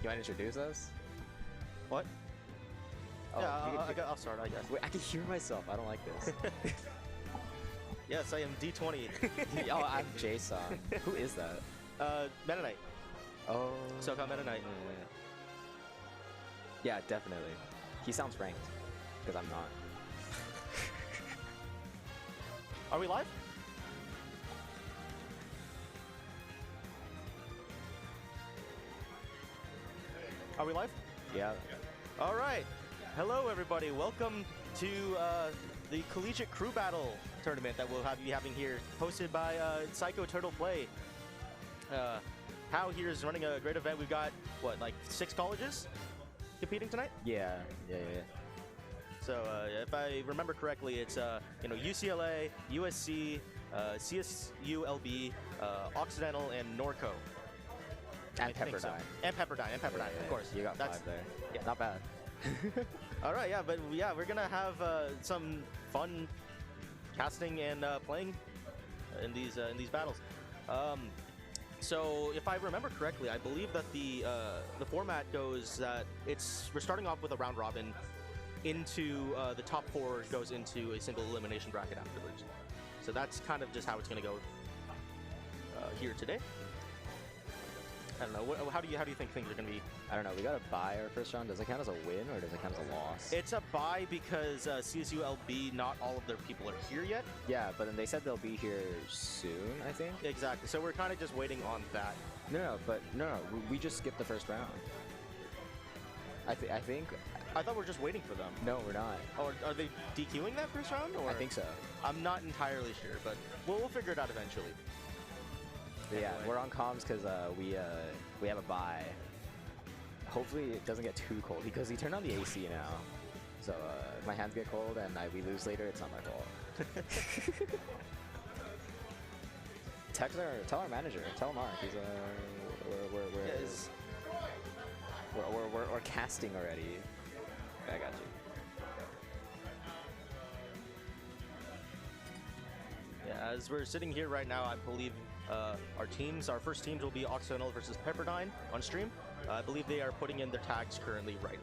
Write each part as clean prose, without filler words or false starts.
You want to introduce us? What? Oh, yeah, I'll start, I guess. Wait, I can hear myself. I don't like this. Yes, I am D20. Oh, I'm Jason. Who is that? Mennonite. Oh. SoCal Mennonite. Yeah, definitely. He sounds ranked, because I'm not. Are we live? Are we live? Yeah. All right. Hello, everybody. Welcome to the Collegiate Crew Battle tournament that we'll be having here, hosted by Psycho Turtle Play. How here is running a great event. We've got, what, like 6 colleges competing tonight? Yeah. So if I remember correctly, it's UCLA, USC, CSULB, Occidental, and Norco. And Pepperdine. So. And Pepperdine, of course. You got 5 there. Yeah. Not bad. All right, yeah, but yeah, we're gonna have some fun casting and playing in these battles. So if I remember correctly, I believe that the format goes that we're starting off with a round robin. Into the top 4 goes into a single elimination bracket afterwards. So that's kind of just how it's gonna go here today. I don't know. How do you think things are gonna be? I don't know. We got a bye our first round. Does it count as a win or does it count as a loss? It's a bye because CSULB, not all of their people are here yet. Yeah, but then they said they'll be here soon, I think. Exactly. So we're kind of just waiting on that. No. We just skipped the first round. I think. I thought we were just waiting for them. No, we're not. Or are they DQing that first round? Or? I think so. I'm not entirely sure, but we'll figure it out eventually. But yeah, we're on comms because we have a bye. Hopefully it doesn't get too cold because he turned on the AC now. So if my hands get cold and we lose later, it's not my fault. Tell our manager. Tell Mark. He's we're casting already. I got you. Yeah, as we're sitting here right now, I believe our first teams will be Occidental versus Pepperdine on stream. I believe they are putting in their tags currently right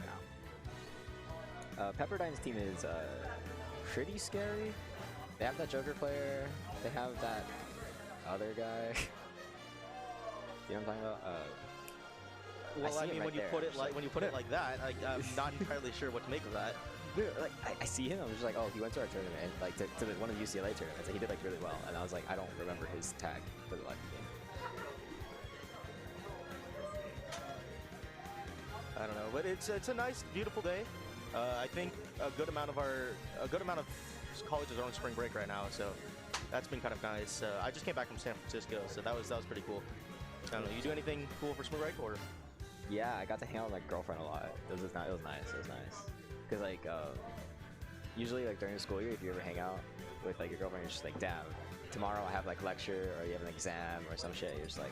now. Pepperdine's team is pretty scary. They have that Joker player. They have that other guy. You know what I'm talking about? Well, I mean, when you put it like that, I'm not entirely sure what to make of that. Dude, like I see him, I'm just like, oh, he went to our tournament, and like to one of the UCLA tournaments, and he did like really well, and I was like, I don't remember his tag for the life of me. I don't know, but it's a nice, beautiful day. I think a good amount of colleges are on spring break right now, so that's been kind of nice. I just came back from San Francisco, so that was pretty cool. I don't know, you do anything cool for spring break or? Yeah, I got to hang out with my girlfriend a lot. It was nice. Cause like usually like during the school year, if you ever hang out with like your girlfriend, you're just like, damn, tomorrow I have like lecture or you have an exam or some shit. You're just like,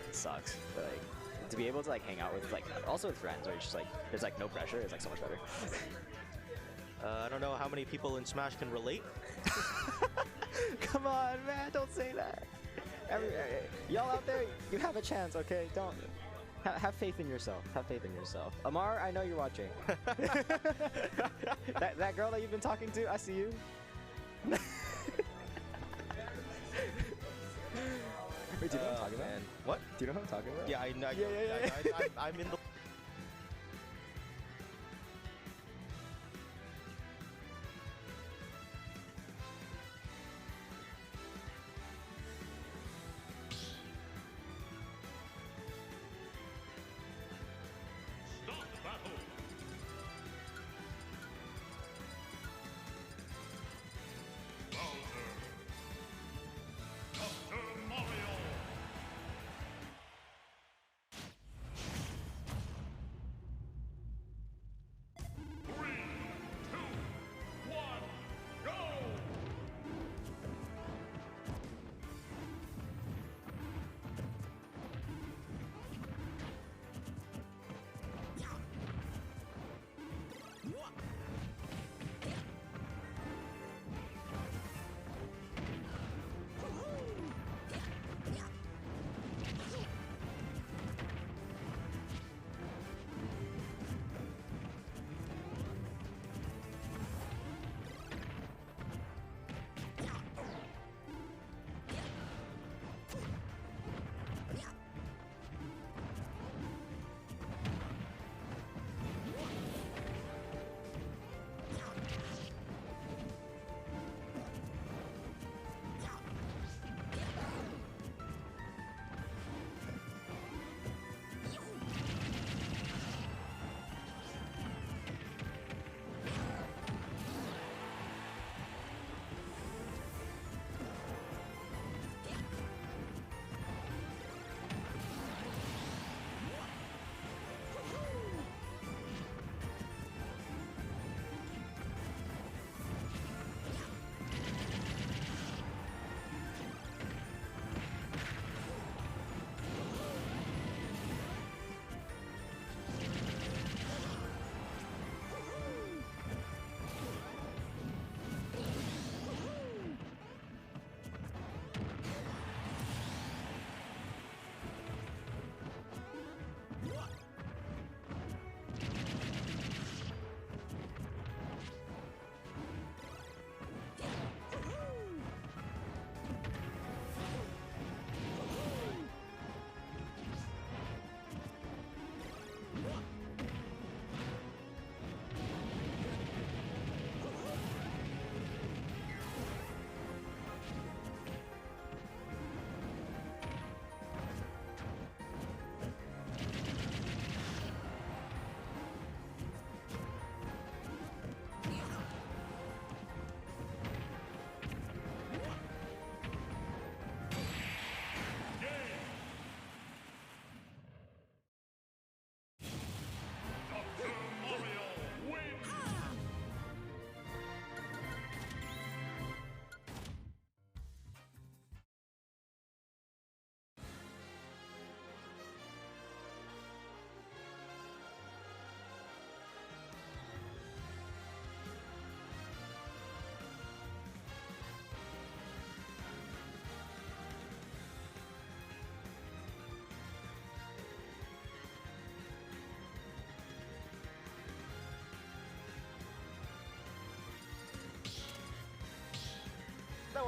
it sucks. But like to be able to like hang out with like also with friends where you're just like there's like no pressure. It's like so much better. I don't know how many people in Smash can relate. Come on, man, don't say that. Y'all out there, you have a chance, okay? Don't. Have faith in yourself. Have faith in yourself. Amar, I know you're watching. that girl that you've been talking to, I see you. Wait, do you know what I'm talking about? What? Do you know what I'm talking about? Yeah, I know. Yeah. I'm in the...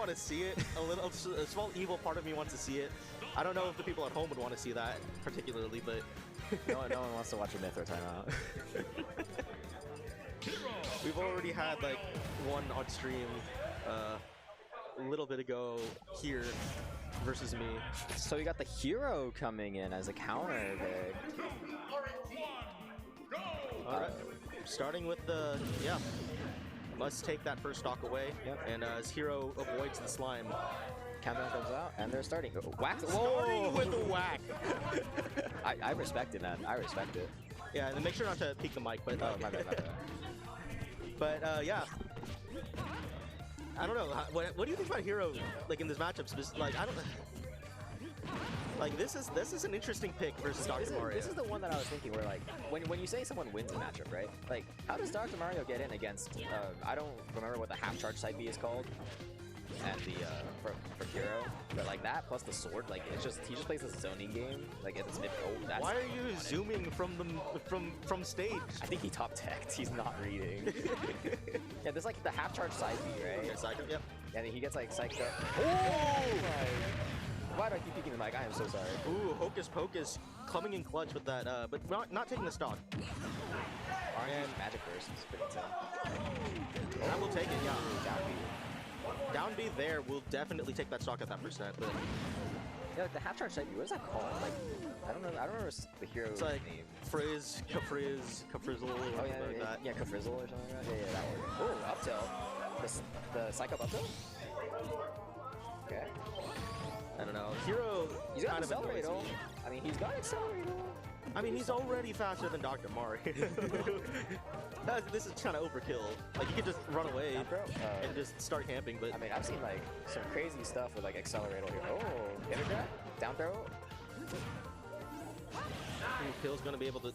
want to see it. A small evil part of me wants to see it. I don't know if the people at home would want to see that particularly, but no one wants to watch a myth or timeout. we've already had like one on stream a little bit ago here versus me. So we got the hero coming in as a counter pick. Alright, starting with the, must take that first stock away. Yep. And as Hero avoids the slime. Countdown comes out, and they're starting. Whack! Starting with the whack! I respect it, man. I respect it. Yeah, and then make sure not to peek the mic, but... Oh, my bad, my bad. But, yeah. I don't know. What do you think about Hero, like, in this matchup? Like, I don't... Like, this is an interesting pick versus Dr. Mario. This is the one that I was thinking where, like, when you say someone wins a matchup, right? Like, how does Dr. Mario get in against, I don't remember what the half-charge side B is called, and the, for Hero, but, like, that plus the sword, like, it's just, he just plays this zoning game, like, it's mid, that's... Why are you zooming from stage? I think he top teched, he's not reading. Yeah, there's, like, the half-charge side B, right? Okay, side, yep. And he gets, like, psyched up. Oh! Why do I keep peeking the mic? I am so sorry. Ooh, Hocus Pocus coming in clutch with that, but not taking the stock. And Magic Burst is pretty insane. That will take it, yeah. Down B. Down B there will definitely take that stock at that percent, but... Yeah, like the half charge side B, what is that called? Like, I don't remember the hero's it's like name. Frizz, Kafrizzle, or something like that. Yeah, Kafrizzle or something like that. Yeah, that one. Oh, up tilt. The Psycho up tilt? Okay. I don't know. Hero, he's got kind of Accelerator. annoys me. I mean, he's got Accelerator. I mean, he's already faster than Dr. Mario. This is kind of overkill. Like, you could just run away and just start camping, but... I mean, I've seen, like, some crazy stuff with, like, Accelerator here. Oh, hit grab? Down throw? Pill's gonna be able to...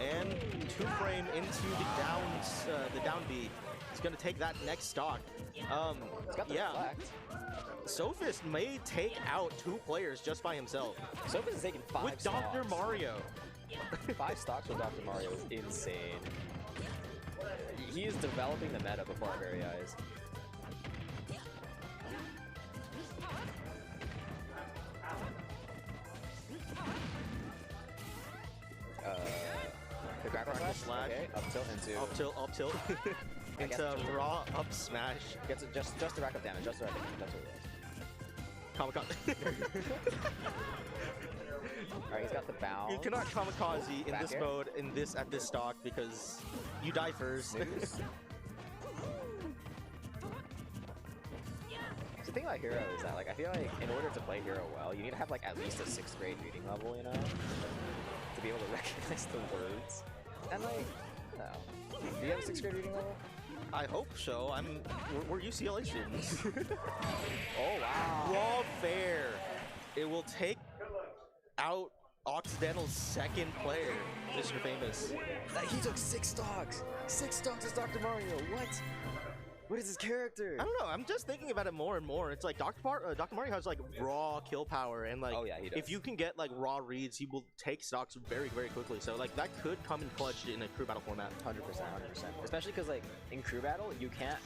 And 2-frame into the down B. He's gonna take that next stock. He's got the reflect. Sophist may take out 2 players just by himself. Sophist is taking 5 with stocks. Dr. Mario. 5 stocks with Dr. Mario is insane. He is developing the meta before our very eyes. The grab slash. Okay, up tilt into... Up tilt. Into raw up smash. Gets it just a rack of damage, just a rack of damage. That's what it is. Kamikaze. Alright, he's got the bounce. You cannot kamikaze in this air. mode at this stock because you die first. The thing about Hero is that, like, I feel like in order to play Hero well, you need to have, like, at least a 6th grade reading level, you know? To be able to recognize the words. And, like, no. Do you have a 6th grade reading level? I hope so. We're UCLA students. Oh, wow. Raw fair. It will take out Occidental's 2nd player, Mr. Famous. He took 6 stocks. 6 stocks as Dr. Mario. What? What is his character? I don't know. I'm just thinking about it more and more. It's like Dr. Mario has like raw kill power, and like he does. if you can get like raw reads, he will take stocks very, very quickly. So like that could come in clutch in a crew battle format. 100%, 100%. Especially because like in crew battle, you can't.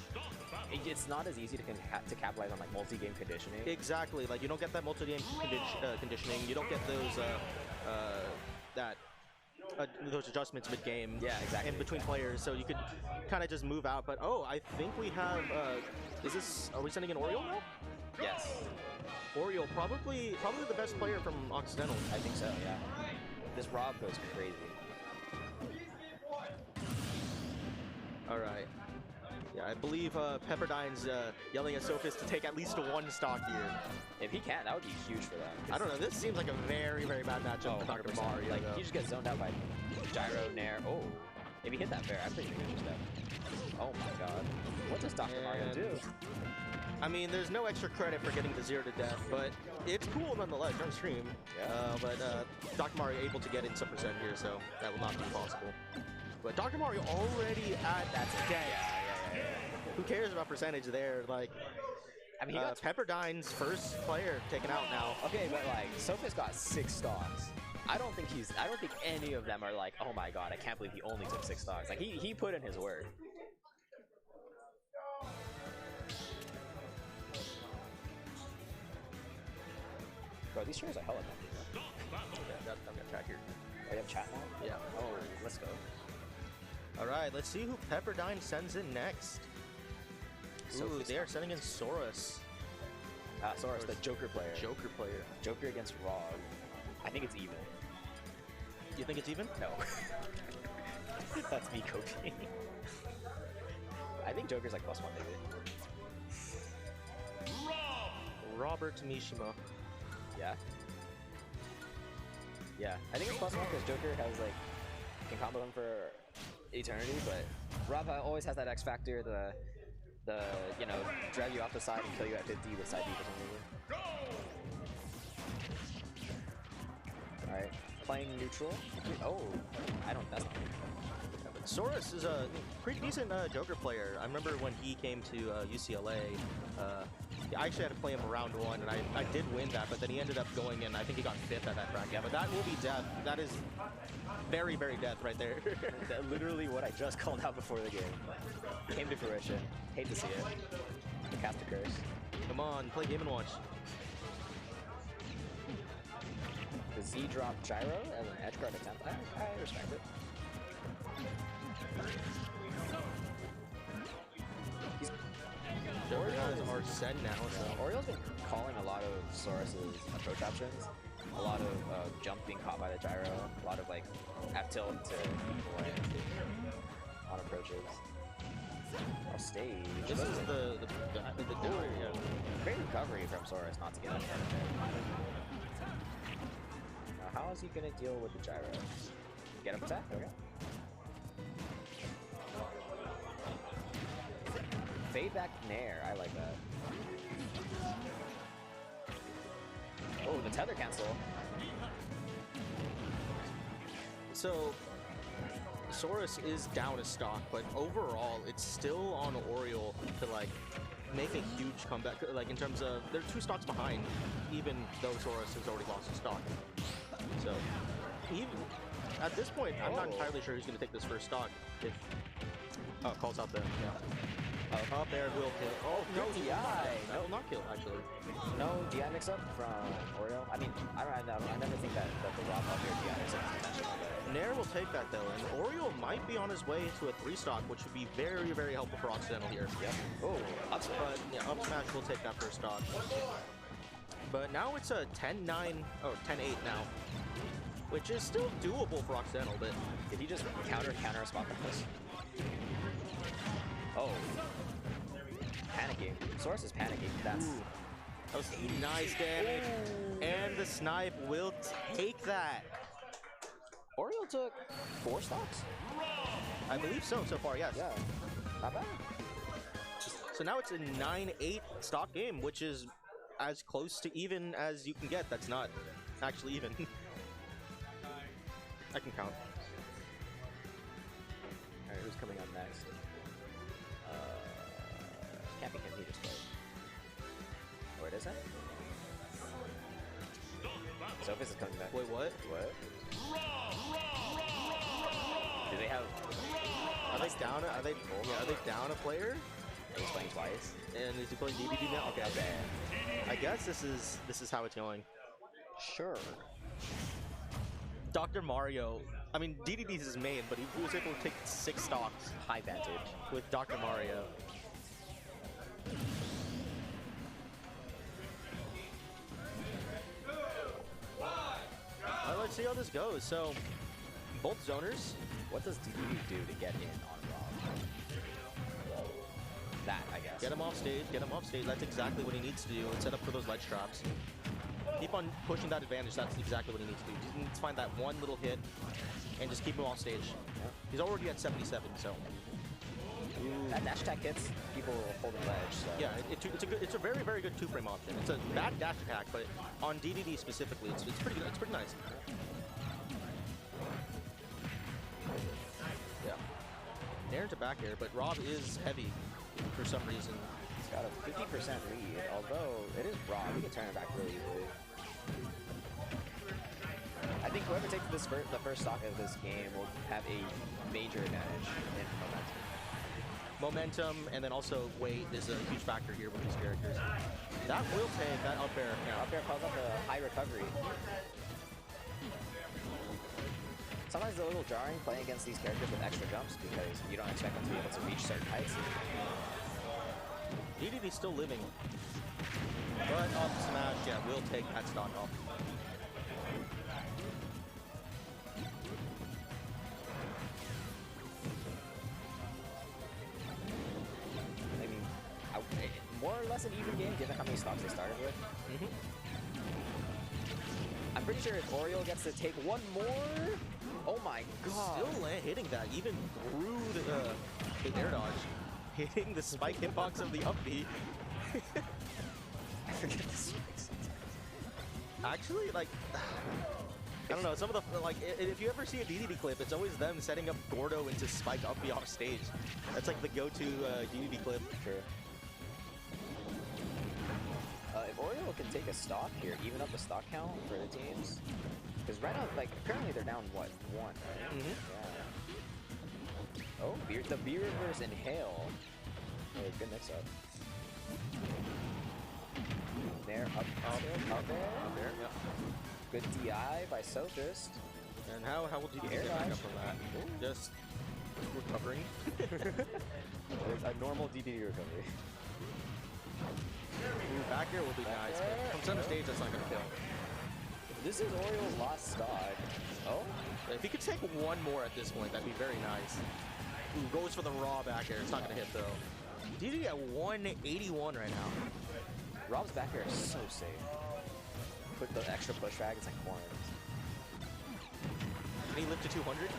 It's not as easy to capitalize on like multi-game conditioning. Exactly. Like you don't get that multi-game conditioning. You don't get those those adjustments mid-game, in between players, so you could kind of just move out. But oh, I think we have. Are we sending an Oriole now? Yes. Oriole, probably the best player from Occidental. I think so. Yeah. This Rob goes crazy. All right. Yeah, I believe Pepperdine's yelling at Sophist to take at least 1 stock here. If he can, that would be huge for them. I don't know. This seems like a very, very bad matchup for Dr. Mario. Like, he just gets zoned out by Gyro, Nair. Oh, if he hit that fair, I'm pretty sure he just Oh my god. What does Dr. Mario do? I mean, there's no extra credit for getting the 0 to death, but it's cool nonetheless. You're on stream. Yeah. But Dr. Mario able to get in some percent here, so that will not be possible. But Dr. Mario already at that's dead. Yeah. Who cares about percentage there? Like, I mean, he got Pepperdine's first player taken out now. Okay, but like, Sophist got 6 stocks. I don't think any of them are like, oh my god, I can't believe he only took 6 stocks. Like, he put in his work. Bro, these chairs are hella comfy, bro. I've got chat here. Oh, you have chat now? Yeah. Oh, let's go. All right, let's see who Pepperdine sends in next. Ooh, they are sending in Saurus. Saurus, the Joker player. Joker player. Joker against Rob. I think it's even. You think it's even? No. That's me coping. I think Joker's like +1 maybe. Robert Mishima. Yeah. Yeah, I think it's +1 because Joker has like can combo him for eternity, but Rob always has that X factor, the you know, drag you off the side and kill you at 50 with side B for some reason. All right, playing neutral. Oh, I don't. That's not. Saurus is a pretty decent Joker player. I remember when he came to UCLA. I actually had to play him round 1, and I did win that, but then he ended up going in. I think he got 5th at that bracket. Yeah, but that will be death. That is very, very death right there. Literally what I just called out before the game. Came to fruition. Hate to see it. The caster curse. Come on, play Game & Watch. The Z drop gyro as an edge guard attempt. I respect it. Joker has Arsene now, so Oriole's been calling a lot of Saurus's approach options. A lot of jump being caught by the gyro. A lot of like F tilt to keep away on approaches. Off stage. This is the yeah. Great recovery from Saurus not to get in front of it. Now how is he gonna deal with the gyro? Get up attack? Okay. Fade back Nair, I like that. Oh, the tether cancel. So, Saurus is down a stock, but overall, it's still on Oriole to like make a huge comeback. Like in terms of, they're 2 stocks behind, even though Saurus has already lost a stock. So, even at this point, I'm not entirely sure who's going to take this first stock. If calls out the up there will kill. Oh no, DI. That will not kill actually. No DI mix up from Oriole. I mean, I never think that the Rob up here DI is intentional. Nair will take that though, and Oriole might be on his way to a 3 stock, which would be very, very helpful for Occidental here. Yep. Oh, up smash. But yeah, up smash will take that first stock. But now it's a 10-9 or 10-8 now, which is still doable for Occidental. But did he just counter spot this? Oh. Panicking. Saurus is panicking. That was nice damage. And the snipe will take that. Oriole took 4 stocks? I believe so far, yes. Yeah. Not bad. So now it's a 9-8 stock game, which is as close to even as you can get. That's not actually even. I can count. Alright, who's coming up next? Camping him, he just played. Oh, wait, is that? Sophus is coming back. Wait, what? What? Do they have... Are they down? Are they down a player? He's playing twice. And is he playing DBD now? Okay. I guess this is how it's going. Sure. Dr. Mario. I mean, DDD is his main, but he was able to take 6 stocks. High vantage with Dr. Mario. Let's see how this goes. So, both zoners. What does DDD do to get in on Rob? That, I guess. Get him off stage. Get him off stage. That's exactly what he needs to do and set up for those ledge traps. Keep on pushing that advantage. That's exactly what he needs to do. He needs to find that one little hit and just keep him off stage. Yeah. He's already at 77, so. Ooh. That dash attack hits people holding ledge. So. Yeah, it's a very, very good 2-frame option. It's a bad dash attack, but on DDD specifically, it's pretty good. It's pretty nice. Yeah. Nair to back air, but Rob is heavy for some reason. He's got a 50% lead, although it is Rob. He can turn it back really easily. I think whoever takes the first stock of this game will have a major advantage in momentum. momentum, and then also weight is a huge factor here with these characters. That will take that up air. Up air calls up a high recovery. Sometimes it's a little jarring playing against these characters with extra jumps because you don't expect them to be able to reach certain heights. DDD's still living. But up smash, yeah, will take that stock off. I mean, more or less an even game given how many stocks they started with. I'm pretty sure if Oriole gets to take one more, oh my god. Still hitting that, even through the air dodge. Hitting the spike hitbox of the up B. I forget the spikes sometimes. Actually, like, I don't know, some of the, like, if you ever see a DDD clip, it's always them setting up Gordo into spike up B off stage. That's like the go-to DDD clip. True. If Oriole can take a stock here, even up the stock count for the teams, because right now, like, currently they're down, what, 1, right? Yeah. Oh, the B reverse inhale. Oh, good mix-up. There, up there, yeah. Good DI by Sophist. And how will DDD get back up from that? Ooh. Just recovering. There's a normal DDD recovery. Ooh, back air will be nice, but from center stage, that's not going to kill. This is Oriole's last stock. Oh? If he could take one more at this point, that'd be very nice. Ooh, goes for the raw back air. It's not going to hit, though. DDD at 181 right now. Rob's back air is so safe. Put the extra push drag, it's like corners. Can he lift to 200?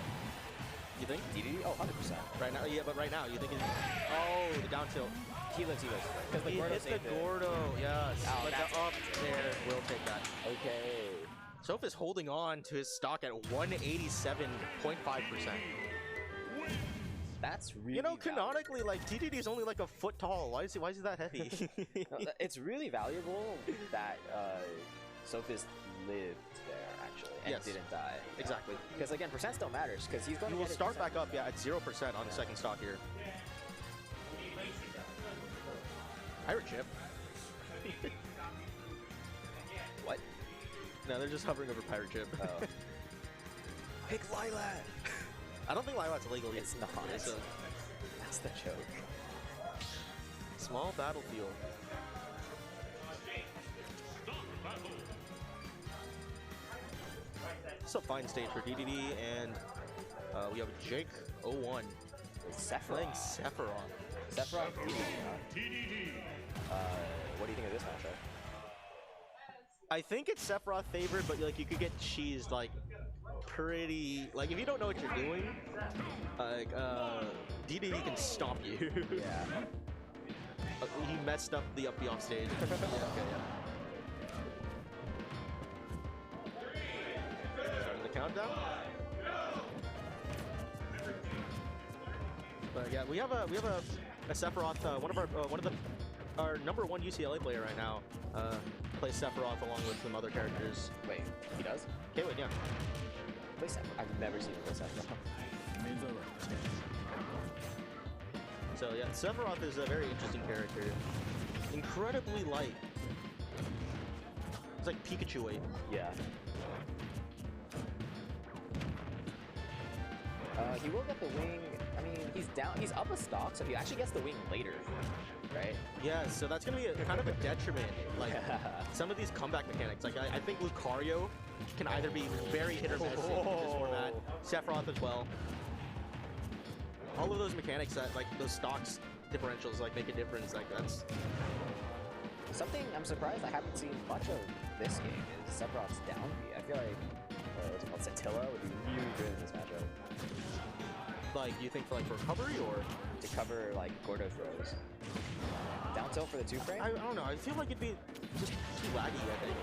You think? DDD? Oh, 100%. Right now? Yeah, but right now, you think he's... Oh, the down tilt. He lives. Because He hit the Gordo, yes. Oh, but the up there will take that. Okay. Soph is holding on to his stock at 187.5%. That's really You know, canonically, like, DDD is only like a foot tall. Why is he that heavy? No, it's really valuable that Sophist lived there, actually, and didn't die. Exactly. Because, again, percent still matters, because he's going He to will start back up, yeah, at 0% on the second stock here. Pirate ship. What? No, they're just hovering over pirate ship. Oh. Pick Lilat! I don't think Lilat's illegal. It's not. That's the joke. Small battlefield. It's a fine stage for DDD, and we have Jake 01. Sephiroth. Playing Sephiroth. Sephiroth, DDD. What do you think of this matchup? I think it's Sephiroth favored, but like you could get cheesed like pretty. Like if you don't know what you're doing, like DDD can stomp you. Yeah. He messed up the up B off stage. Yeah, okay, Starting the countdown. But yeah, we have a Sephiroth. One of our number 1 UCLA player right now plays Sephiroth along with some other characters. Wait, he does? Kaylin, yeah. Play Sephiroth? I've never seen him play Sephiroth. So yeah, Sephiroth is a very interesting character. Incredibly light. It's like Pikachu weight. Yeah. He will get the wing. I mean, he's up a stock, so he actually gets the wing later, right? Yeah, so that's gonna be kind of a detriment. Like some of these comeback mechanics. Like I think Lucario can either be very hit or miss in this format. Sephiroth as well. All of those mechanics that like those stocks differentials like make a difference. Like that's something I'm surprised I haven't seen much of this game is Sephiroth's down B. I feel like what's it called, Satilla would be really good in this matchup. Like you think for like for recovery or to cover like Gordo throws. Down tilt for the 2-frame? I don't know. I feel like it'd be just too laggy. I think.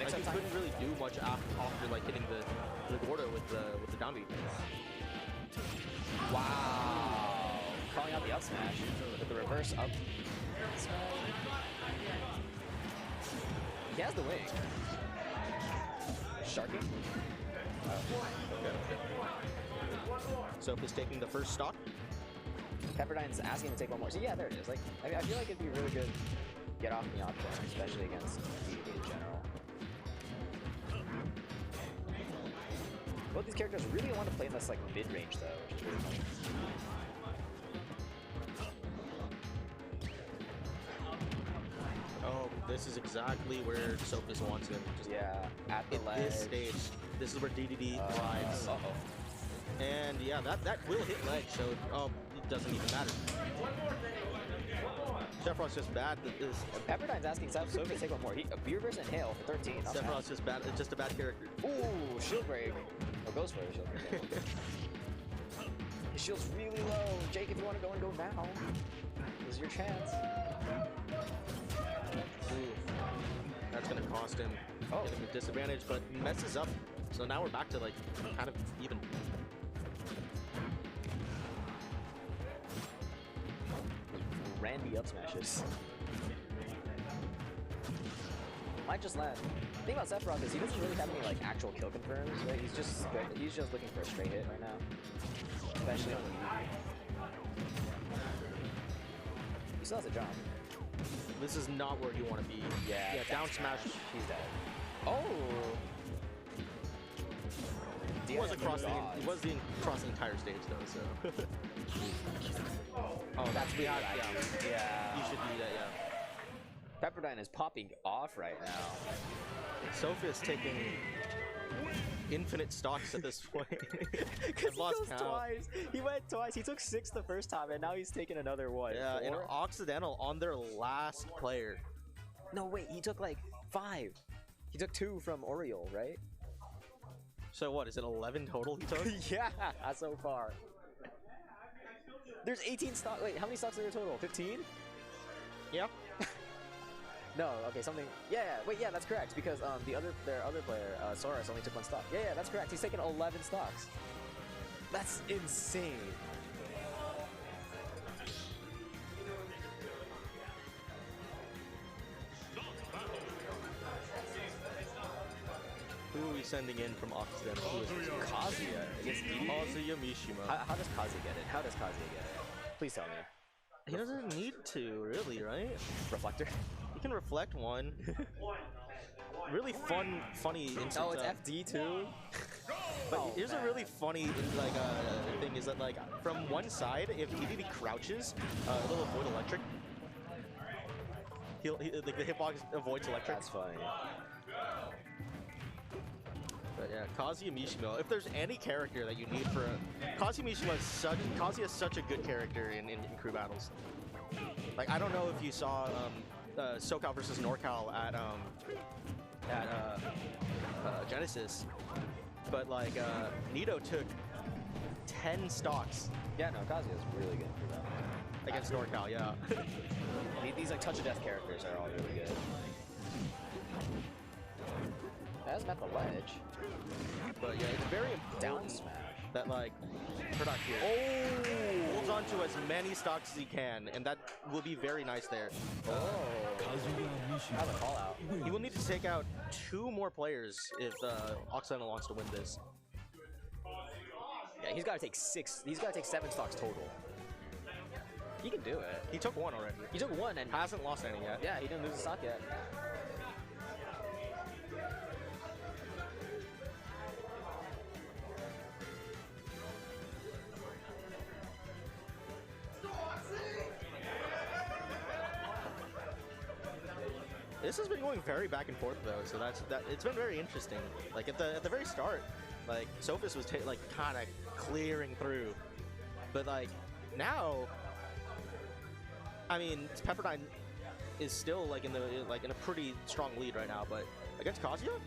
Like you couldn't really do much after like hitting the Gordo with the down B. Wow! Calling out the up smash with the reverse up smash. He has the wing. Sharking? Okay. Soph is taking the first stock. Pepperdine's asking him to take one more. So yeah, there it is. Like, I feel like it'd be really good get off the option, especially against DDD in general. Both these characters really want to play in this like mid-range though, which is really funny. Oh, this is exactly where Sophus wants him. Just at the ledge. This stage, this is where DDD thrives. And yeah, that will hit ledge, so it doesn't even matter. Sephiroth's just bad at this. Pepperdine's asking Sophus to take one more. Beer versus Inhale for 13. Sephiroth's just bad. It's just a bad character. Ooh, shield break. Or Ghost Flare shield break. His shield's really low. Jake, if you want to go now, this is your chance. Ooh, that's gonna cost him a disadvantage, but messes up. So now we're back to like kind of even. Randy up smashes. Might just land. The thing about Sephiroth is he doesn't really have any like actual kill confirms, right? He's just looking for a straight hit right now. Especially on the Eevee. He still has a jump. This is not where you want to be. Yeah, down smash. He's dead. Oh! It was across the entire stage though, so. Oh, that's yeah. You should do that, yeah. Pepperdine is popping off right now. Sophus taking infinite stocks at this point. Because he goes twice. He went twice. He took 6 the first time, and now he's taking another one. Yeah, 4? and Occidental on their last player. No, wait, he took like 5. He took 2 from Oriole, right? So what, is it 11 total he took? Yeah, so far. There's 18 stocks. Wait, how many stocks are there total? 15? Yeah. No, okay, something. Yeah, wait, yeah, that's correct. Because their other player, Soros, only took 1 stock. Yeah, that's correct. He's taken 11 stocks. That's insane. Who are we sending in from Occidental? Kazuya against DDD? Kazuya Mishima. How does Kazuya get it? How does Kazuya get it? Please tell me. He doesn't need to, really, right? Reflector? He can reflect 1. Really funny instant. Oh, it's FD too? But here's a really funny thing is that like from one side, if DDD crouches, it'll avoid electric. The hitbox avoids electric. That's funny. But yeah, Kazuya Mishima. If there's any character that you need for Kazuya Mishima Kazuya is such a good character in crew battles. Like I don't know if you saw SoCal versus NorCal at Genesis, but like Nito took 10 stocks. Yeah, no, Kazuya is really good for that. Against NorCal, yeah. These like touch of death characters are all really good. That's not the ledge. But yeah, it's very important down smash that like Product here holds on to as many stocks as he can, and that will be very nice there. Have a call out. He will need to take out 2 more players if Occidental wants to win this. Yeah, he's got to take 6. He's got to take 7 stocks total. He can do it. He took 1 already. He took 1 and hasn't lost any yet. Yeah, he didn't lose a stock yet. This has been going very back and forth though, so it's been very interesting. Like at the very start, like Sophus was like kind of clearing through, but like now, I mean Pepperdine is still like in a pretty strong lead right now, but against Kazuya,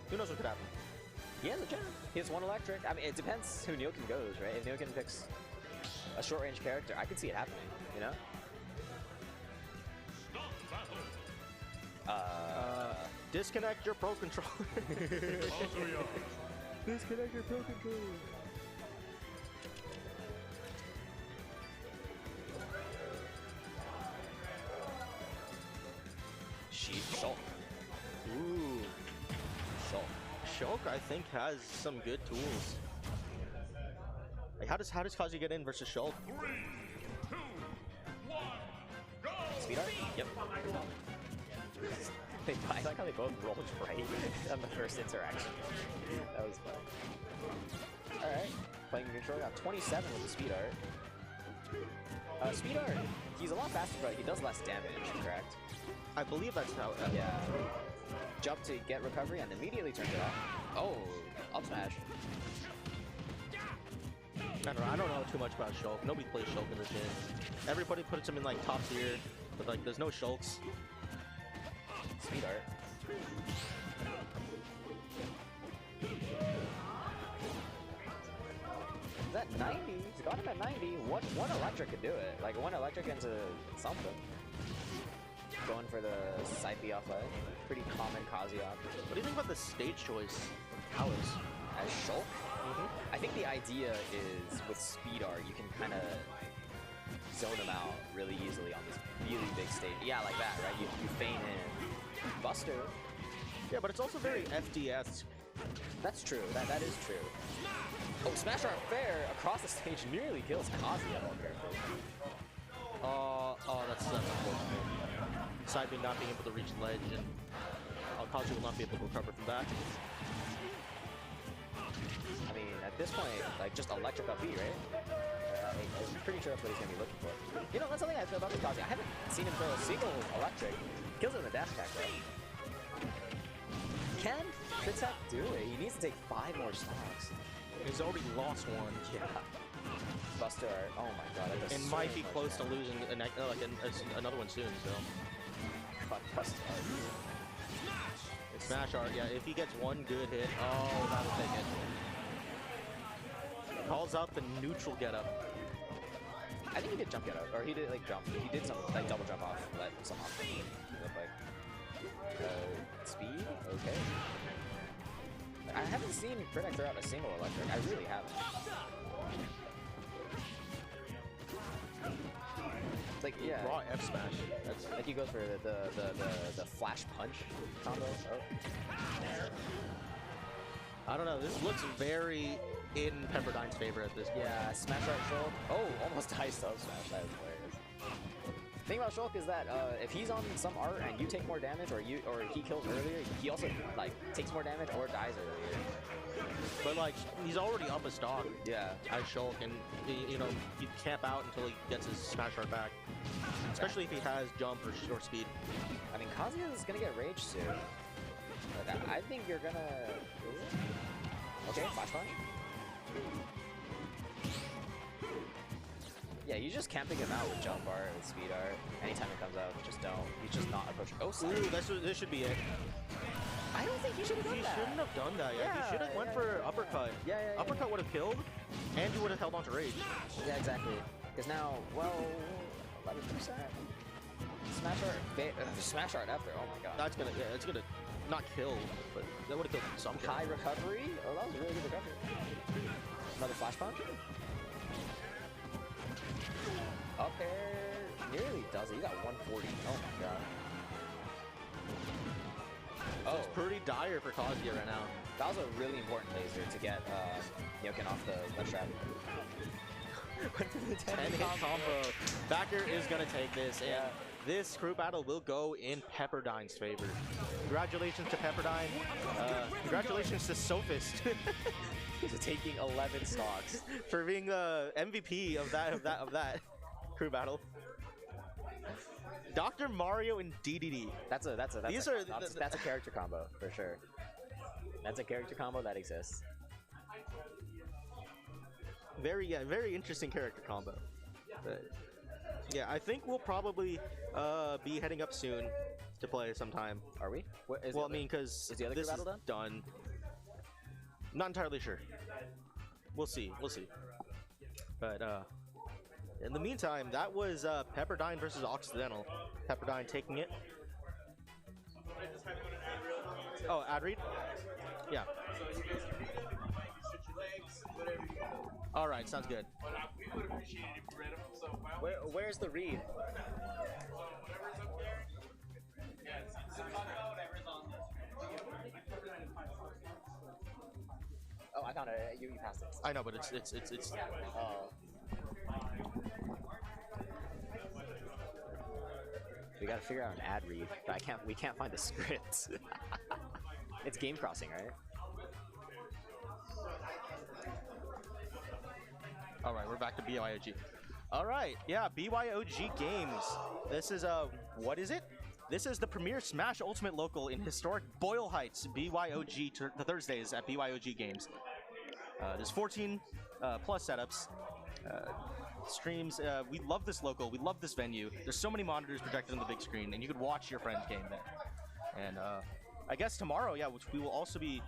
who knows what could happen? He has a chance. He has 1 electric. I mean, it depends who Neokin goes, right? If Neokin picks a short range character, I can see it happening, you know? Disconnect your Pro Controller. Disconnect your Pro Controller. Shulk. Ooh. Shulk. Shulk, I think, has some good tools. Like, how does Kazuya get in versus Shulk? Speed art? Yep. I like how they both rolled right on the first interaction. That was fun. Alright, playing neutral, got 27 with the speed art. Speed art, he's a lot faster, but he does less damage, correct? I believe that's how. Yeah. Jump to get recovery and immediately turns it off. Oh, up smash. I don't know too much about Shulk. Nobody plays Shulk in this game. Everybody puts him in like top tier, but like there's no Shulks. Speed art. Is that 90? He's got him at 90. One electric could do it. Like one electric into something. Going for the side B off ledge. Pretty common Kazuya. What do you think about the stage choice? How is as Shulk? I think the idea is with speed art, you can kind of zone them out really easily on this really big stage. Yeah, like that, right? You feign in. Buster. Yeah, but it's also very FDS. That's true. That is true. Oh, Smash Art Fair across the stage nearly kills Kazuya. Oh, that's unfortunate. Side B not being able to reach ledge, and Kazuya will not be able to recover from that. I mean, at this point, like, just electric up B, right? I'm pretty sure that's what he's going to be looking for. You know, that's something I feel about the Kazuya. I haven't seen him throw a single electric. Kills it in the dash attack, though. Can Protect do it? He needs to take 5 more stocks. He's already lost one. Yeah. Buster Art. Oh my god. That does and so might be much close to damage. losing another one soon, so. God, Buster Art. Smash Art, yeah, if he gets one good hit, oh, that'll take it. Calls out the neutral getup. I think he did jump getup, or he did like jump. He did some like double jump off, let somehow. Look like speed. Okay. I haven't seen Protect throw out a single electric. I really haven't. Like yeah. Raw F smash. That's like he goes for the flash punch combo. Oh. I don't know. This looks very in Pepperdine's favor at this point. Yeah, Smash Art Shulk. Oh, almost high sub smash. That is hilarious. The thing about Shulk is that if he's on some art and you take more damage, or he kills earlier, he also like takes more damage or dies earlier. But like he's already up a stock. Yeah. As Shulk, and you know you camp out until he gets his Smash Art back. Especially if he has jump or short speed. I mean, Kazuya is gonna get rage soon. Like, I think you're gonna. Okay, flash punch. Yeah, you're just camping him out with jump art, with speed art. Anytime it comes out, just don't. He's just not approaching. Oh, ooh, this should be it. I don't think he should have done that. He shouldn't have done that. Yeah, he should have went for uppercut. Yeah. Uppercut would have killed, and you would have held on to rage. Yeah, exactly. Because now, well, 11%. Smash art after. Oh my god. That's gonna, yeah, it's gonna not kill, but that would have killed some. High recovery. Oh, that was a really good recovery. Another flash punch. Up air nearly does it. You got 140. Oh my god. Oh, it's pretty dire for Kazuya right now. That was a really important laser to get Nyoken off the left trap. 10-hit combo. Backer is gonna take this, and this crew battle will go in Pepperdine's favor. Congratulations to Pepperdine. Congratulations to Sophist. Taking 11 stocks for being the MVP of that crew battle. Dr. Mario and DDD. That's a character combo for sure. That's a character combo that exists. Very interesting character combo. But, yeah, I think we'll probably be heading up soon to play sometime. Are we? Well, I mean, because is the other battle done? Not entirely sure. We'll see. But in the meantime, that was Pepperdine versus Occidental. Pepperdine taking it. Oh, ad read? Yeah. All right, sounds good. Where's the read? Oh, I thought found it. You passed it. I know, but it's. We gotta figure out an ad read, but we can't find the script. It's Game Crossing, right? All right, we're back to BYOG. All right, yeah, BYOG Games. This is what is it? This is the premier Smash Ultimate Local in historic Boyle Heights. BYOG the Thursdays at BYOG Games. There's 14 plus setups. Streams. We love this local. We love this venue. There's so many monitors projected on the big screen, and you could watch your friend's game there. And I guess tomorrow, yeah, which we will also be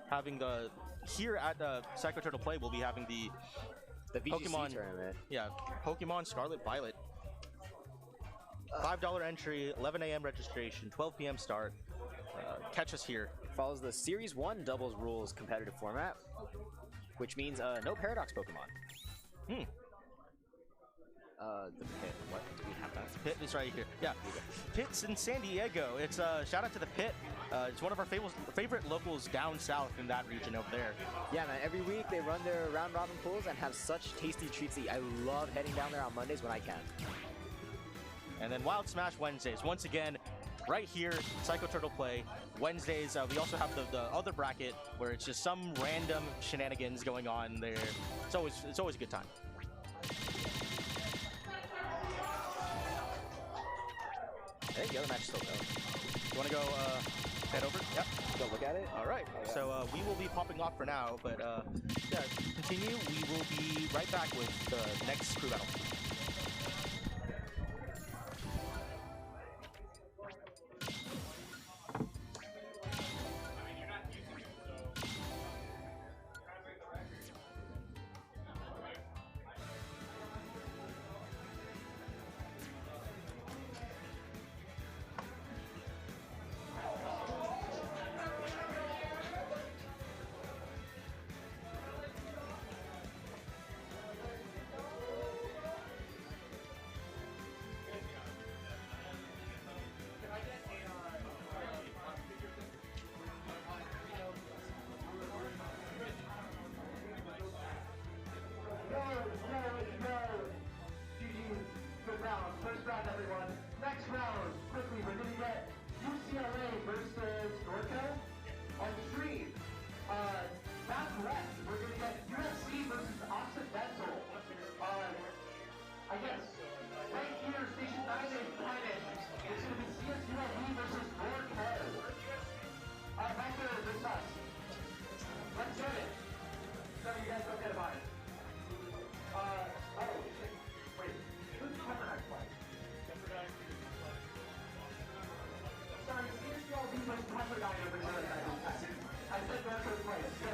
having the here at Psycho Turtle Play. We'll be having the VGC Pokemon tournament. Yeah, Pokemon Scarlet Violet. $5 entry, 11 a.m. registration, 12 p.m. start. Catch us here. Follows the Series 1 doubles rules competitive format, which means no Paradox Pokemon. The Pit. What? Do we have that? Pit is right here. Yeah. Pit's in San Diego. It's shout out to the Pit. It's one of our favorite locals down south in that region over there. Yeah, man. Every week they run their round robin pools and have such tasty treats to eat. I love heading down there on Mondays when I can. And then Wild Smash Wednesdays. Once again, right here, Psycho Turtle Play. Wednesdays, we also have the other bracket where it's just some random shenanigans going on there. It's always a good time. I think the other match is still going. You want to go head over? Yep. Go look at it? All right. Oh, yeah. So we will be popping off for now, but yeah, continue. We will be right back with the next crew battle. First round, everyone. Next round, quickly, we're going to get UCLA versus Norco on stream. Back left, we're going to get USC versus Occidental. I guess, right here, Station 9 in Planet, it's going to be CSULB versus Norco. Back there, this us. Let's get it. So you guys don't get a bite. Oh, shit. Wait. Who's Pepperdine play? Pepperdine. Sorry, CSULB was Pepperdine over here. I said Norco place.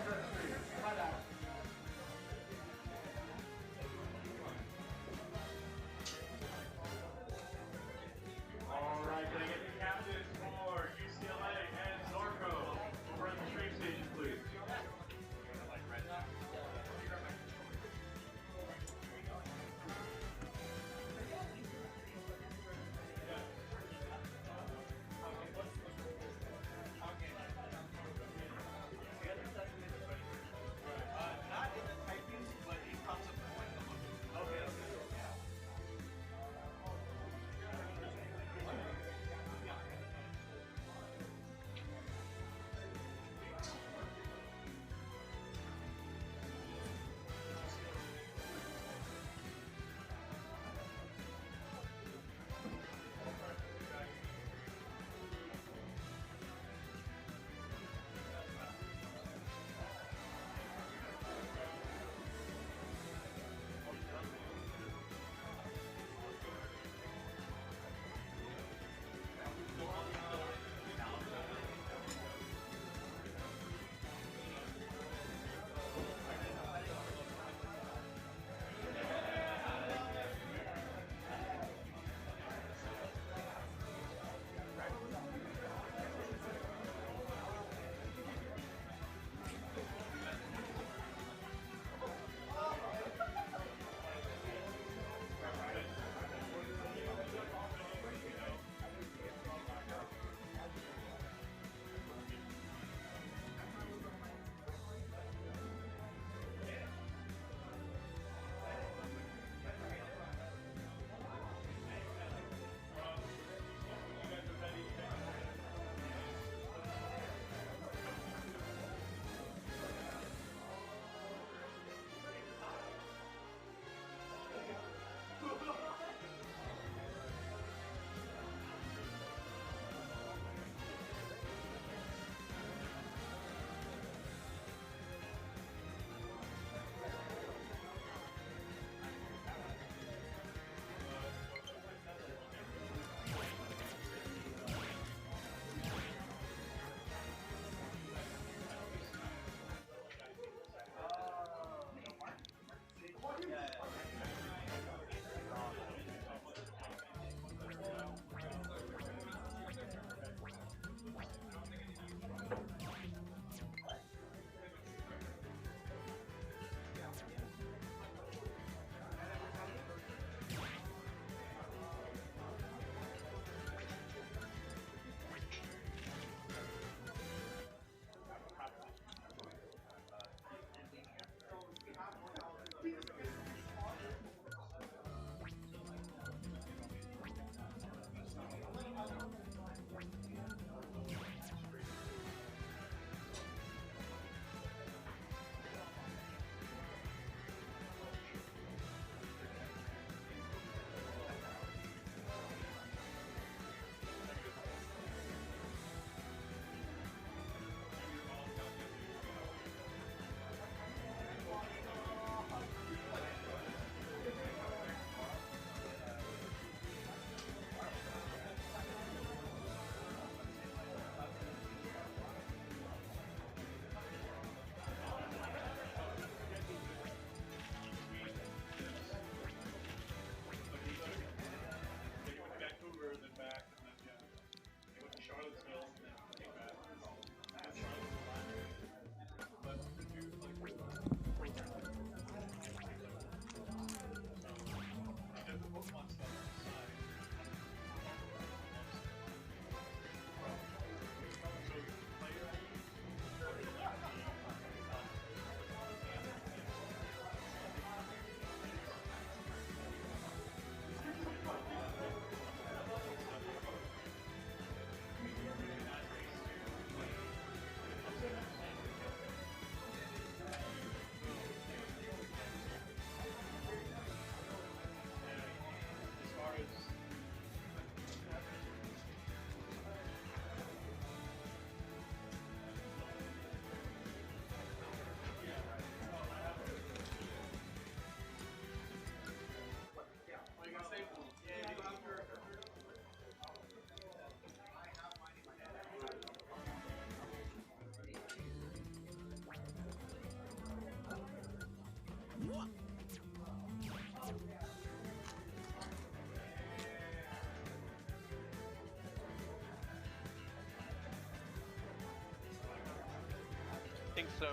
think so.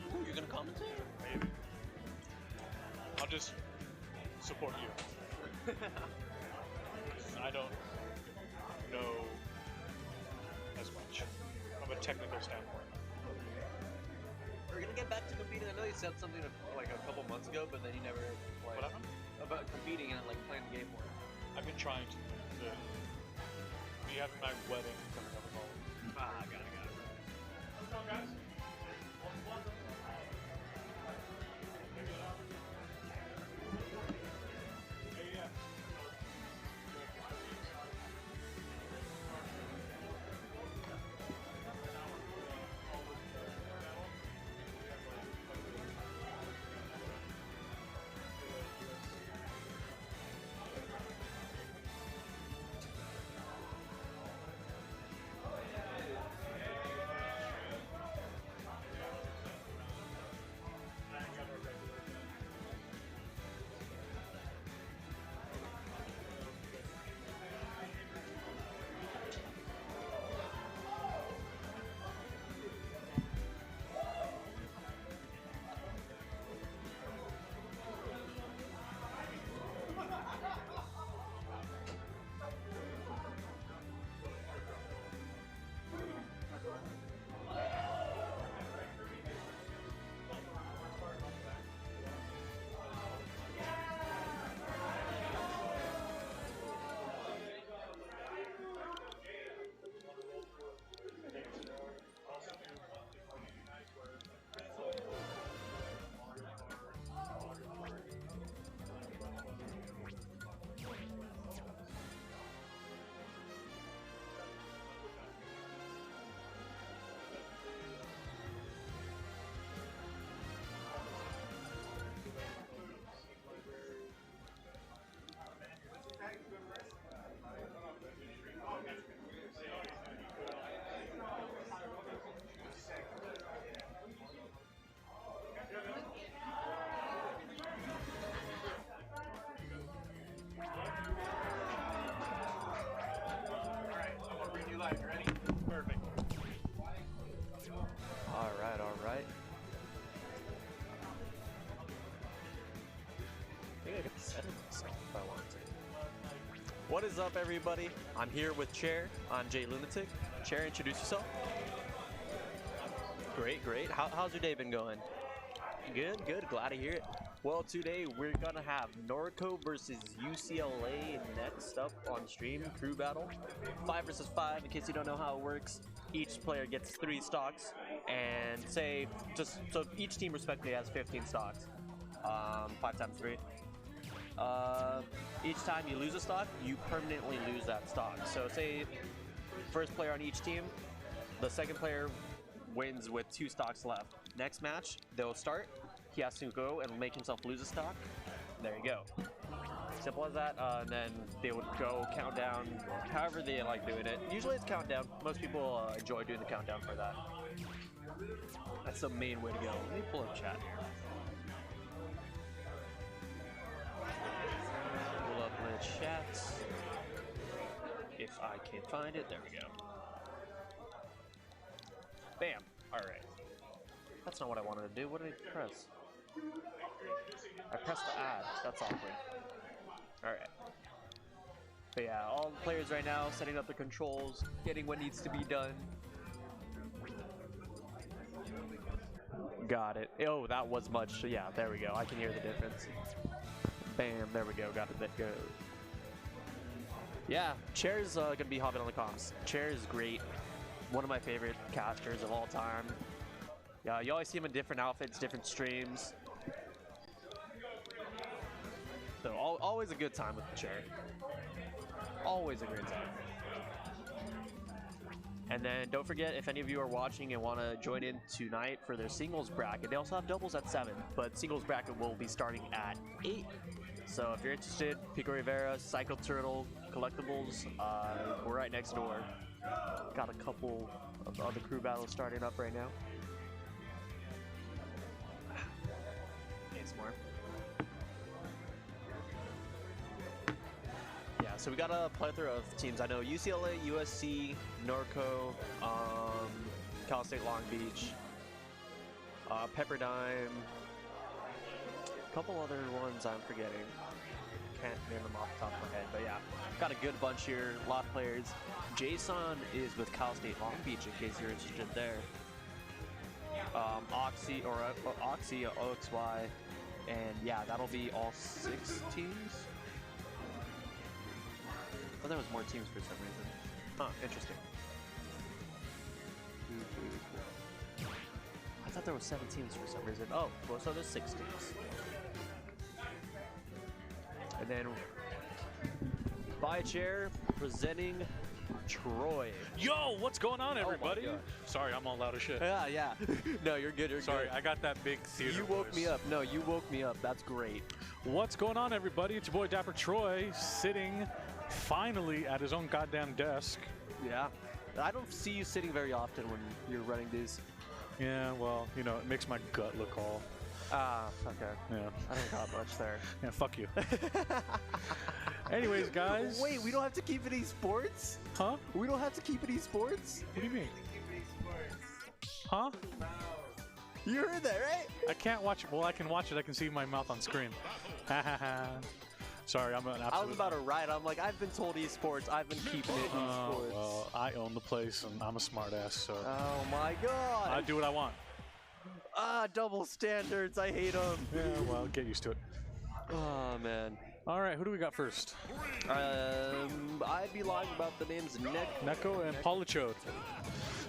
Ooh, you're gonna commentate? Maybe. I'll just support you. I don't know as much from a technical standpoint. We're gonna get back to competing. I know you said something like a couple months ago, but then you never like What happened? about competing and like playing the game more. I've been trying to. We have my wedding coming up in all. Ah, got it. Perfect. All right. I think I could set it myself if I wanted to. What is up, everybody? I'm here with Chair. I'm Jay Lunatic. Chair, introduce yourself. Great. How's your day been going? Good. Glad to hear it. Well, today we're gonna have Norco versus UCLA next up on stream, crew battle. 5 versus 5, in case you don't know how it works. Each player gets 3 stocks, and so each team respectively has 15 stocks. 5 times 3. Each time you lose a stock, you permanently lose that stock. So say first player on each team, the second player wins with 2 stocks left. Next match, they'll start. He has to go and make himself lose a stock. There you go. Simple as that. And then they would go countdown, however they like doing it. Usually it's countdown. Most people enjoy doing the countdown for that. That's the main way to go. Let me pull up chat here. Pull up the chat. If I can find it, there we go. Bam. All right. That's not what I wanted to do. What did I press? I pressed the add. That's awkward. Alright. But yeah, all the players right now setting up the controls, getting what needs to be done. Got it. Oh, that was much. Yeah, there we go. I can hear the difference. Bam, there we go. Got it. That go. Yeah, Chair's gonna be hopping on the comms. Chair is great. One of my favorite casters of all time. Yeah, you always see him in different outfits, different streams. So always a good time with the Chair. Always a great time. And then don't forget, if any of you are watching and want to join in tonight for their singles bracket, they also have doubles at 7, but singles bracket will be starting at 8. So if you're interested, Pico Rivera, Psycho Turtle, Collectibles, we're right next door. Got a couple of other crew battles starting up right now. Yeah, so we got a plethora of teams. I know UCLA, USC, Norco, Cal State Long Beach, Pepperdine, a couple other ones I'm forgetting. Can't name them off the top of my head, but yeah, got a good bunch here, a lot of players. Jason is with Cal State Long Beach, in case you're interested there. OXY, OXY, and yeah, that'll be all 6 teams. Oh, there was more teams for some reason. Huh, interesting. I thought there was 7 teams for some reason. Oh, well, so there's 6 teams. And then, by chair, presenting Troy. Yo, what's going on, everybody? gosh. Sorry, I'm all out of shit. Yeah. No, you're good. You're Sorry, good. I got that big theater You woke voice. me up. No, you woke me up. That's great. What's going on, everybody? It's your boy Dapper Troy, sitting finally at his own goddamn desk. Yeah. I don't see you sitting very often when you're running these. Yeah, well, you know, it makes my gut look all. Okay. Yeah, I don't got much there. yeah, fuck you. Anyways, guys. Wait, we don't have to keep it esports? Huh? We don't have to keep it esports? What do you mean? Huh? You heard that, right? I can't watch it. Well, I can watch it. I can see my mouth on screen. Ha ha ha. Sorry, I'm an absolute. I was about to write. I'm like, I've been told esports. I've been keeping it esports. Well, I own the place, and I'm a smartass, so Oh my god. I do what I want. Double standards. I hate them. Yeah, well, get used to it. Oh man. All right, who do we got first? I'd be lying about the names Neko and Polichode.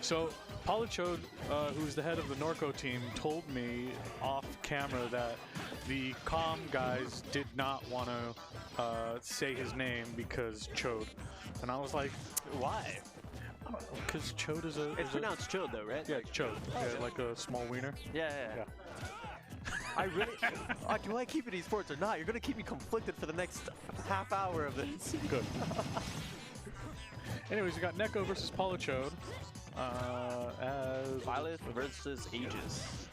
So Polichode, who's the head of the Norco team, told me off camera that the comm guys did not want to say his name because Chode, and I was like, Why? because Chode is a. It's pronounced Chode though, right? Yeah, Like- Chode. Yeah, like a small wiener. Yeah. Yeah. I really. Do I keep it esports or not? You're gonna keep me conflicted for the next half hour of this. Good. Anyways, we got Neko versus Polichode. As Violet versus Aegis.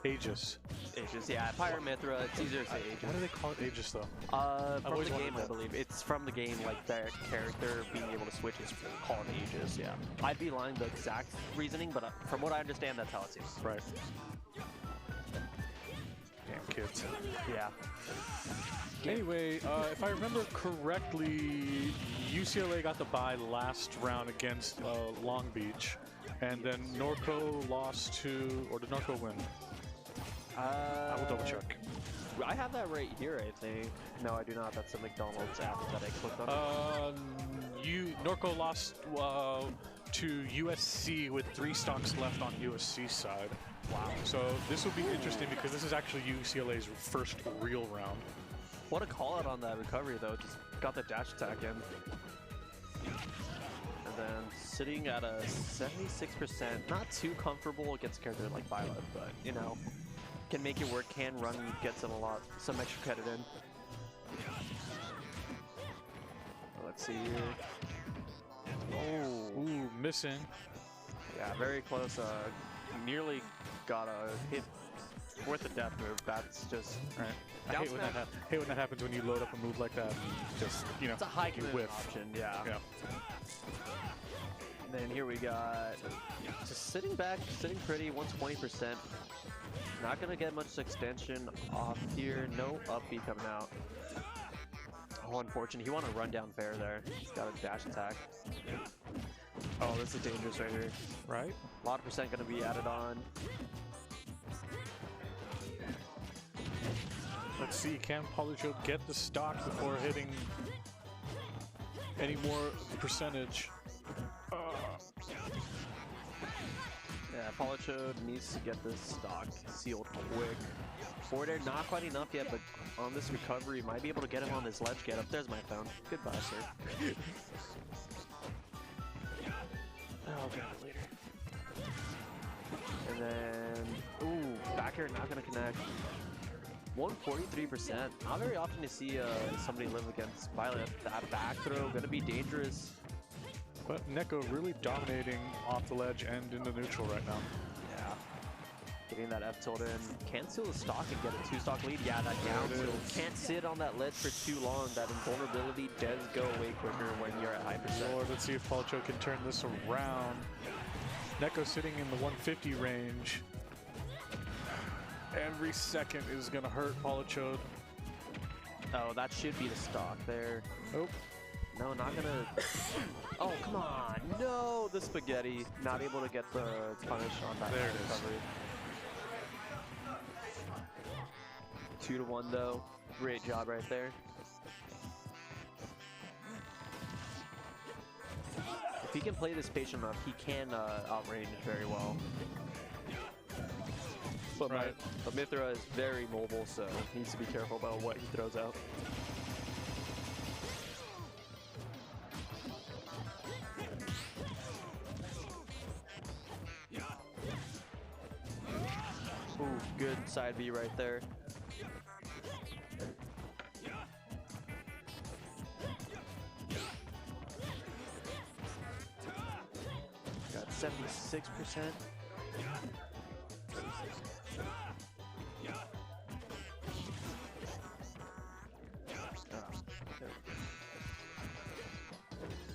Aegis. Aegis, yeah. Pyramithra. It's easier to say Why Aegis. do they call it Aegis though? From always the wondered game, I that. believe. It's from the game, like their character being able to switch is called Aegis, yeah. I'd be lying the exact reasoning, but from what I understand, that's how it seems. Right. Damn kids. Yeah. Anyway, if I remember correctly, UCLA got the bye last round against Long Beach, and then Norco lost to, or did Norco win? I will double check. I have that right here, I think. No, I do not. That's the McDonald's app that I clicked on. Norco lost to USC with 3 stocks left on USC side. Wow. So this will be interesting because this is actually UCLA's first real round. What a call out on that recovery, though. Just got the dash attack in. And then sitting at a 76%. Not too comfortable against a character like Violet, but, you know, can make it work, can run, get some extra credit in. Let's see here. Oh, Ooh, missing. yeah, very close. Nearly got a hit worth a death move. That's just All right. I Down hate when, smash. hate when that happens when you load up a move like that and just, you know, it's a high you command whiff. option. Yeah. Yeah. And then here we got just sitting back, sitting pretty, 120%. Not gonna get much extension off here. No up B coming out. Oh, unfortunate. He wanted to run down fair there. He's got a dash attack. Oh, this is dangerous right here. Right? A lot of percent gonna be added on. Let's see, can Polichode get the stock before hitting any more percentage? Yeah, Polichode needs to get this stock sealed quick. Forward air, not quite enough yet, but on this recovery, might be able to get him on this ledge get up. There's my phone. Goodbye, sir. Oh, god, later. And then, ooh, back air not gonna connect. 143%. Not very often to see somebody live against Violet. That back throw gonna be dangerous. But Neko really dominating off the ledge and into neutral right now. Yeah. Getting that F tilde in. Can't steal the stock and get a 2-stock lead. Yeah, that down There it tilt. is. Can't sit on that ledge for too long. That invulnerability does go way quicker when you're at high percent. Lord, let's see if Polocho can turn this around. Neko sitting in the 150 range. Every second is going to hurt Polocho. Oh, that should be the stock there. Nope. No, not gonna. Oh, come on. No, the spaghetti. Not able to get the punish on that There it is. recovery. 2-1 though. Great job right there. If he can play this patient enough, he can outrange very well. But, Right. but Mithra is very mobile, so he needs to be careful about what he throws out. Ooh, good side B right there. Got 76%.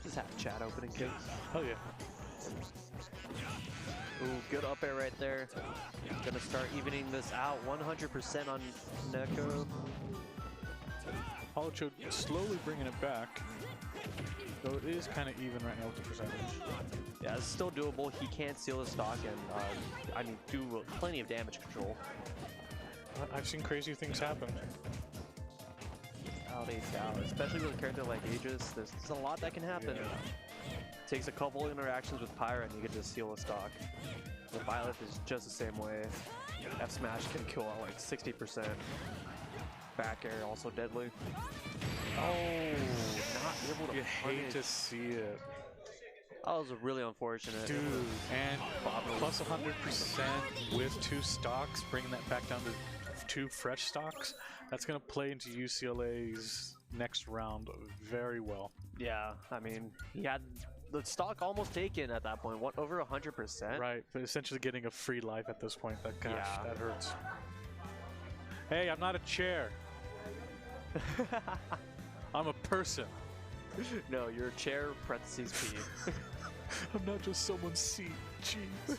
Just have chat opening kids. Hell yeah. Ooh, good up air right there. Gonna start evening this out. 100% on Neko. Polocho slowly bringing it back. Though it is kind of even right now with the percentage. Yeah, it's still doable. He can steal the stock and, I mean, do plenty of damage control. I've seen crazy things happen. Out Ace out, especially with a character like Aegis. There's a lot that can happen. Takes a couple interactions with Pyra and you get to steal a stock. The Violet is just the same way. F smash can kill out like 60%. Back air also deadly. Oh, not able to You hate to punish. see it. That was really unfortunate. Dude, and plus 100% with 2 stocks, bringing that back down to 2 fresh stocks. That's going to play into UCLA's next round very well. Yeah, I mean, he had the stock almost taken at that point. What, over 100%? Right, but essentially getting a free life at this point. That gosh, Yeah. that hurts. Hey, I'm not a chair. I'm a person. No, your chair parentheses P. I'm not just someone's seat. Jeez.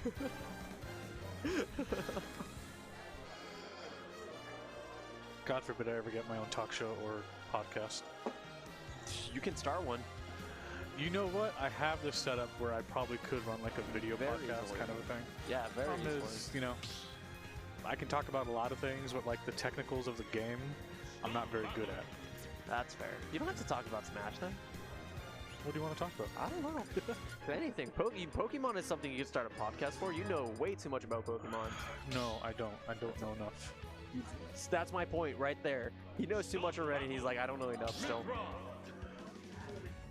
God forbid I ever get my own talk show or podcast. You can start one. You know what? I have this set up where I probably could run like a video Very podcast easily. kind of a thing. Yeah, very Problem easily. is, you know, I can talk about a lot of things, but like the technicals of the game, I'm not very good at. That's fair. You don't have to talk about Smash then. What do you want to talk about? I don't know. If anything, Pokemon is something you can start a podcast for. You know way too much about Pokemon. No, I don't. I don't know enough. That's my point right there. He knows too much already. He's like, I don't know enough still.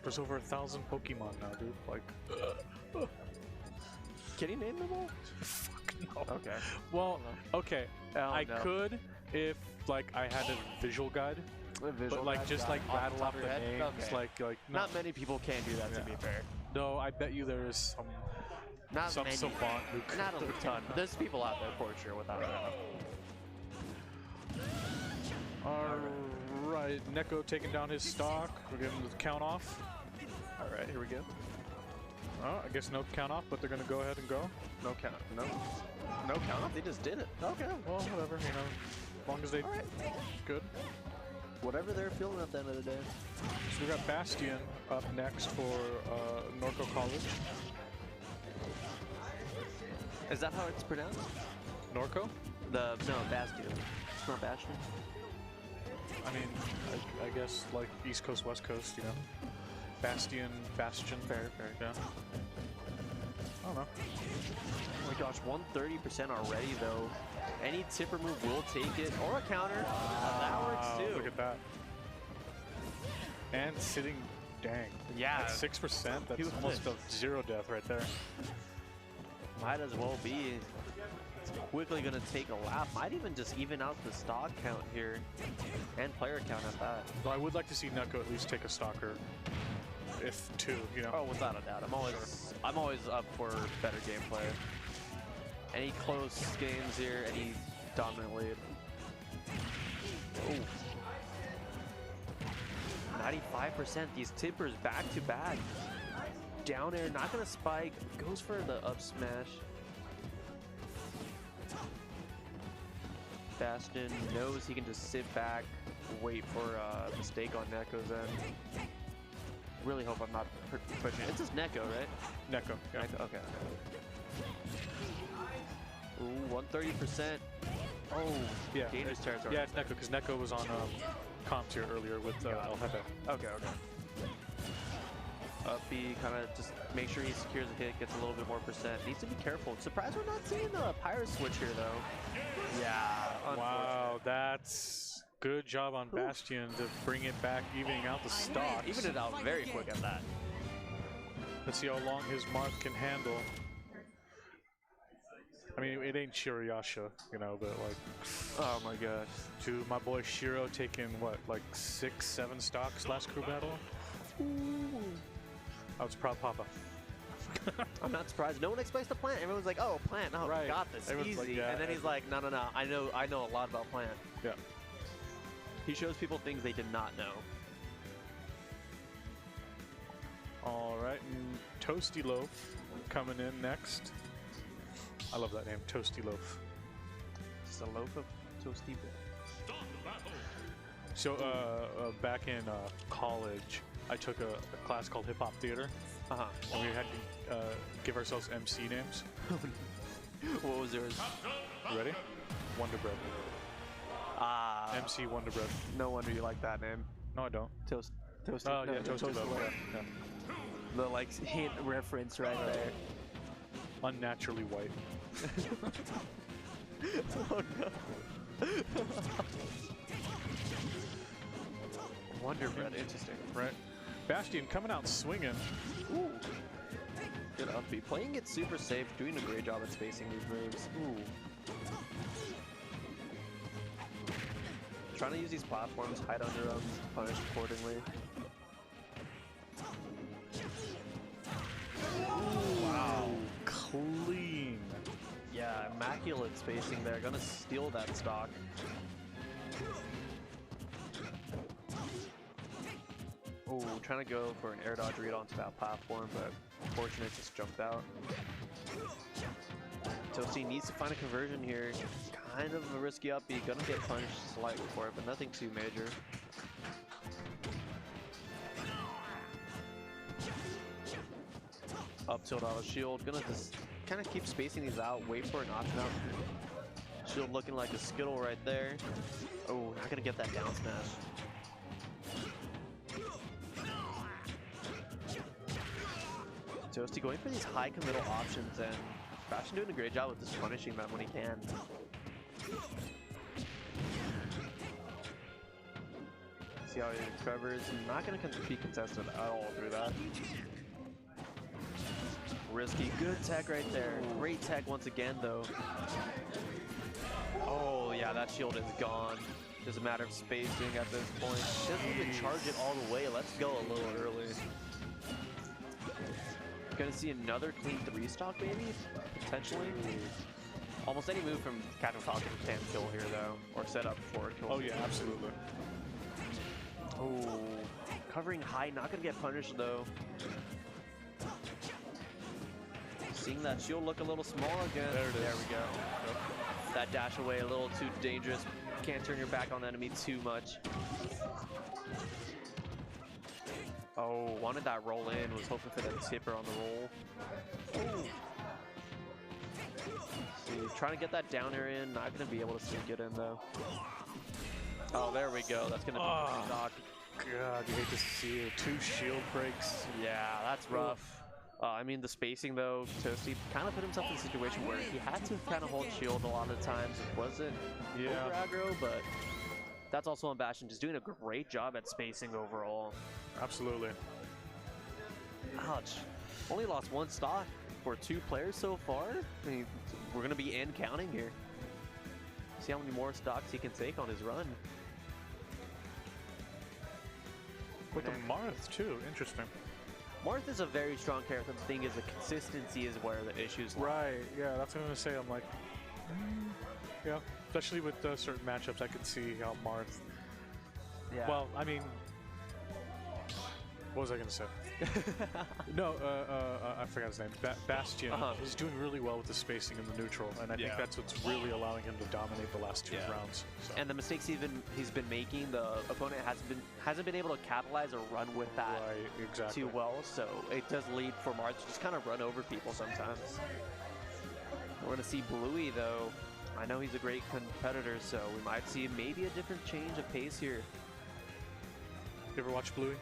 There's over 1,000 Pokemon now, dude. Like, Can he name them all? fuck no. Okay. Well, okay. Oh, I no. could if like I had a visual guide, but like just like rattle off the names, like no. Not many people can do that, to be fair. No, I bet you there is some Not some many. savant who could. Not a ton. There's people out there for sure without a doubt. All right, Neko taking down his stock. We're giving the count off. All right, here we go. Oh, I guess no count off, but they're gonna go ahead and go. No count. No count off. They just did it. Okay. Well, whatever, you know, as long as they good. Whatever they're feeling at the end of the day. So we got Bastion up next for Norco College. Is that how it's pronounced? Norco? No, Bastion. It's not Bastion. I mean, I guess like East Coast, West Coast, you know. Bastion. Fair. Yeah. I don't know. Oh my gosh, 130% already though. Any tipper move will take it, or a counter. That works Wow, too. look at that. And sitting, dang. Yeah. At 6%, that's Huge almost lift. a 0 death right there. Might as well be. It's quickly gonna take a lap. Might even just even out the stock count here, and player count at that. Well, I would like to see Neko at least take a stalker, if 2, you know. Oh, without a doubt. I'm always up for better gameplay. Any close games here, any dominant lead. Oh. 95%. These tippers back to back. Down air, not gonna spike. Goes for the up smash. Bastion knows he can just sit back, wait for a mistake on Neko's end. Really hope I'm not pushing it. It's just Neko, right? Neko. Yeah. Neko, okay. Ooh, 130%. Oh, Yeah. dangerous territory. Yeah, it's Neko, because Neko was on comps here earlier with El Jefe. Okay, okay. Up B, kind of just make sure he secures a hit, gets a little bit more percent. Needs to be careful. Surprised we're not seeing the Pyro switch here, though. Yeah, Wow, that's good job on Bastion to bring it back, evening out the stocks. Even it out very quick at that. Let's see how long his mark can handle. I mean, it ain't Shirayasha, you know, but like, Oh my gosh. to my boy Shiro taking what, like 6, 7 stocks last crew battle? I was proud Papa. I'm not surprised. No one expects the plant. Everyone's like, "Oh, plant! Oh, Right. we got this, Everyone's easy." like, yeah, and then he's like, "No, no, no. I know a lot about plant." Yeah. He shows people things they did not know. All right, and Toasty Loaf coming in next. I love that name, Toasty Loaf. Just a loaf of toasty bread. So back in college, I took a class called Hip Hop Theater, and we had to give ourselves MC names. What was yours? You ready? Wonder Bread. Ah, MC Wonder Bread. no wonder you like that name. No, I don't. Toasty. Oh, no, yeah, Toasty Toasty Loaf. Loaf. Yeah. The like hint reference right there. Unnaturally white. Oh no. Wonder Bread, interesting. Right. Bastion coming out swinging. Ooh. Good up B. Playing it super safe, doing a great job at spacing these moves. Ooh. Trying to use these platforms, hide under them, punish accordingly. Wow. Clean. Yeah, immaculate spacing there. Gonna steal that stock. Oh, trying to go for an air dodge read onto that platform, but unfortunately just jumped out. Toasty needs to find a conversion here. Kind of a risky up B. Gonna get punished slightly for it, but nothing too major. Up tilt out of shield. Gonna just kind of keep spacing these out. Wait for an option out. Shield looking like a skittle right there. Oh, not gonna get that down smash. Toasty going for these high committal options, and Bastion doing a great job with just punishing them when he can. See how he recovers. Not going to be contested at all through that. Risky. Good tech right there. Great tech once again, though. Oh, yeah, that shield is gone. Just a matter of spacing at this point. Doesn't even charge it all the way. Let's go a little early. Gonna see another clean 3 stock, maybe? Potentially? Almost any move from Captain Falcon can kill here, though. Or set up for a kill. Oh, yeah, absolutely. Oh, covering high, not gonna get punished, though. Seeing that shield look a little small again. There it is. There we go. That dash away a little too dangerous. Can't turn your back on the enemy too much. Oh, wanted that roll in, was hoping for that tipper on the roll. Ooh. See, trying to get that down air in, not going to be able to sneak it in though. Oh, there we go, that's going to be a knock. God, you hate to see it. 2 shield breaks. Yeah, that's rough. I mean, the spacing though, Toasty kind of put himself in a situation where he had to kind of hold shield a lot of the times. It wasn't over aggro, but that's also on Bastion, just doing a great job at spacing overall. Absolutely. Ouch. Only lost 1 stock for 2 players so far. I mean, we're going to be in counting here. See how many more stocks he can take on his run. With the Marth, too. Interesting. Marth is a very strong character. The thing is, the consistency is where the issues lie. Right, yeah, that's what I'm going to say. I'm like, yeah, especially with certain matchups, I could see how Marth. Yeah. Well, I mean, what was I going to say? No, I forgot his name. Bastion. He's doing really well with the spacing in the neutral, and I think that's what's really allowing him to dominate the last 2 rounds. So. And the mistakes he's been making, the opponent hasn't been able to capitalize or run with that too well. So it does lead for Marth to just kind of run over people sometimes. We're going to see Bluey though. I know he's a great competitor, so we might see maybe a different change of pace here. You ever watch Bluey?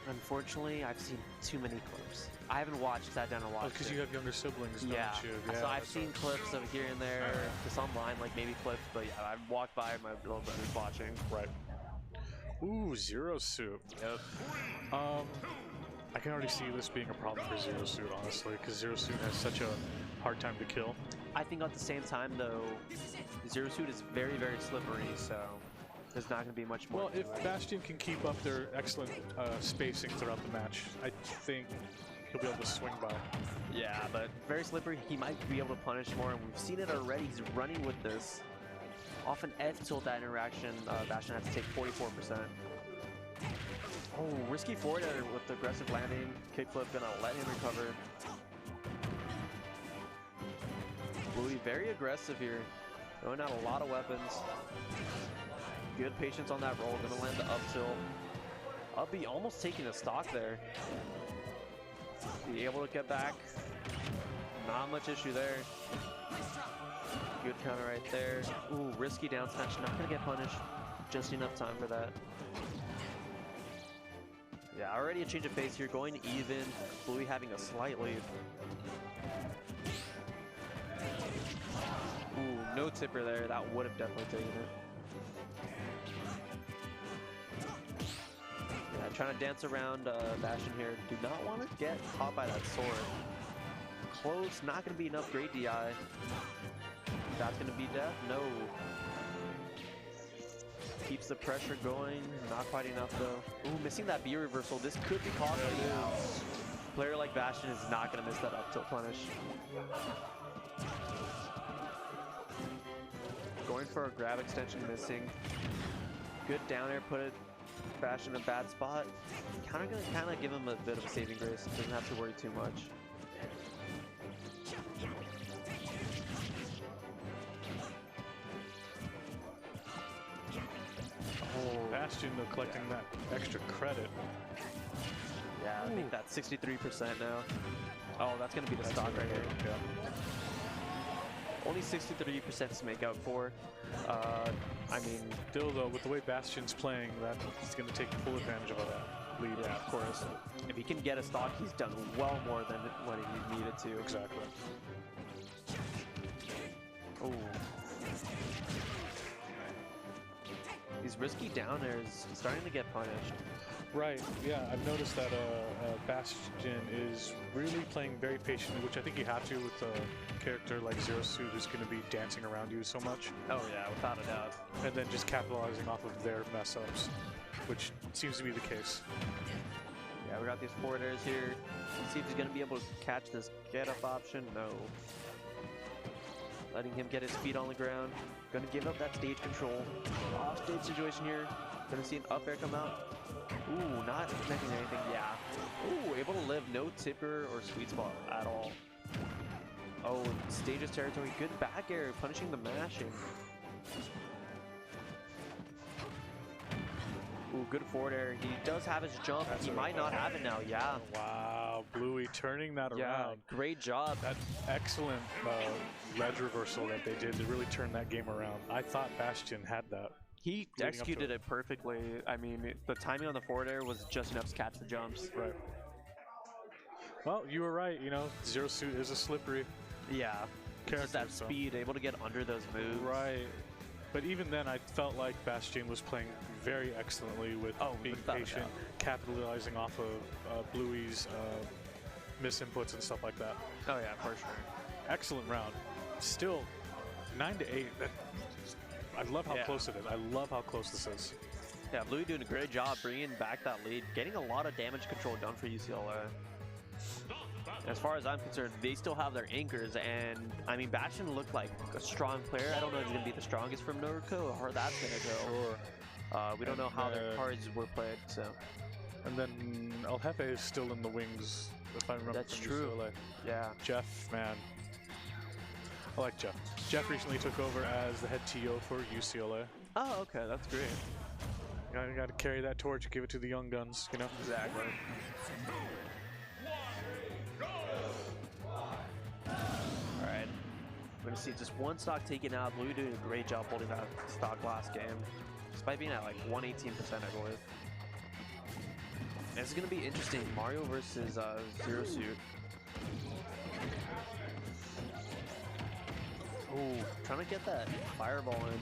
Unfortunately, I've seen too many clips. I haven't sat down and watched because you have younger siblings, don't you? Yeah, so I've seen clips of here and there, just online, like maybe clips, but yeah, I've walked by my little brother's watching. Right. Ooh, Zero Suit. Yep. I can already see this being a problem for Zero Suit, honestly, because Zero Suit has such a hard time to kill. I think at the same time, though, Zero Suit is very, very slippery, so there's not going to be much more. Well, if Bastion can keep up their excellent spacing throughout the match, I think he'll be able to swing by. Yeah, but very slippery. He might be able to punish more, and we've seen it already. He's running with this. Off an F tilt that interaction, Bastion has to take 44%. Oh, risky forward air with the aggressive landing. Kickflip gonna let him recover. Bluey very aggressive here. Throwing out a lot of weapons. Good patience on that roll. Gonna land the up tilt. Uppy almost taking a stock there. Be able to get back. Not much issue there. Good counter right there. Ooh, risky down smash. Not gonna get punished. Just enough time for that. Yeah, already a change of pace here. Going even. Bluey having a slight lead. Ooh, no tipper there. That would have definitely taken it. Yeah, trying to dance around Bastion here. Do not want to get caught by that sword. Close, not going to be enough great DI. That's going to be death? No. Keeps the pressure going. Not quite enough though. Ooh, missing that B reversal. This could be costly. A player like Bastion is not going to miss that up tilt punish. Going for a grab extension, missing. Good down air, put it Bastion in a bad spot. Kind of give him a bit of a saving grace. Doesn't have to worry too much. Oh, Bastion though collecting that extra credit. Yeah, I think that's 63% now. Oh, that's gonna be the stock right here. Yeah. Only 63% to make out for. I mean, still though, with the way Bastion's playing, that he's going to take full advantage of that lead. Yeah, of course. If he can get a stock, he's done well more than what he needed to. Exactly. Oh. These risky down airs starting to get punished. Right, yeah, I've noticed that Bastion is really playing very patiently, which I think you have to with a character like Zero Suit who's going to be dancing around you so much. Oh yeah, without a doubt. And then just capitalizing off of their mess-ups, which seems to be the case. Yeah, we got these forward airs here. Let's see if he's going to be able to catch this get-up option. No. Letting him get his feet on the ground. Going to give up that stage control. Off-stage situation here. Going to see an up air come out. Ooh, not connecting anything. Yeah. Ooh, able to live. No tipper or sweet spot at all. Oh, stages territory. Good back air, punishing the mashing. Ooh, good forward air. He does have his jump. He might not have it now. Yeah. Wow, Bluey turning that around. Yeah, great job. That excellent ledge reversal that they did to really turn that game around. I thought Bastion had that. He executed it perfectly. I mean, the timing on the forward air was just enough to catch the jumps. Right. Well, you were right. You know, Zero Suit is a slippery character. That speed, able to get under those moves. Right. But even then, I felt like Bastion was playing very excellently with being patient, capitalizing off of Bluey's misinputs and stuff like that. Oh yeah, for sure. Excellent round. Still 9-8. I love how close it is. I love how close this is. Yeah, Bluey doing a great job bringing back that lead, getting a lot of damage control done for UCLA. As far as I'm concerned, they still have their anchors, and I mean, Bastion looked like a strong player. I don't know if he's going to be the strongest from Norco or how that's going to go. Sure. We don't know how their cards were played, so. And then El Jefe is still in the wings, if I remember. That's from true. UCLA. Yeah. Jeff, man. I like Jeff. Jeff recently took over as the head TO for UCLA. Oh, okay, that's great. You got to carry that torch, give it to the young guns, you know? Exactly. Alright. We're going to see just one stock taken out. Blue doing a great job holding that stock last game. Despite being at like 118%, I believe. This is going to be interesting. Mario versus Zero Suit. Ooh, trying to get that fireball in.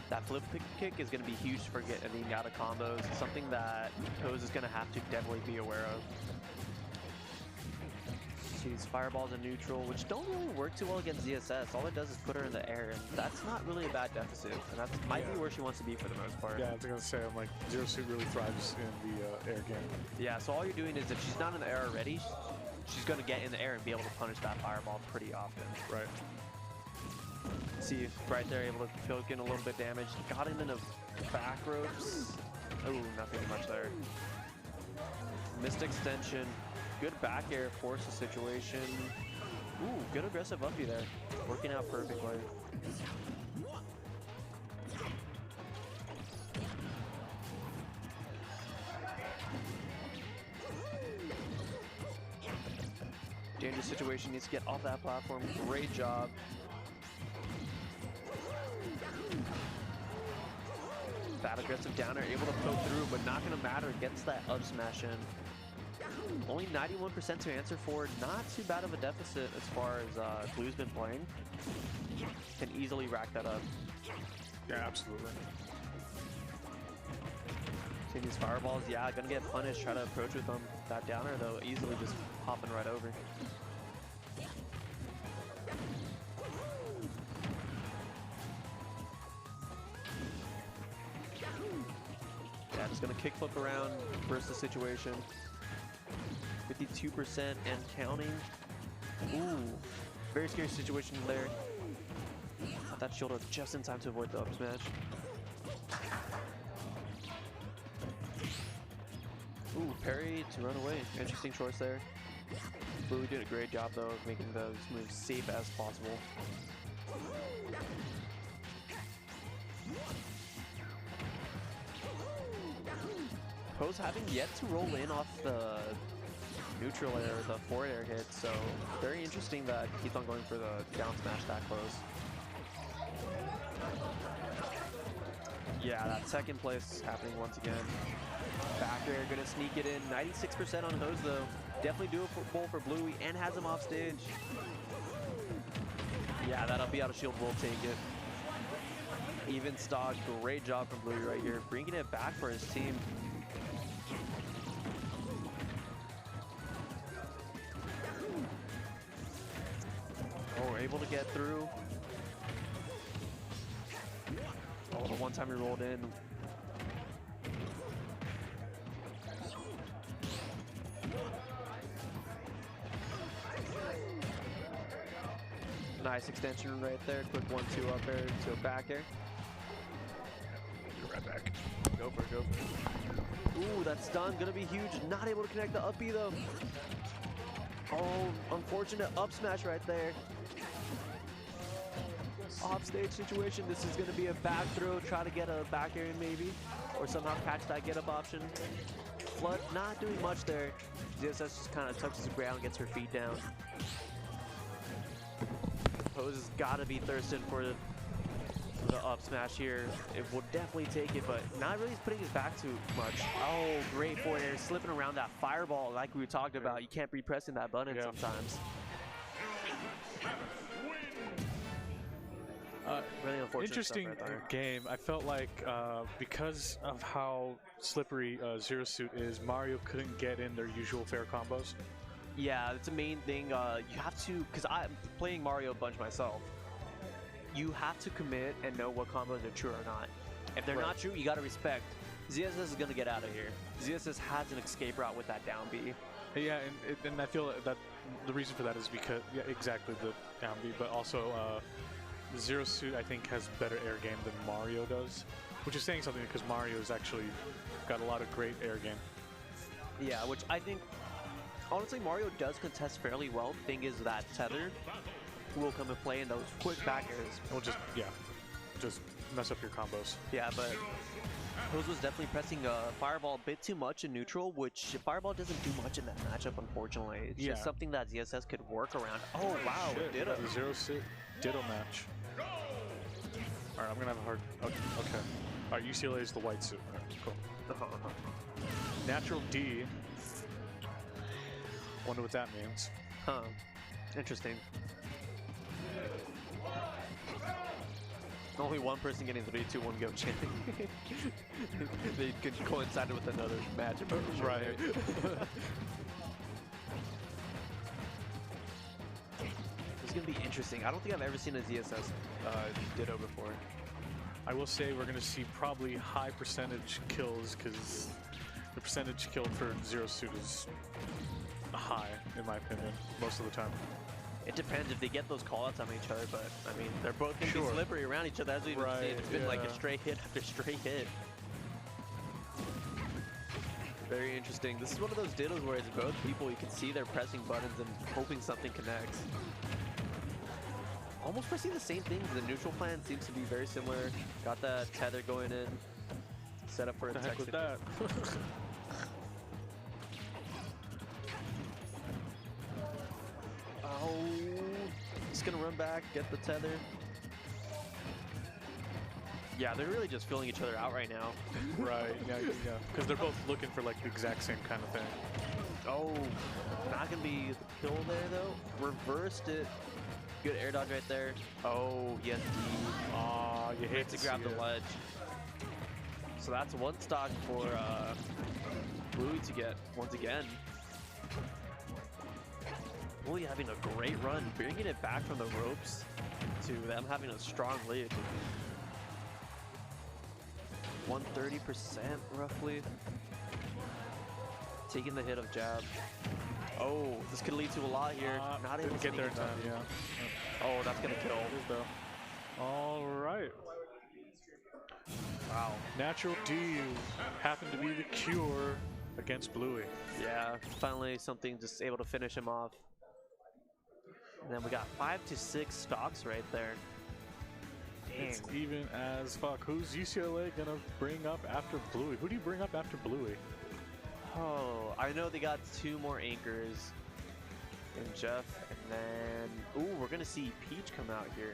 That flip kick is going to be huge for getting out of combos. Something that Pose is going to have to definitely be aware of. See these fireballs in neutral, which don't really work too well against ZSS. All it does is put her in the air, and that's not really a bad deficit. And that might be where she wants to be for the most part. Yeah, I was going to say, I'm like, Zero Suit really thrives in the air game. Yeah, so all you're doing is if she's not in the air already, she's going to get in the air and be able to punish that fireball pretty often. Right. See, right there, able to choke in a little bit damage. Got him in the back ropes. Oh, nothing much there. Missed extension. Good back air, force the situation. Ooh, good aggressive uppy there. Working out perfectly. Dangerous situation, needs to get off that platform. Great job. That aggressive downer, able to poke through, but not going to matter. Gets that up smash in. Only 91% to answer for. Not too bad of a deficit as far as Blue's been playing. Can easily rack that up. Yeah, absolutely. See these fireballs, yeah, gonna get punished. Try to approach with them. That downer, though, easily just popping right over. Yeah, just gonna kickflip around, burst the situation. 52% and counting. Ooh, very scary situation there. Got that shield up just in time to avoid the up smash. Ooh, parry to run away. Interesting choice there. Blue did a great job though of making those moves safe as possible. Pose having yet to roll in off the neutral air, the forward air hit, so very interesting that he keeps on going for the down smash that close. Yeah, that second place happening once again. Back air, gonna sneak it in. 96% on Hose though. Definitely doable for Bluey and has him off stage. Yeah, that up B out of shield will take it. Even stock, great job from Bluey right here, bringing it back for his team. Oh, we're able to get through. Oh, the one time he rolled in. Nice extension right there. Quick 1-2 up air to a back air. You're right back. Go for it, go for it. Ooh, that stun gonna be huge. Not able to connect the up B though. Oh, unfortunate up smash right there. Off stage situation. This is gonna be a back throw. Try to get a back air in maybe, or somehow catch that get up option. Flood not doing much there. ZSS just kind of touches the ground, gets her feet down. Pose has got to be thirsting for the up smash here. It will definitely take it, but not really putting his back too much. Oh, great forward air, slipping around that fireball like we were talking about. You can't be pressing that button sometimes. Really unfortunate. Interesting stuff right game. I felt like because of how slippery Zero Suit is, Mario couldn't get in their usual fair combos. Yeah, that's the main thing. You have to, because I'm playing Mario a bunch myself, you have to commit and know what combos are true or not. If they're Right. not true, you gotta respect. ZSS is gonna get out of here. ZSS has an escape route with that down B. Yeah, and I feel that the reason for that is because, yeah, exactly, the down B, but also Zero Suit, I think, has better air game than Mario does, which is saying something because Mario's actually got a lot of great air game. Yeah, which I think, honestly, Mario does contest fairly well. Thing is that tether will come and play in those quick back airs. It'll just, yeah, just mess up your combos. Yeah, but Pose was definitely pressing Fireball a bit too much in neutral, which Fireball doesn't do much in that matchup, unfortunately. It's just something that ZSS could work around. Oh, wow, Shit, Ditto. the Zero Suit Ditto match. Alright, I'm gonna have a hard, okay. Alright, UCLA is the white suit. Alright, cool. Natural D. Wonder what that means. Huh. Interesting. Only one person getting 3-2-1 go chanting. They could coincide with another match. Right. It's gonna be interesting. I don't think I've ever seen a ZSS Ditto before. I will say we're going to see probably high percentage kills because the percentage killed for Zero Suit is high, in my opinion, most of the time. It depends if they get those callouts on each other, but I mean, they're both going to be slippery around each other, as we've seen. It's been like a straight hit after straight hit. Very interesting. This is one of those Dittos where it's both people, you can see they're pressing buttons and hoping something connects. Almost pressing the same things. The neutral plan seems to be very similar. Got that tether going in. Set up for a What the heck was text. that? Oh, he's gonna run back, get the tether. Yeah, they're really just filling each other out right now. Right, yeah. Because they're both looking for like the exact same kind of thing. Oh, not gonna be the kill there though. Reversed it. Good air dodge right there. Oh, yes, Aw, you hate to grab the ledge. So that's one stock for Bluey to get once again. Bluey having a great run, bringing it back from the ropes to them having a strong lead. 130% roughly. Taking the hit of jab. Oh, this could lead to a lot here. Not able to get there in sneak time, up. yeah. Oh, that's gonna kill. All right. Wow. Natural D happened to be the cure against Bluey. Yeah, finally something just able to finish him off. And then we got 5 to 6 stocks right there. Dang. It's even as fuck. Who's UCLA gonna bring up after Bluey? Who do you bring up after Bluey? Oh, I know they got 2 more anchors in Jeff, and then ooh, we're gonna see Peach come out here.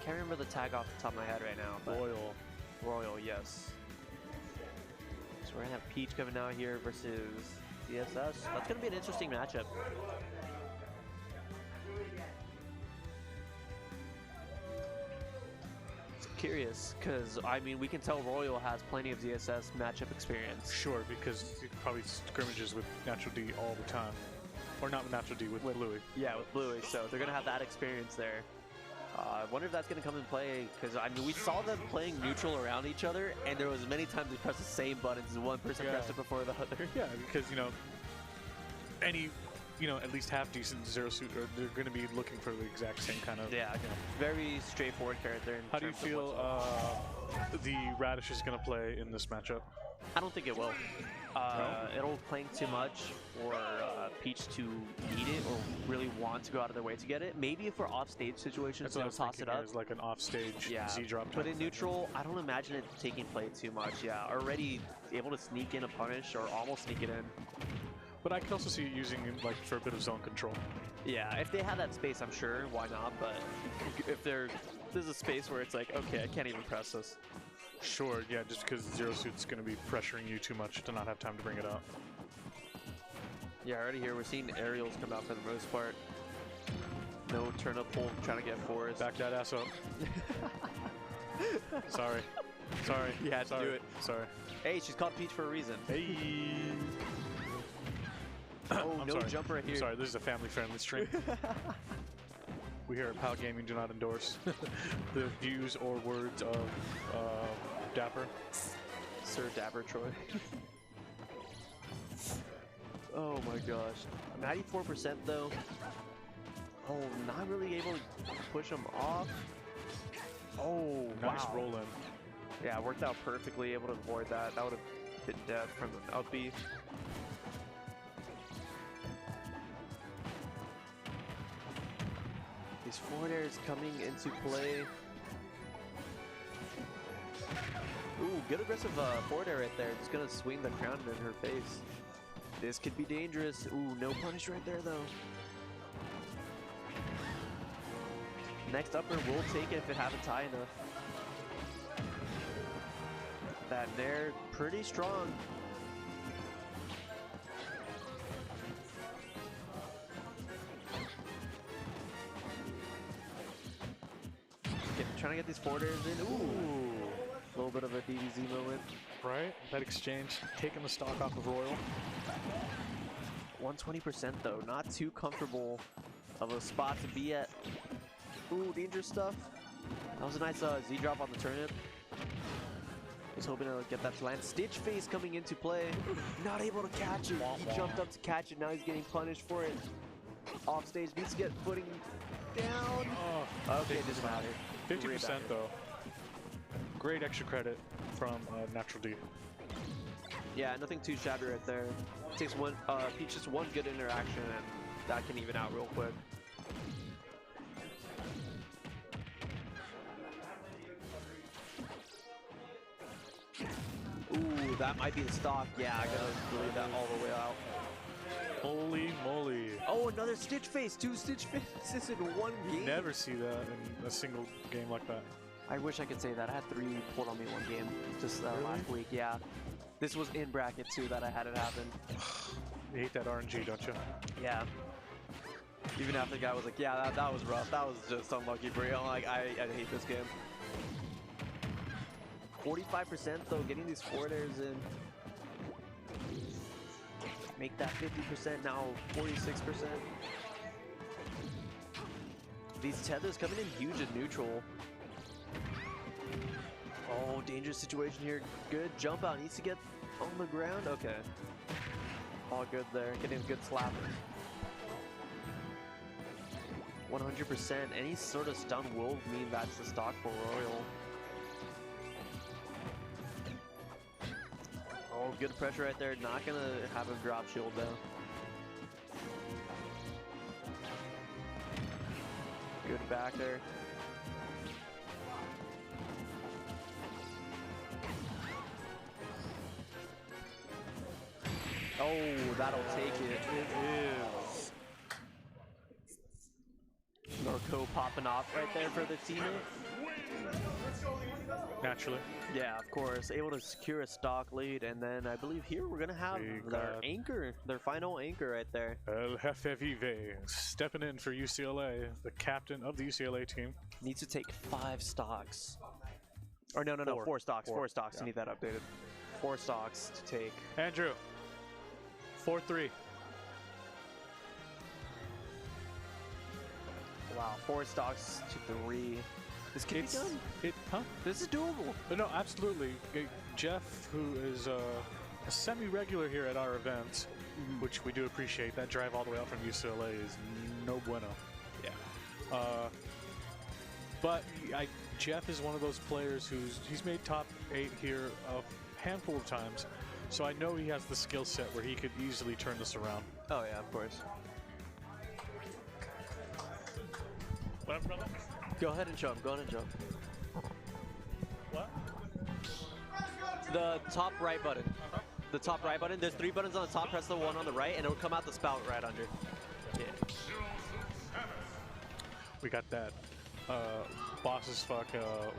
Can't remember the tag off the top of my head right now. But Royal, yes. So we're gonna have Peach coming out here versus CSS. That's gonna be an interesting matchup. Curious, because I mean we can tell Royal has plenty of ZSS matchup experience. Sure, because he probably scrimmages with Natural D all the time. Or not with Natural D, with Bluey. Yeah, with Bluey, so they're gonna have that experience there. I wonder if that's gonna come in play, because I mean we saw them playing neutral around each other, and there was many times they pressed the same buttons as one person pressed it before the other. Yeah, because at least half decent Zero Suit, or they're going to be looking for the exact same kind of. Yeah, very straightforward character. How do you feel the Radish is going to play in this matchup? I don't think it will. It'll plank too much, or Peach to need it, or really want to go out of their way to get it. Maybe if we're off-stage situations, they'll toss it up. It's like an off-stage Z-drop. But in neutral, I don't imagine it taking play too much. Yeah, already able to sneak in a punish, or almost sneak it in. But I can also see it using like for a bit of zone control. Yeah, if they have that space, I'm sure, why not? But if there's a space where it's like, okay, I can't even press this. Sure, yeah, just because Zero Suit's going to be pressuring you too much to not have time to bring it up. Yeah, already here we're seeing aerials come out for the most part. No turnip pull trying to get force. Back that ass up. Sorry. You had to do it. Sorry. Hey, she's called Peach for a reason. Hey. Oh, no jumper here. I'm sorry, this is a family-friendly stream. We here at PAL Gaming do not endorse the views or words of Dapper. Sir Dapper Troy. Oh my gosh. 94% though. Oh, not really able to push him off. Oh, Nice wow. roll in. Yeah, it worked out perfectly, able to avoid that. That would have been death from an up B. These forward airs coming into play. Ooh, good aggressive forward air right there. Just gonna swing the crown in her face. This could be dangerous. Ooh, no punish right there though. Next upper will take it if it happens high enough. That there, pretty strong. Trying to get these forward airs in. Ooh, a little bit of a DBZ moment. Right? That exchange, taking the stock off of Royal. 120% though, not too comfortable of a spot to be at. Ooh, dangerous stuff. That was a nice Z drop on the turnip. Was hoping to get that to land. Stitch face coming into play. Not able to catch it. He jumped up to catch it. Now he's getting punished for it. Off stage, needs to get footing down. Oh, Okay, doesn't matter. 50% though. Great extra credit from Natural D. Yeah, nothing too shabby right there. Takes one, just one good interaction, and that can even out real quick. Ooh, that might be the stock. Yeah, I gotta believe that all the way out. Holy moly. Oh, another Stitch face. 2 Stitch faces in one game. Never see that in a single game like that. I wish I could say that. I had 3 pulled on me one game just Really? last week. Yeah. This was in bracket too that I had it happen. You hate that RNG, don't you? Yeah. Even after the guy was like, yeah, that was rough. That was just unlucky for you. I'm like, I hate this game. 45% though, getting these forward airs in. Make that 50%, now 46%. These tethers coming in huge in neutral. Oh, dangerous situation here. Good jump out, needs to get on the ground. Okay. All good there, getting a good slap. 100%, any sort of stun will mean that's the stock for Royal. Oh, good pressure right there. Not gonna have him drop shield though. Good back there. Oh, that'll take it. It is. Norco popping off right there for the teammate. Naturally. Yeah, of course. Able to secure a stock lead, and then I believe here we're gonna have their anchor, their final anchor right there. El Jefe Vive stepping in for UCLA, the captain of the UCLA team. Needs to take 5 stocks. Or no, 4 stocks. 4 stocks. Yeah. I need that updated. 4 stocks to take. Andrew, 4-3. Wow, 4 stocks to 3. This can be done. This is doable. No, absolutely. Jeff, who is a semi-regular here at our events, which we do appreciate, that drive all the way out from UCLA is no bueno. Yeah. But Jeff is one of those players he's made top 8 here a handful of times, so I know he has the skill set where he could easily turn this around. Oh yeah, of course. What, brother? Go ahead and jump. Go ahead and jump. What? The top right button. The top right button. There's 3 buttons on the top. Press the one on the right, and it'll come out the spout right under. Yeah. We got that boss as fuck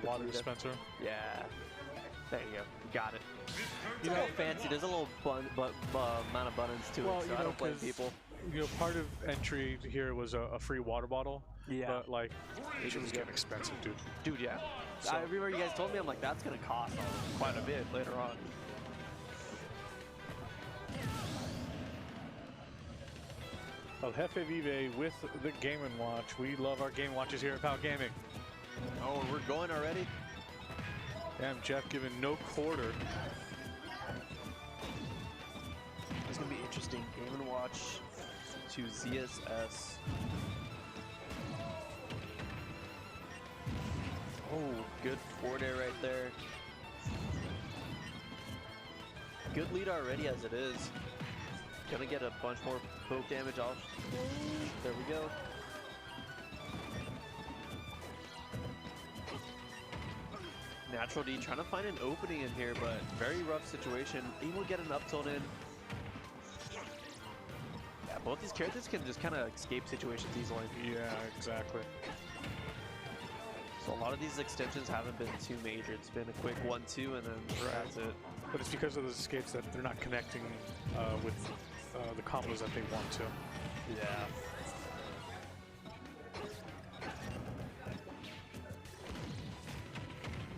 water dispenser. Yeah. There you go. Got it. It's a little fancy. There's a little amount of buttons to it, so I don't blame people. You know, part of entry here was a free water bottle. Yeah. But like, it was getting expensive, dude. Dude, yeah. So, I remember you guys told me, I'm like, that's gonna cost quite a bit later on. El Jefe Vive with the Game & Watch. We love our Game Watches here at Pow Gaming. Oh, we're going already? Damn, Jeff giving no quarter. It's going to be interesting. Game & Watch to ZSS. Oh, good forward air right there. Good lead already as it is. Gonna get a bunch more poke damage off. There we go. Natural D trying to find an opening in here, but very rough situation. Able to get an up tilt in. Yeah, both these characters can just kind of escape situations easily. Yeah, exactly. So a lot of these extensions haven't been too major. It's been a quick 1-2 and then that's it. But it's because of those escapes that they're not connecting with the combos that they want to. Yeah.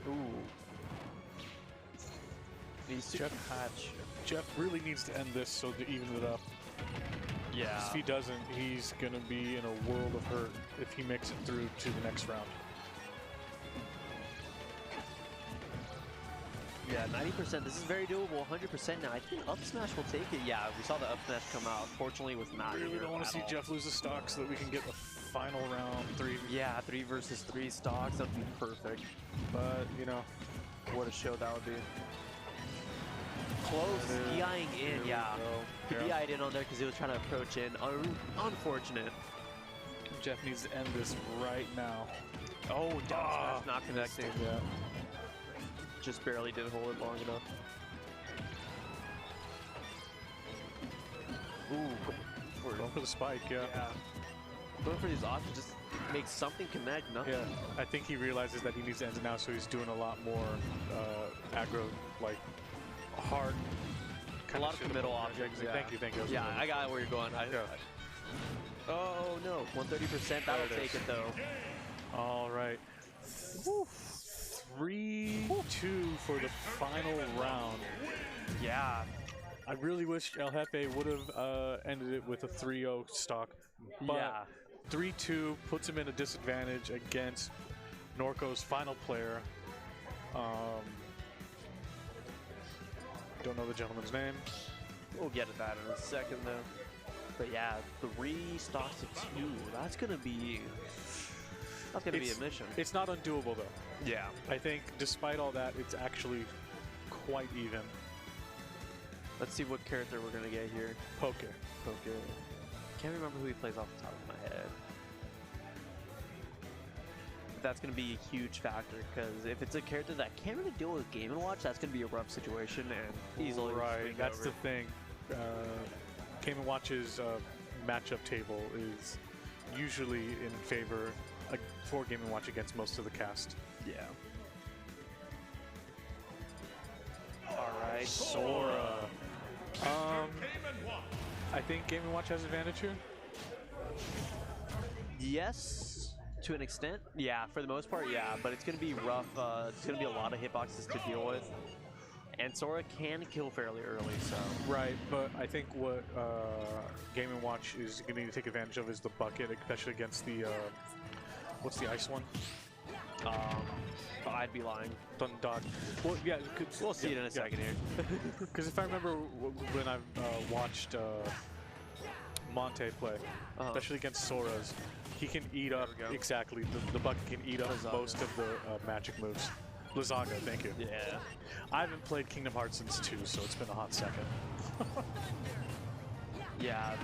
Ooh. Needs to catch. Jeff really needs to end this so to even it up. Yeah. If he doesn't, he's going to be in a world of hurt if he makes it through to the next round. Yeah, 90%. This is very doable. 100% now. I think up smash will take it. Yeah, we saw the up smash come out. Fortunately, with not. Really don't want to see Jeff lose the stock so that we can get the final round 3. Yeah, 3 versus 3 stocks. That would be perfect. But, you know, what a show that would be. Close. DIing in, yeah. He DI'd in on there because he was trying to approach in. Unfortunate. Jeff needs to end this right now. Oh, down smash not connecting. Yeah. Just barely did hold it long enough. Ooh. Going for the spike, yeah. Going for these options just makes something connect, nothing. Yeah, I think he realizes that he needs to end it now, so he's doing a lot more aggro, like hard. A lot of committal objects. Yeah. Thank you. Yeah, I got where you're going. Oh no, 130%. That'll take it though. All right. 3-2 for the final round. Yeah. I really wish El Jefe would have ended it with a 3-0 stock. But yeah. 3-2 puts him in a disadvantage against Norco's final player. Don't know the gentleman's name. We'll get to that in a second though. But yeah, 3 stocks to 2. That's gonna be a mission. It's not undoable though. Yeah. I think despite all that, it's actually quite even. Let's see what character we're gonna get here. Poke. Can't remember who he plays off the top of my head. But that's gonna be a huge factor because if it's a character that can't really deal with Game & Watch, that's gonna be a rough situation and easily right. That's over. the thing. Game & Watch's matchup table is usually in favor for Game & Watch against most of the cast. Yeah. All right, Sora. I think Game & Watch has advantage here. Yes, to an extent. Yeah, for the most part, yeah. But it's going to be rough. It's going to be a lot of hitboxes to deal with. And Sora can kill fairly early, so... Right, but I think what Game & Watch is going to need to take advantage of is the bucket, especially against the... what's the ice one? I'd be lying. Dundog. Well, yeah, we'll see it in a second here. Because if I remember when I watched Monte play, especially against Sora's, he can eat up, exactly, the bucket can eat up most of the magic moves. Lazaga, thank you. Yeah. I haven't played Kingdom Hearts since 2, so it's been a hot second. Yeah.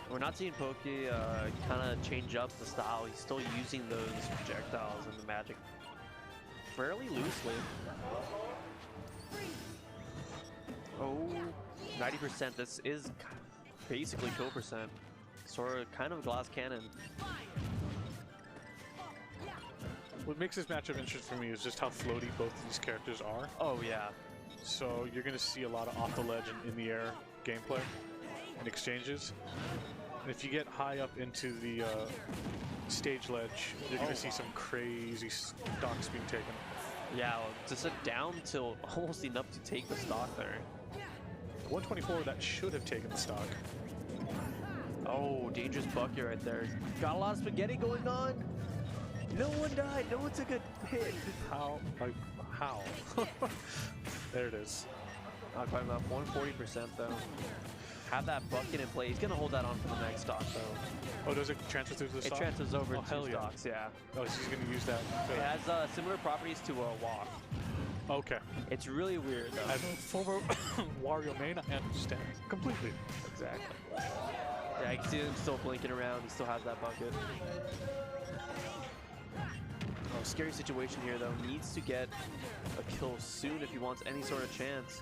We're not seeing Poke kind of change up the style. He's still using those projectiles and the magic fairly loosely. Oh, 90%. This is basically kill percent. Sora kind of a glass cannon. What makes this matchup interesting for me is just how floaty both of these characters are. Oh, yeah. So you're going to see a lot of off the ledge and in the air gameplay and exchanges. And if you get high up into the stage ledge, you're going to see some crazy stocks being taken. Yeah, just a down till almost enough to take the stock there. 124, that should have taken the stock. Oh, dangerous bucket right there. Got a lot of spaghetti going on. No one died. No one took a hit. How? Like, how? There it is. Not quite enough. 140% though. Have that bucket in play. He's gonna hold that on for the next stock though. Oh, does it transfer through the It stock? transfers over Oh, to hell yeah. stocks, yeah. Oh, so he's gonna use that. It has similar properties to walk. Okay. It's really weird though. As a former Wario main, I understand completely. Exactly. Yeah, you can see him still blinking around. He still has that bucket. Oh, scary situation here though. Needs to get a kill soon if he wants any sort of chance.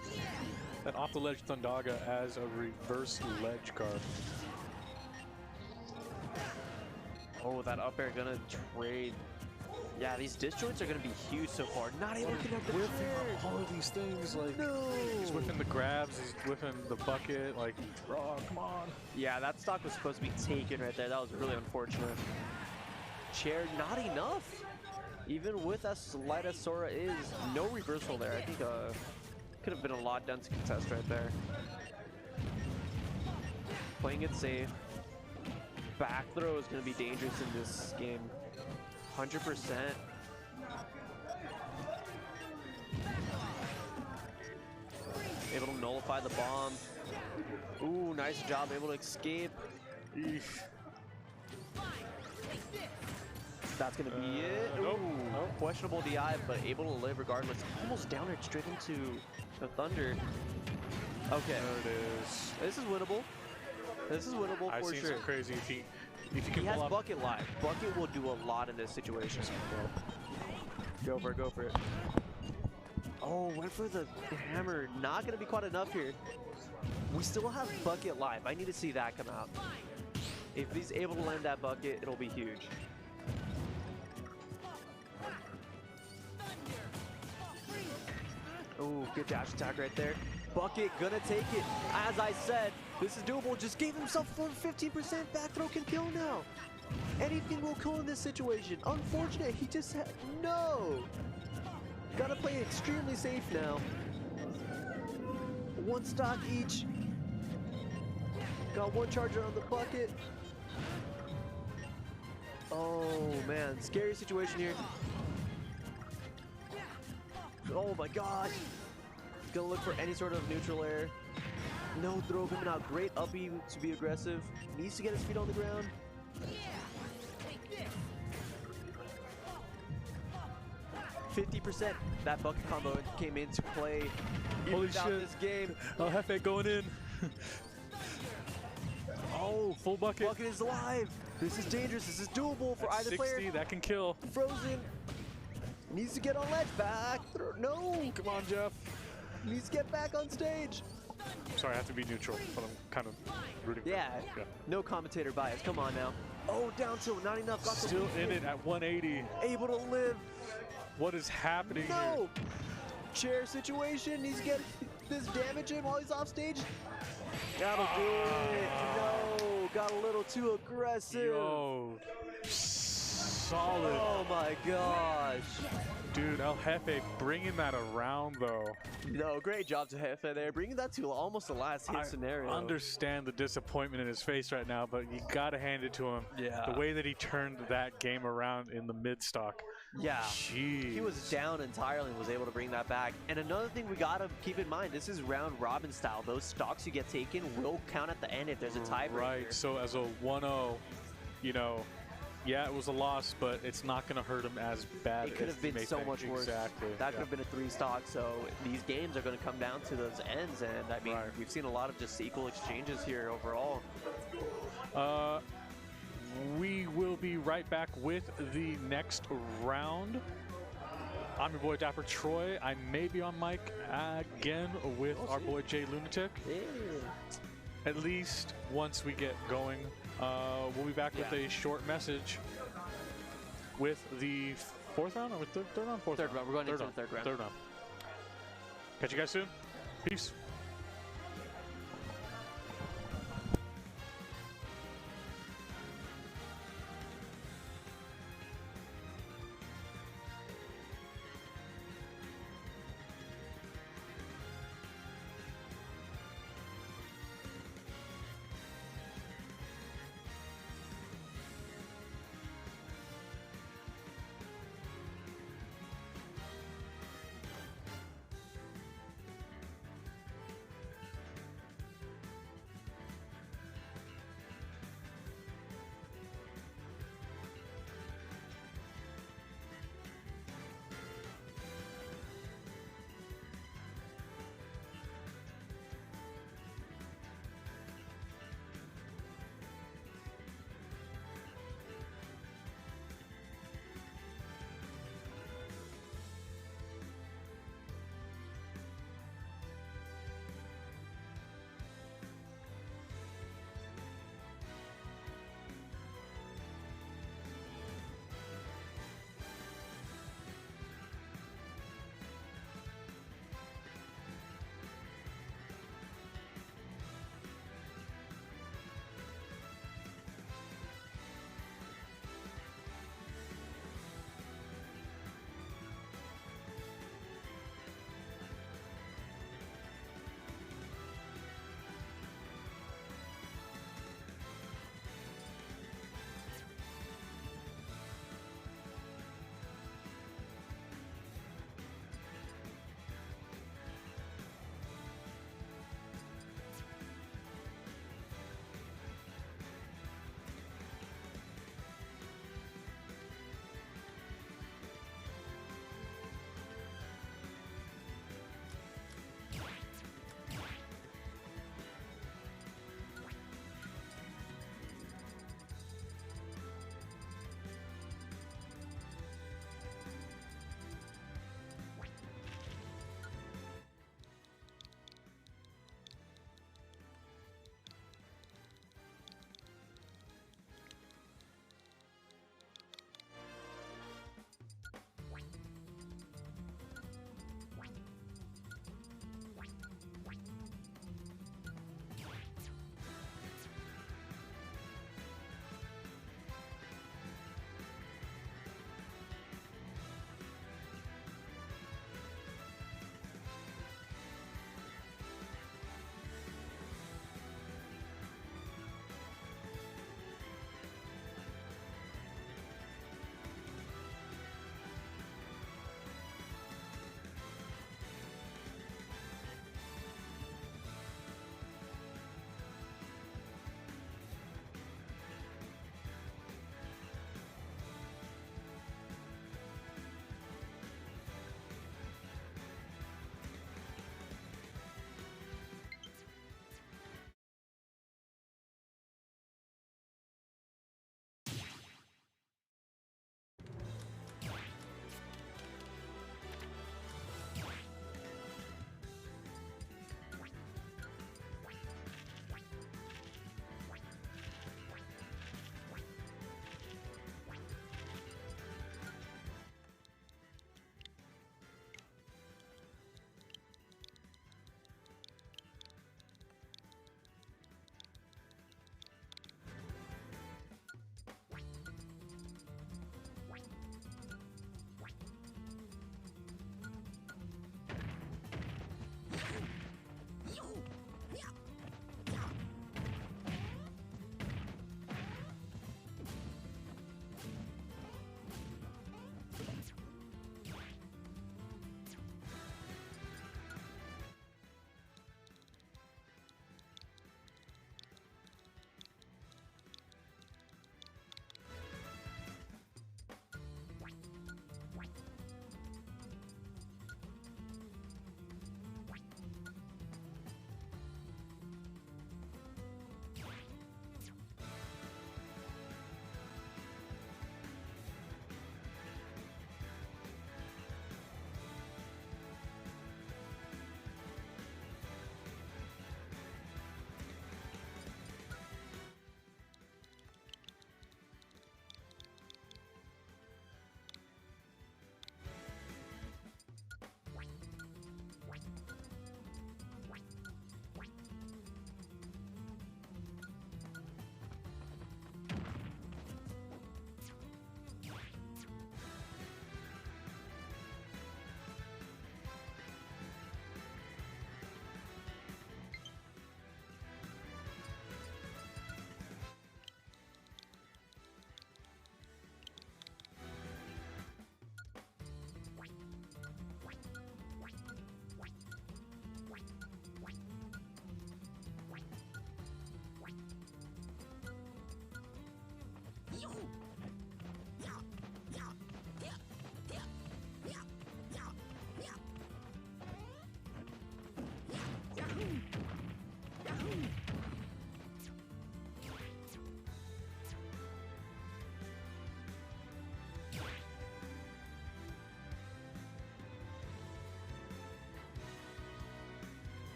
That off the ledge Thundaga as a reverse ledge guard. Oh, that up air gonna trade. Yeah, these disjoints are gonna be huge so far. Not able to connect the Whiffing chair. on all of these things, like No. he's whiffing the grabs, he's whiffing the bucket, like, oh, come on. Yeah, that stock was supposed to be taken right there. That was really unfortunate. Chair, not enough. Even with as light as Sora is, no reversal there. I think could have been a lot done to contest right there. Playing it safe. Back throw is going to be dangerous in this game. 100%. Able to nullify the bomb. Ooh, nice job. Able to escape. Eesh. That's going to be it. Nope. Ooh, Nope. questionable DI, but able to live regardless. Almost down there straight into the Thunder. Okay. There it is. This is winnable. This is winnable I've for seen sure. some crazy. If you He can has pull off. bucket live. Bucket will do a lot in this situation. Go for it, go for it. Oh, went for the hammer. Not gonna be quite enough here. We still have bucket live. I need to see that come out. If he's able to land that bucket, it'll be huge. Oh, good dash attack right there. Bucket gonna take it. As I said, this is doable. Just gave himself 15% back throw can kill now. Anything will kill in this situation. Unfortunate, he just had, no. Gotta play extremely safe now. One stock each. Got one charger on the bucket. Oh man, scary situation here. Oh my gosh. Gonna look for any sort of neutral air. No throw coming out. Great up B to be aggressive. Needs to get his feet on the ground. 50%. That bucket combo came into play. Holy Evened out shit. this game. El Jefe going in. Oh, full bucket. Bucket is alive. This is dangerous. This is doable for At either 60, player. that can kill. Frozen. Needs to get on ledge. Back. No. Come on, Jeff. Needs to get back on stage. Sorry, I have to be neutral, but I'm kind of rooting Yeah. for him. No commentator bias. Come on now. Oh, down tilt. Not enough. Got the Still win. in it at 180. Able to live. What is happening here? No. Chair situation. Needs to get this damage in while he's off stage. That'll do it. No. Got a little too aggressive. Yo, solid. Oh my gosh. Dude, El Jefe bringing that around, though. No, great job to Jefe there. Bringing that to almost the last hit I scenario. understand the disappointment in his face right now, but you gotta hand it to him. Yeah. The way that he turned that game around in the mid stock. Yeah. Jeez. He was down entirely and was able to bring that back. And another thing we gotta keep in mind, this is round robin style. Those stocks you get taken will count at the end if there's a tiebreaker. Right. So as a 1-0, you know, yeah, it was a loss, but it's not going to hurt him as bad. It could as have you been may so think. much worse. Exactly. That could have been a 3 stock. So these games are going to come down to those ends. And I mean, Right. we've seen a lot of just equal exchanges here overall. We will be right back with the next round. I'm your boy Dapper Troy. I may be on mic again with our boy Jay Lunatic. Yeah. At least once we get going. We'll be back with a short message with the 4th round or third round? Fourth Third round. We're going into the third round. Third round. Catch you guys soon. Peace.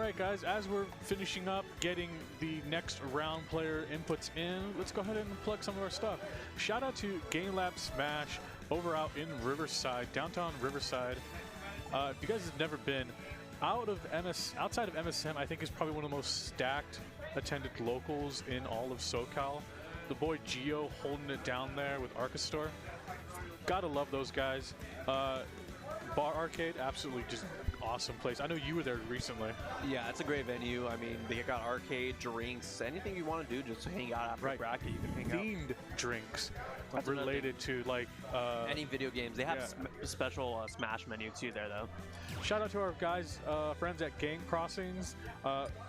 right, guys, as we're finishing up getting the next round player inputs in, let's go ahead and plug some of our stuff. Shout out to Game Lab Smash over out in Riverside, downtown Riverside. If you guys have never been, outside of MSM, I think is probably one of the most stacked attended locals in all of SoCal. The boy Gio holding it down there with Arcastor. Gotta love those guys. Bar Arcade, absolutely just awesome place. I know you were there recently. Yeah, it's a great venue. I mean, they got arcade, drinks, anything you want to do, just hang out after bracket. You can hang Themed drinks That's related to like any video games. They have special Smash menu too there though. Shout out to our guys, friends at Game Crossings,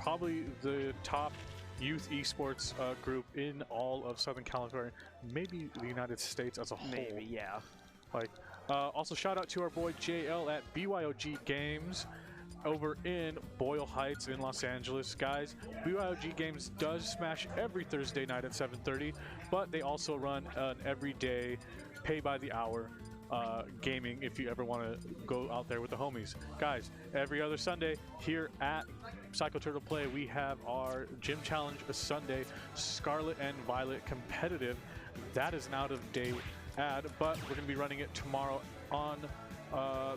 probably the top youth esports group in all of Southern California, maybe the United States as a whole. Maybe, yeah. Like, also shout out to our boy JL at BYOG Games over in Boyle Heights in Los Angeles. Guys, BYOG Games does Smash every Thursday night at 7:30, but they also run an everyday pay by the hour gaming if you ever want to go out there with the homies. Guys, every other Sunday here at Psycho Turtle Play, we have our Gym Challenge Sunday, Scarlet and Violet competitive. That is an out of date ad, but we're going to be running it tomorrow on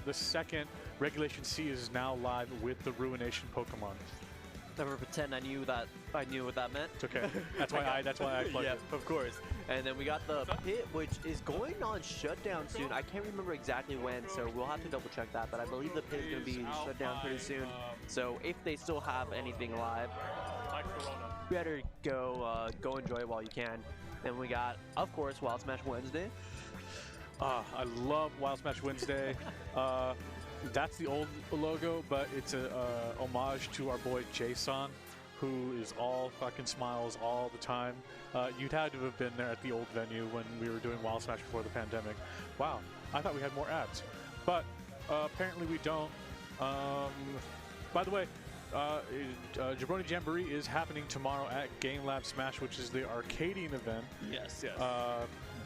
the 2nd. Regulation C is now live with the Ruination Pokemon. Never pretend I knew what that meant. It's okay. That's why I plugged Yeah, it. of course. And then we got the pit, which is going on shutdown soon. I can't remember exactly when, so we'll have to double check that. But I believe the pit is going to be shut down pretty soon. So if they still have anything live, better go enjoy it while you can. Then we got, of course, Wild Smash Wednesday. I love Wild Smash Wednesday. That's the old logo, but it's a homage to our boy Jason, who is all fucking smiles all the time. You'd had to have been there at the old venue when we were doing Wild Smash before the pandemic. Wow, I thought we had more ads, but apparently we don't. By the way, Jabroni Jamboree is happening tomorrow at Game Lab Smash, which is the arcading event. Yes, yes.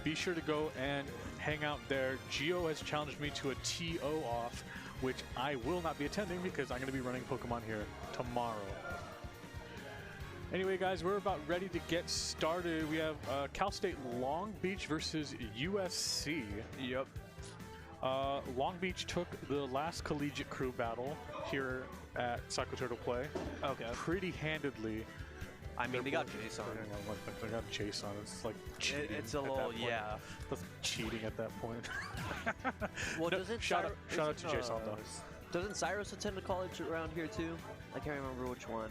Be sure to go and hang out there. Gio has challenged me to a TO off, which I will not be attending because I'm going to be running Pokemon here tomorrow. Anyway, guys, we're about ready to get started. We have Cal State Long Beach versus USC. Yep. Long Beach took the last collegiate crew battle here at Psycho Turtle Play. Okay. Pretty handedly. I mean, they got Jason. They got Jason. It's like cheating. It's a little, yeah. That's cheating at that point. Well, no, doesn't shout out to Jason though. Doesn't Cyrus attend a college around here too? I can't remember which one.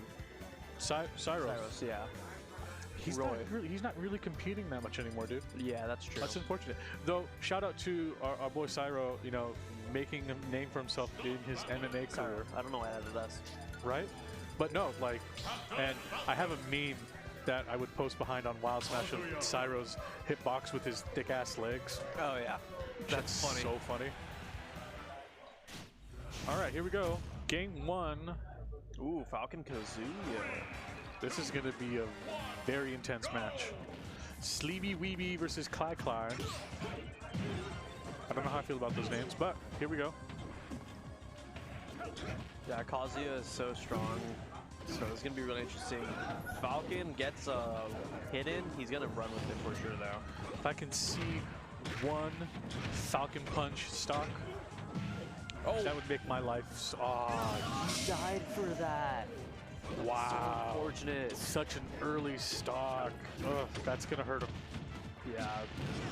Cyrus, yeah. He's not really competing that much anymore, dude. Yeah, that's true. That's unfortunate. Though, shout out to our boy Cyro, you know, making a name for himself in his MMA career. I don't know why that is us. Right? But no, like, and I have a meme that I would post behind on Wild Smash of Cyro's hitbox with his thick ass legs. Oh yeah, that's funny. So funny. All right, here we go. Game 1. Ooh, Falcon Kazuya. This is going to be a very intense match. Sleepy Weeby versus Cly Cly. I don't know how I feel about those names, but here we go. Yeah, Kazuya is so strong, so it's gonna be really interesting. Falcon gets hidden, he's gonna run with it for sure though. If I can see one Falcon Punch stock, that would make my life. He died for that. Wow. So unfortunate. Such an early stock. Ugh, that's gonna hurt him. Yeah.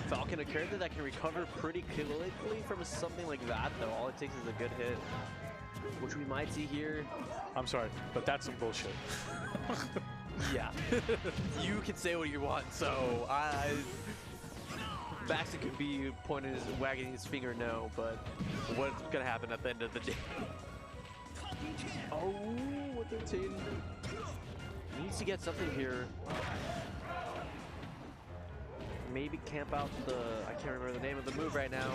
Falcon, a character that can recover pretty quickly from something like that though. All it takes is a good hit, which we might see here. I'm sorry, but that's some bullshit. Yeah. You can say what you want, so Baxter could be wagging his finger no, but what's gonna happen at the end of the day? Oh, what the team needs to get something here. Maybe camp out I can't remember the name of the move right now.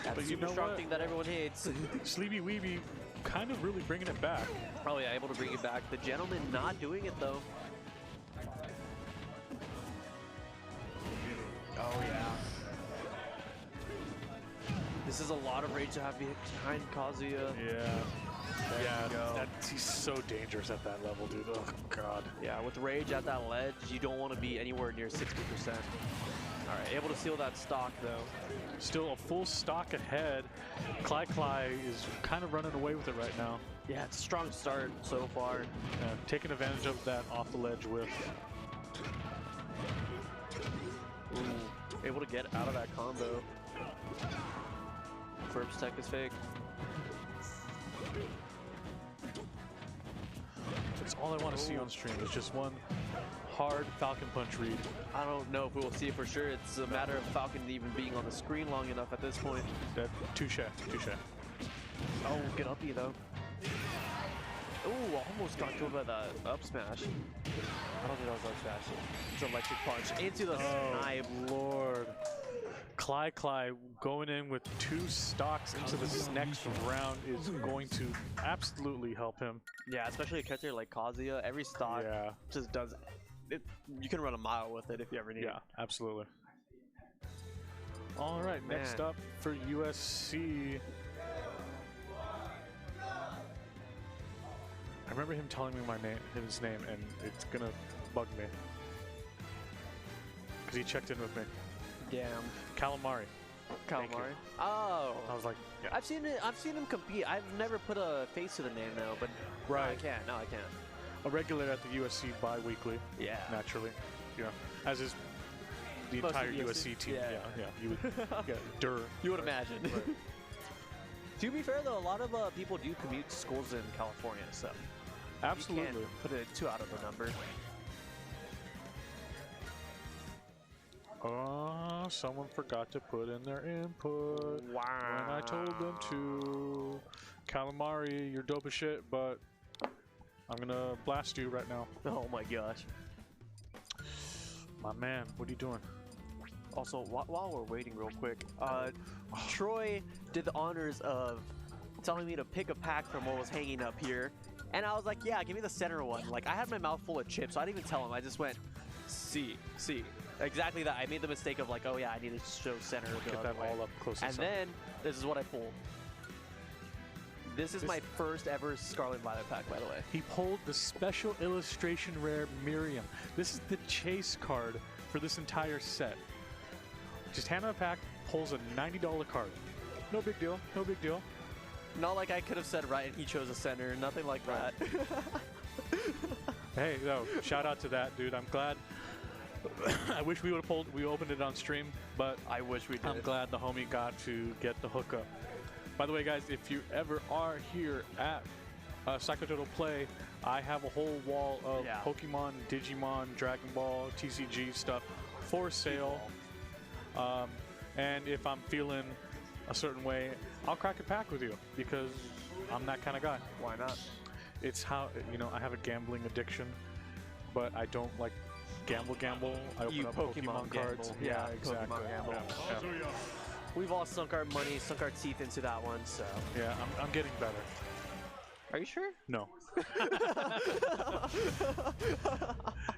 That But you super know strong what? thing that everyone hates. Sleepy Weeby kind of really bringing it back. Oh yeah, able to bring it back. The gentleman not doing it though. Oh yeah. This is a lot of rage to have behind Kazuya. Yeah. Yeah, he's so dangerous at that level, dude. Oh, God. Yeah, with Rage at that ledge, you don't want to be anywhere near 60%. All right, able to steal that stock, though. Still a full stock ahead. Cly is kind of running away with it right now. Yeah, it's a strong start so far. Taking advantage of that off the ledge whiff. Ooh, able to get out of that combo. First tech is fake. That's all I want to see on stream is just one hard Falcon Punch read. I don't know if we will see it for sure. It's a matter of Falcon even being on the screen long enough at this point. Touche. Oh, get uppy though. Ooh, almost got killed by the up smash. I don't think that was up smash. It's electric punch into the snipe. Lord. Cly going in with 2 stocks into this next round is going to absolutely help him. Yeah, especially a character like Kazuya. Every stock just does it. You can run a mile with it if you ever need it. Yeah, absolutely. All right, next up for USC. I remember him telling me his name, and it's gonna bug me because he checked in with me. Damn. Calamari. Oh. I was like, yeah. I've seen him compete. I've never put a face to the name though, but right. No, I can't. A regular at the USC bi-weekly. Yeah. Naturally. Yeah. As is the Most entire of USC team. Yeah. You would, You would imagine. Right. To be fair though, a lot of people do commute to schools in California, so absolutely. You can't put it too out of the number. Someone forgot to put in their input. Wow. When I told them to. Calamari, you're dope as shit, but I'm gonna blast you right now. Oh my gosh. My man, what are you doing? Also, while we're waiting real quick, Troy did the honors of telling me to pick a pack from what was hanging up here. And I was like, yeah, give me the center one. Like, I had my mouth full of chips, so I didn't even tell him. I just went, C. Exactly that. I made the mistake of like, oh yeah, I need to show center. Get that all up close. And then, this is what I pulled. This is my first ever Scarlet Violet pack, by the way. He pulled the special illustration rare Miriam. This is the chase card for this entire set. Just hand him a pack, pulls a $90 card. No big deal. Not like I could have said right and he chose a center. Nothing like that. Hey, no, shout out to that, dude. I'm glad. I wish we would have opened it on stream, but I wish we did. I'm glad the homie got to get the hookup. By the way, guys, if you ever are here at Psychototal Play, I have a whole wall of Pokemon, Digimon, Dragon Ball, TCG stuff for sale. And if I'm feeling a certain way, I'll crack a pack with you because I'm that kind of guy. Why not? It's how, I have a gambling addiction, but I don't like gamble. I open up Pokemon cards. Yeah, exactly. Yeah. We've all sunk our money, sunk our teeth into that one, so. Yeah, I'm getting better. Are you sure? No.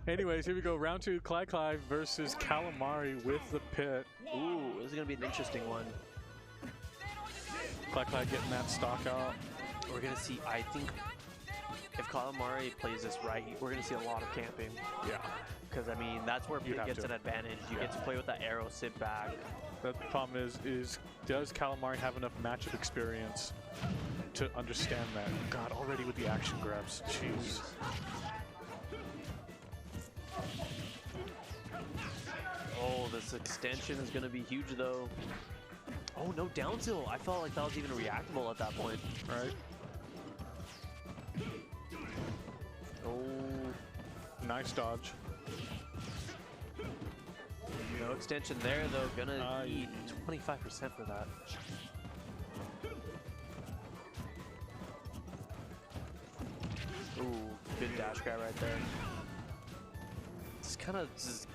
Anyways, here we go. Round 2, Cly versus Calamari with the pit. Ooh, this is going to be an interesting one. Cly getting that stock out. We're going to see, I think, if Calamari plays this right, we're going to see a lot of camping. Yeah. Because, I mean, that's where Pit gets an advantage. You get to play with that arrow, sit back. The problem is does Calamari have enough matchup experience to understand that? God, already with the action grabs. Jeez. Oh, this extension is going to be huge, though. Oh, no down tilt. I felt like that was even reactable at that point. Right. Oh. Nice dodge. No extension there, though. Gonna eat 25% for that. Ooh, good dash grab right there. Just kind of just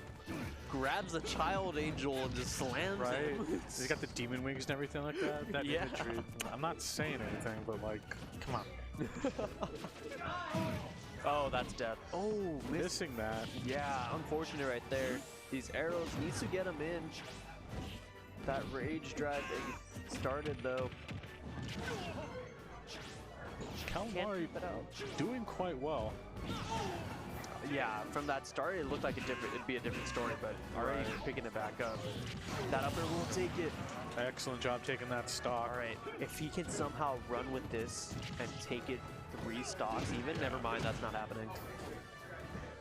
grabs the child angel and just slams him. He's got the demon wings and everything like that. That imagery. I'm not saying anything, but like, come on. Oh, that's death. Oh, missing that. Yeah, unfortunate right there. These arrows needs to get him in. That rage drive that he started though. Calamari keep it out. doing quite well. Yeah, from that start, it looked like it'd be a different story, but already picking it back up. That upper will take it. Excellent job taking that stock. All right, if he can somehow run with this and take it 3 stocks even, never mind, that's not happening.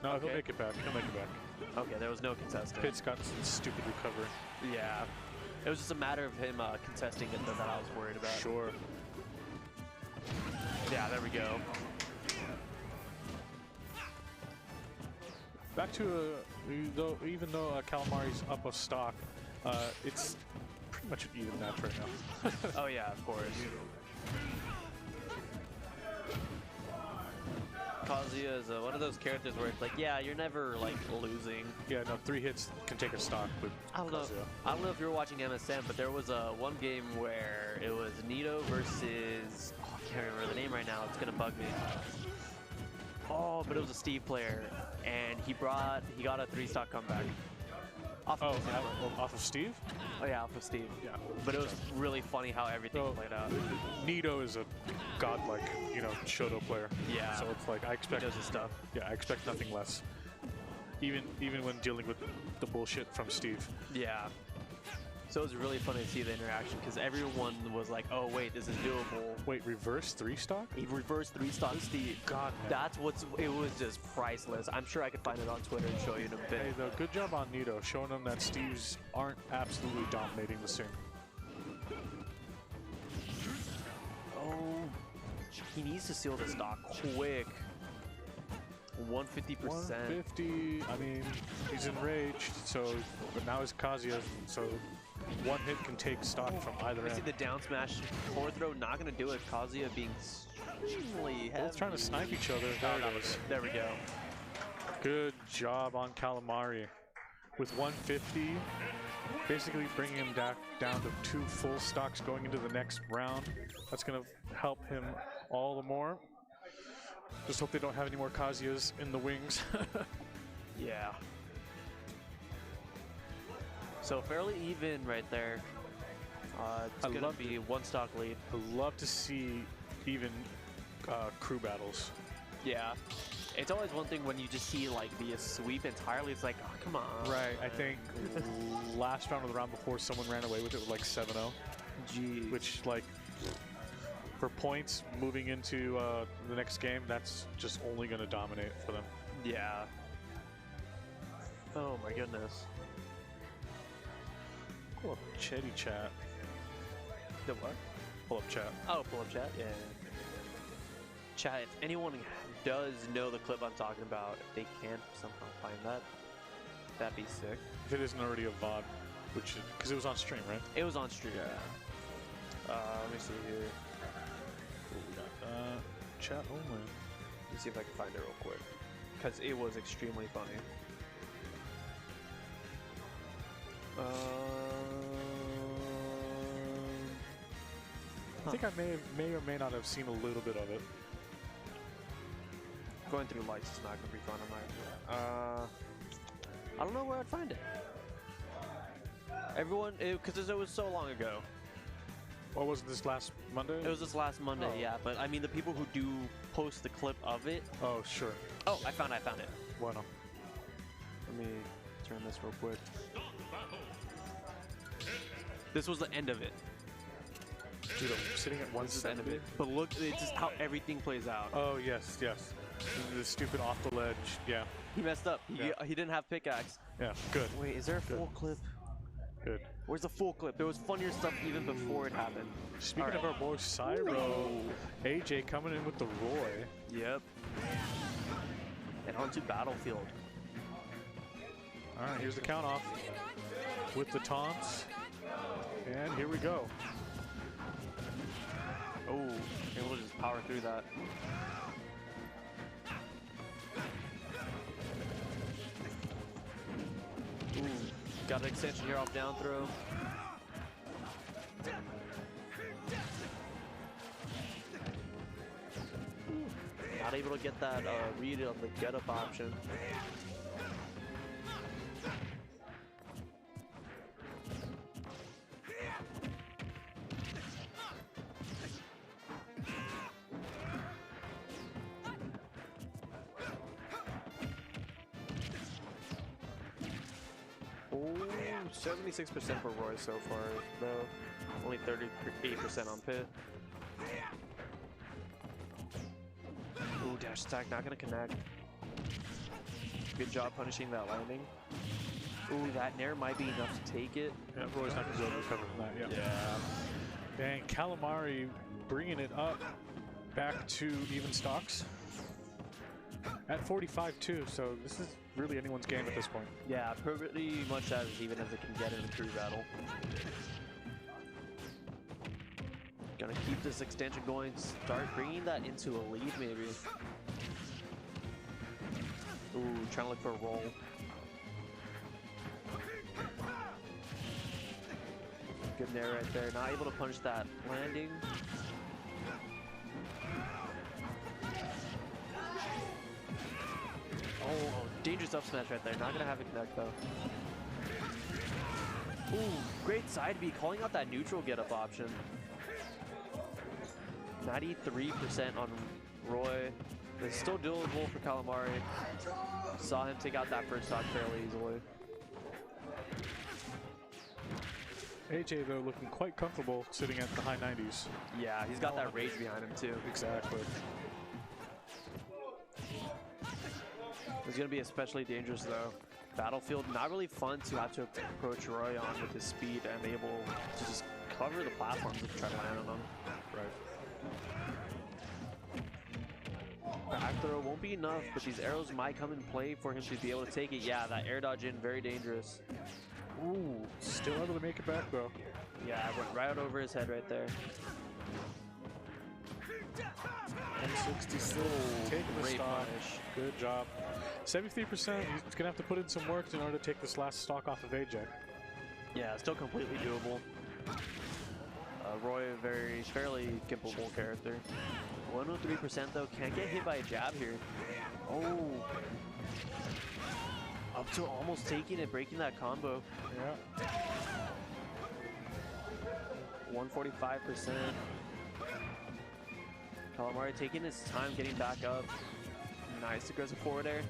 No, Okay. he'll make it back. He'll make it back. Okay, there was no contesting. Pitt's got some stupid recovery. Yeah, it was just a matter of him contesting it that I was worried about. Sure. Yeah, there we go. Back to even though Calamari's up a stock, it's pretty much an even match right now. Oh yeah, of course. Kazuya is one of those characters where it's like, yeah, you're never like losing. Yeah, no, 3 hits can take a stock with I don't know. Kazuya. I don't know if you were watching MSM, but there was one game where it was Nito versus I can't remember the name right now. It's gonna bug me. Oh, but it was a Steve player, and he got a 3-stock comeback. Off of Off of Steve? Oh yeah, off of Steve. Yeah. But it was really funny how everything So, played out. Nito is a godlike, Shoto player. Yeah. So it's like I He expect does his stuff. Yeah, I expect nothing less. Even when dealing with the bullshit from Steve. Yeah. So it was really fun to see the interaction because everyone was like, "Oh wait, this is doable." Wait, reverse 3-stock? He reversed 3-stock Steve. God, man. That's it was just priceless. I'm sure I could find it on Twitter and show you in a bit. Hey, though, good job on Nito, showing them that Steves aren't absolutely dominating the scene. Oh, he needs to seal the stock quick. 150%. 150. I mean, he's enraged. So, but now he's Kazuya. So, 1 hit can take stock from either I see end. the down smash, forward throw, not gonna do it. Kazuya being extremely heavy. Both trying to snipe each other. There it is. There we go. Good job on Calamari. With 150, basically bringing him down to 2 full stocks going into the next round. That's going to help him all the more. Just hope they don't have any more Kazuyas in the wings. Yeah. So fairly even right there. It's going to be 1 stock lead. I love to see even crew battles. Yeah. It's always one thing when you just see like the sweep entirely. It's like, oh, come on. Right. I think last round or the round before, someone ran away with it with like 7-0. Jeez. Which, like, for points moving into the next game, that's just only going to dominate for them. Yeah. Oh my goodness. Pull up Chetty chat. The what? Pull up chat. Oh, pull up chat? Yeah. Chat, if anyone does know the clip I'm talking about, if they can somehow find that, that'd be sick. If it isn't already a VOD, which is, because it was on stream, right? It was on stream. Yeah. Let me see here. Oh, we got chat only. Let me see if I can find it real quick. Because it was extremely funny. I think I may or may not have seen a little bit of it. Going through lights is not going to be fun on my... I don't know where I'd find it. Everyone... Because it was so long ago. Or was it this last Monday? It was this last Monday, Oh. yeah. But I mean, the people who do post the clip of it... Oh, sure. Oh, I found it. Bueno. Let me turn this real quick. This was the end of it. Dude, I'm sitting at This is the end of it. But look, it's just how everything plays out. Oh, yes. The stupid off the ledge. Yeah. He messed up. Yeah. He didn't have pickaxe. Yeah. Good. Wait, is there a full clip? Good. Where's the full clip? There was funnier stuff even before it happened. Speaking of our boy Cyro, AJ coming in with the Roy. Yep. And onto Battlefield. All right, here's the count off with the taunts. And here we go. Oh, able to just power through that. Ooh, got an extension here off down throw. Not able to get that read on the get up option. 76% for Roy so far, though. Only 38% on Pit. Ooh, dash attack, not gonna connect. Good job punishing that landing. Ooh, that nair might be enough to take it. Yeah, Roy's not going to be able to recover from that. Yeah. Dang, Calamari bringing it up back to even stocks at 45 too. So this is really anyone's game at this point. Yeah, pretty much as even as it can get in a true battle. Gonna keep this extension going. Start bringing that into a lead, maybe. Ooh, trying to look for a roll. Good nair right there. Not able to punish that landing. Oh, dangerous up smash right there. Not gonna have it connect though. Ooh, great side B, calling out that neutral get up option. 93% on Roy. It's still doable for Calamari. Saw him take out that first stock fairly easily. AJ though looking quite comfortable sitting at the high 90s. Yeah, he's got that rage behind him too. Exactly. It's going to be especially dangerous though. Battlefield, not really fun to have to approach Roy on with his speed and able to just cover the platforms and try to land on them. Right. Back throw won't be enough, but these arrows might come in play for him to be able to take it. Yeah, that air dodge in, very dangerous. Ooh, still able to make it back though. Yeah, went right over his head right there. 166, taking the Great stock. punish. Good job. 73%, he's gonna have to put in some work in order to take this last stock off of AJ. Yeah, still completely doable. Roy, a very fairly capable character. 103% though, can't get hit by a jab here. Oh. Up to almost taking it, breaking that combo. Yeah. 145%. Calamari taking his time getting back up. Nice aggressive forward air.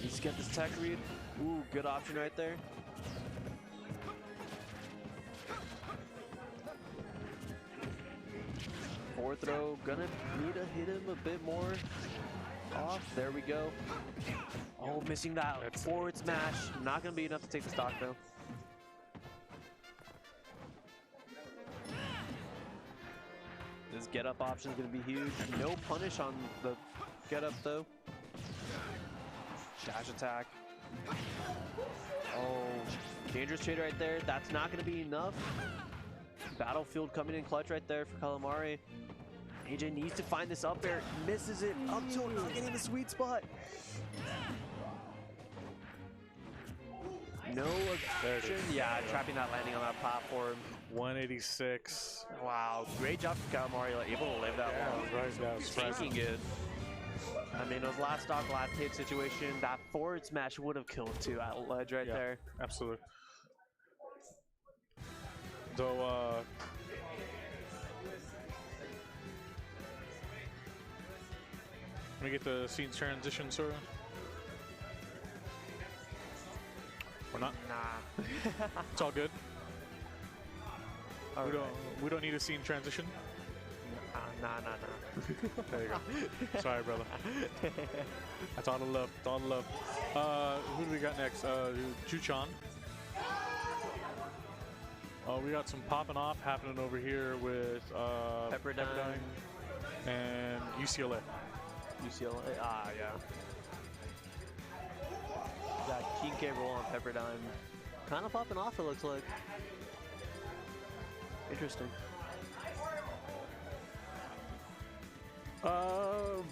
Needs to get this tech read. Ooh, good option right there. Forward throw, gonna need to hit him a bit more off. There we go. Oh, missing that forward smash. Not gonna be enough to take the stock though. This get up option is gonna be huge. No punish on the get up though. Dash attack. Oh, dangerous trade right there. That's not gonna be enough. Battlefield coming in clutch right there for Calamari. AJ needs to find this up air. Misses it. Up to not getting the sweet spot. No aggression. Yeah, trapping that landing on that platform. 186. Wow, great job from Calamari, like, able to live that long. Right, that was Tanking good. I mean, those last stock, last hit situation, that forward smash would have killed too at ledge right there. Absolutely. Though, let me get the scene transition, sir. Or not? Nah. It's all good. All right. We don't need a scene transition. Nah. There you go. Sorry, brother. That's all the love. That's all the love. Who do we got next? Juchan. We got some popping off happening over here with Pepperdine and UCLA. UCLA. Ah, yeah. That King K roll on Pepperdine. Kind of popping off, it looks like. Interesting.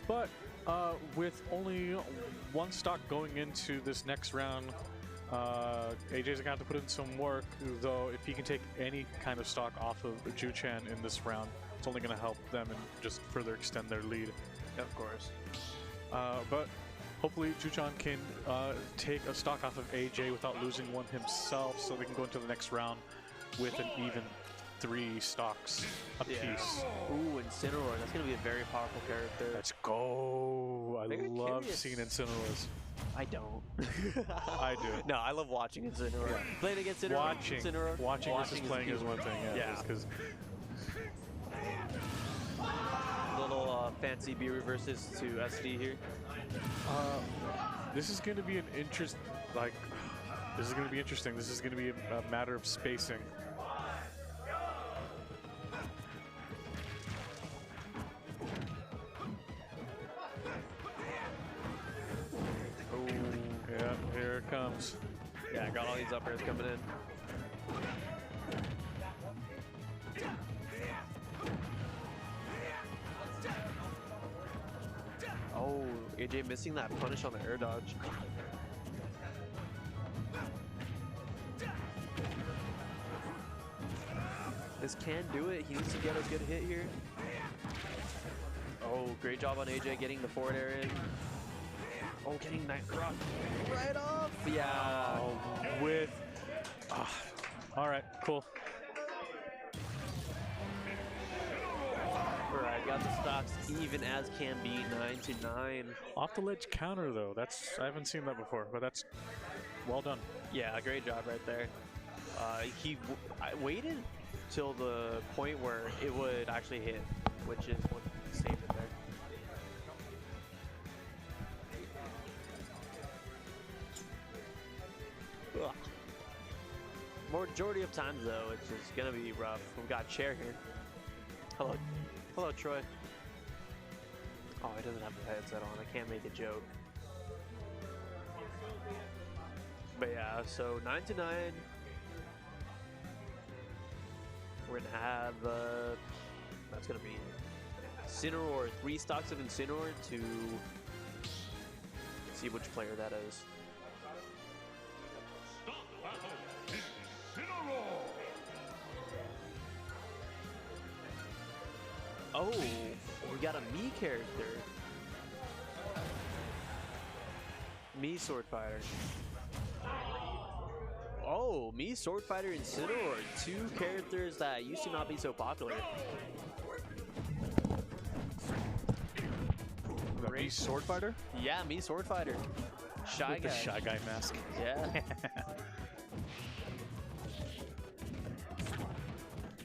But with only one stock going into this next round, AJ's gonna have to put in some work, though if he can take any kind of stock off of Juchan in this round, it's only gonna help them and just further extend their lead. Of course. But hopefully Juchan can take a stock off of AJ without losing one himself, so they can go into the next round with an even 3 stocks apiece. Ooh, Incineroar. That's going to be a very powerful character. Let's go. I Very love curious. seeing Incineroars. I don't. I do. No, I love watching Incineroar. Playing against Incineroar. Watching versus playing is cute. one thing. Yeah. Because little fancy B reverses to SD here. this is going to be an interest. Like, this is going to be interesting. This is going to be a matter of spacing. Yeah, here it comes. Yeah, got all these up airs coming in. Oh, AJ missing that punish on the air dodge. This can do it. He needs to get a good hit here. Oh, great job on AJ getting the forward air in. Oh, getting Night Rock right off. Yeah. With. All right, cool. All right, got the stocks even as can be, 9-9. Off the ledge counter though. I haven't seen that before, but that's well done. Yeah, great job right there. I waited till the point where it would actually hit, which is what saved it there. Ugh. Majority of times though, it's just gonna be rough. We've got Chair here. Hello, Troy. Oh, he doesn't have the headset on. I can't make a joke. But yeah, so 9-9. We're gonna have that's gonna be Incineroar, 3 stocks of Incineroar to see which player that is. Oh, we got a Mii character. Mii Sword Fighter. Oh, Mii Sword Fighter and Incineroar, 2 characters that used to not be so popular. Mii Sword Fighter? Yeah, Mii Sword Fighter. Shy With Guy. the Shy Guy mask. Yeah.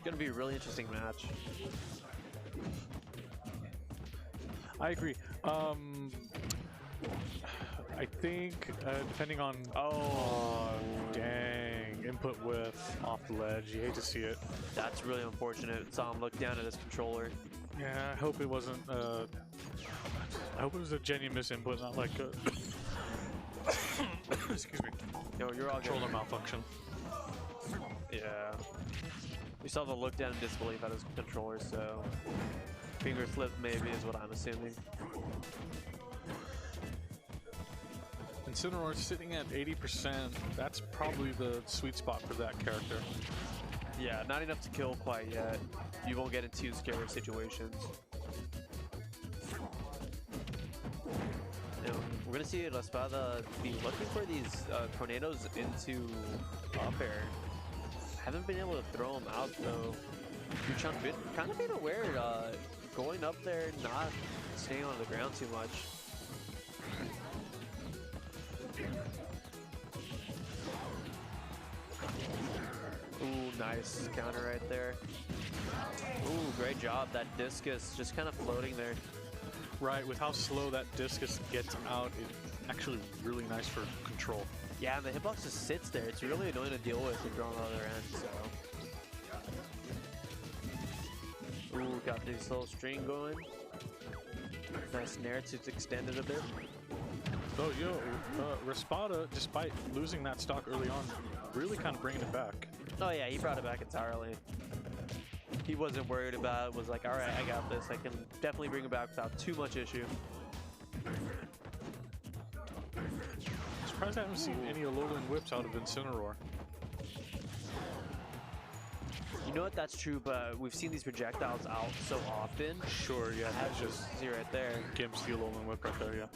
Gonna be a really interesting match. I agree. I think depending on dang, input width off the ledge. You hate to see it. That's really unfortunate. Saw him look down at his controller. Yeah, I hope it wasn't. I hope it was a genuine misinput, not like a excuse me. No, you're all Controller good. malfunction. Yeah. We saw the look down in disbelief at his controller, so finger slip maybe is what I'm assuming. Incineroar sitting at 80%. That's probably the sweet spot for that character. Yeah, not enough to kill quite yet. You won't get in too scary situations. Now, we're gonna see La Espada be looking for these tornadoes into up air. Haven't been able to throw them out though. Yuchun been kind of been aware, going up there, not staying on the ground too much. Ooh, nice counter right there. Ooh, great job. That discus just kind of floating there. Right, with how slow that discus gets out, it's actually really nice for control. Yeah, and the hitbox just sits there. It's really annoying to deal with if you're on the other end, so. Ooh, got this little string going. Nice nair to extend it a bit. So, Raspada, despite losing that stock early on, really kind of bringing it back. Oh yeah, he brought it back entirely. He wasn't worried about it, was like, alright, I got this. I can definitely bring it back without too much issue. Surprised I haven't seen any Alolan whips out of Incineroar. You know what, that's true, but we've seen these projectiles out so often. Sure, yeah, that's just See right there. Gimp's the Alolan whip right there, yeah.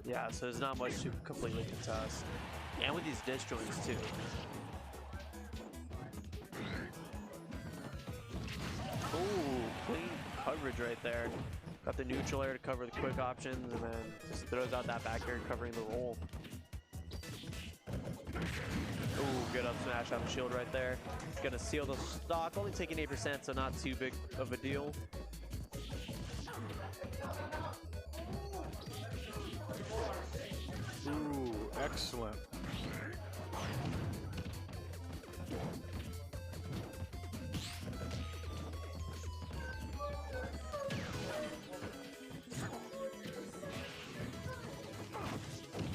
Yeah, so there's not much to completely contest. And with these disc joints too. Ooh, clean coverage right there. Got the neutral air to cover the quick options, and then just throws out that back air covering the roll. Ooh, good up smash on the shield right there. It's gonna seal the stock, only taking 8%, so not too big of a deal. Ooh, excellent.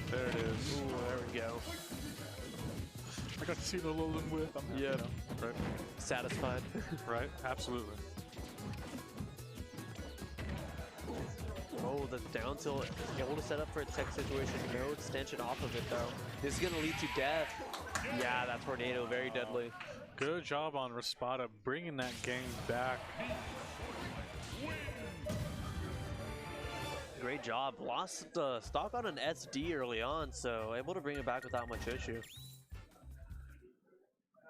There it is. Ooh, there we go. I got to see the Lolan with. I'm happy Yep. now. Right. Satisfied. Right. Absolutely. Oh, the down tilt, able to set up for a tech situation. No extension off of it though. This is gonna lead to death. Yeah, that tornado, very deadly. Good job on Raspada bringing that game back. Great job. Lost stock on an SD early on, so able to bring it back without much issue.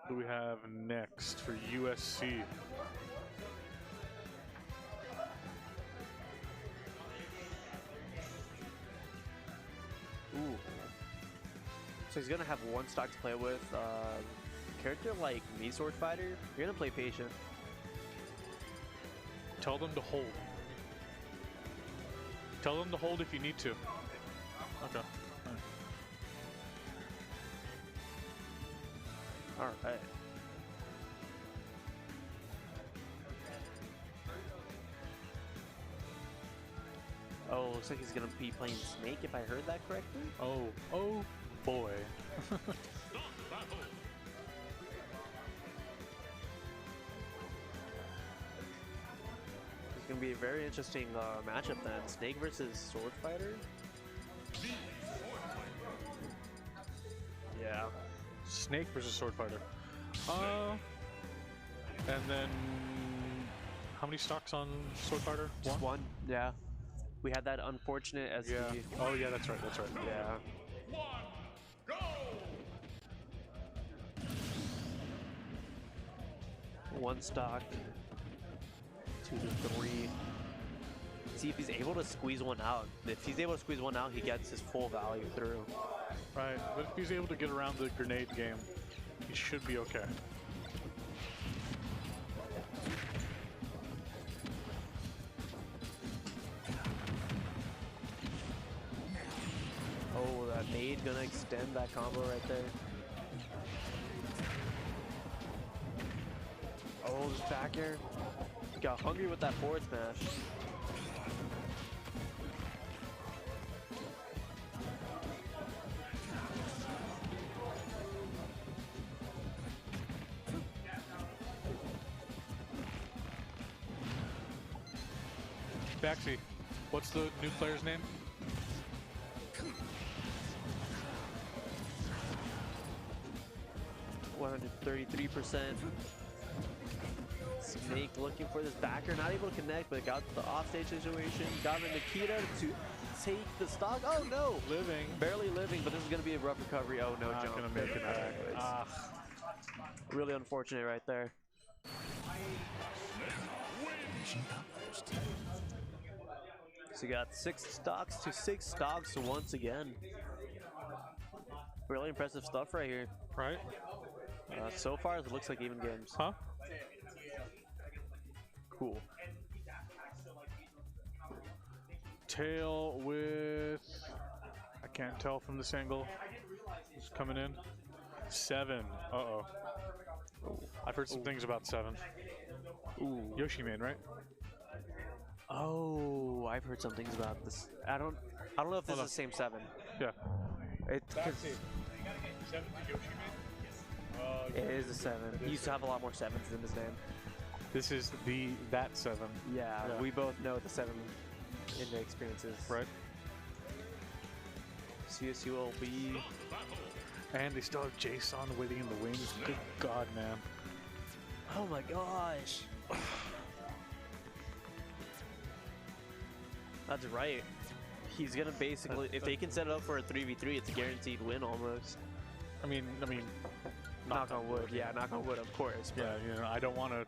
Who do we have next for USC? Ooh. So he's gonna have one stock to play with. Character like me, Sword Fighter, you're gonna play patient. Tell them to hold. Tell them to hold if you need to. Okay. All right. Oh, looks like he's gonna be playing Snake if I heard that correctly. Oh boy. It's gonna be a very interesting matchup then. Snake versus Sword Fighter. Yeah. Snake versus Sword Fighter. And then how many stocks on Sword Fighter? Just one. Yeah. We had that unfortunate SD. Yeah. Oh yeah, that's right. That's right. Yeah. One stock. 2 to 3. See if he's able to squeeze one out. If he's able to squeeze one out, he gets his full value through. Right. But if he's able to get around the grenade game, he should be okay. Oh, that nade gonna extend that combo right there. Oh, this back air. Got hungry with that forward smash. Baxi, what's the new player's name? 133%. Snake looking for this backer, not able to connect, but got the offstage situation. Got Nikita to take the stock. Oh no! Living. Barely living, but this is going to be a rough recovery. Oh no, Not jump. gonna make it back. Ah. Really unfortunate right there. So you got 6 stocks to 6 stocks once again. Really impressive stuff right here. Right? So far, it looks like even games. Huh? Cool. Tail with, I can't tell from this angle. It's coming in. 7. Uh-oh. I've heard some things about 7. Ooh. Yoshi main, right? Oh, I've heard some things about this. I don't know if this is the same 7. Yeah. It's 7 to Yoshi main? it is a 7. He used to have a lot more 7s in his name. This is that 7. Yeah, Yeah. we both know the 7 in the experiences. Right? CSULB. And they still have Jason waiting in the wings. Good God, man. Oh my gosh. That's right. He's gonna basically, if they can set it up for a 3v3, it's a guaranteed win almost. I mean, Knock on wood. Yeah, knock on wood, of course. But Yeah, I don't want to,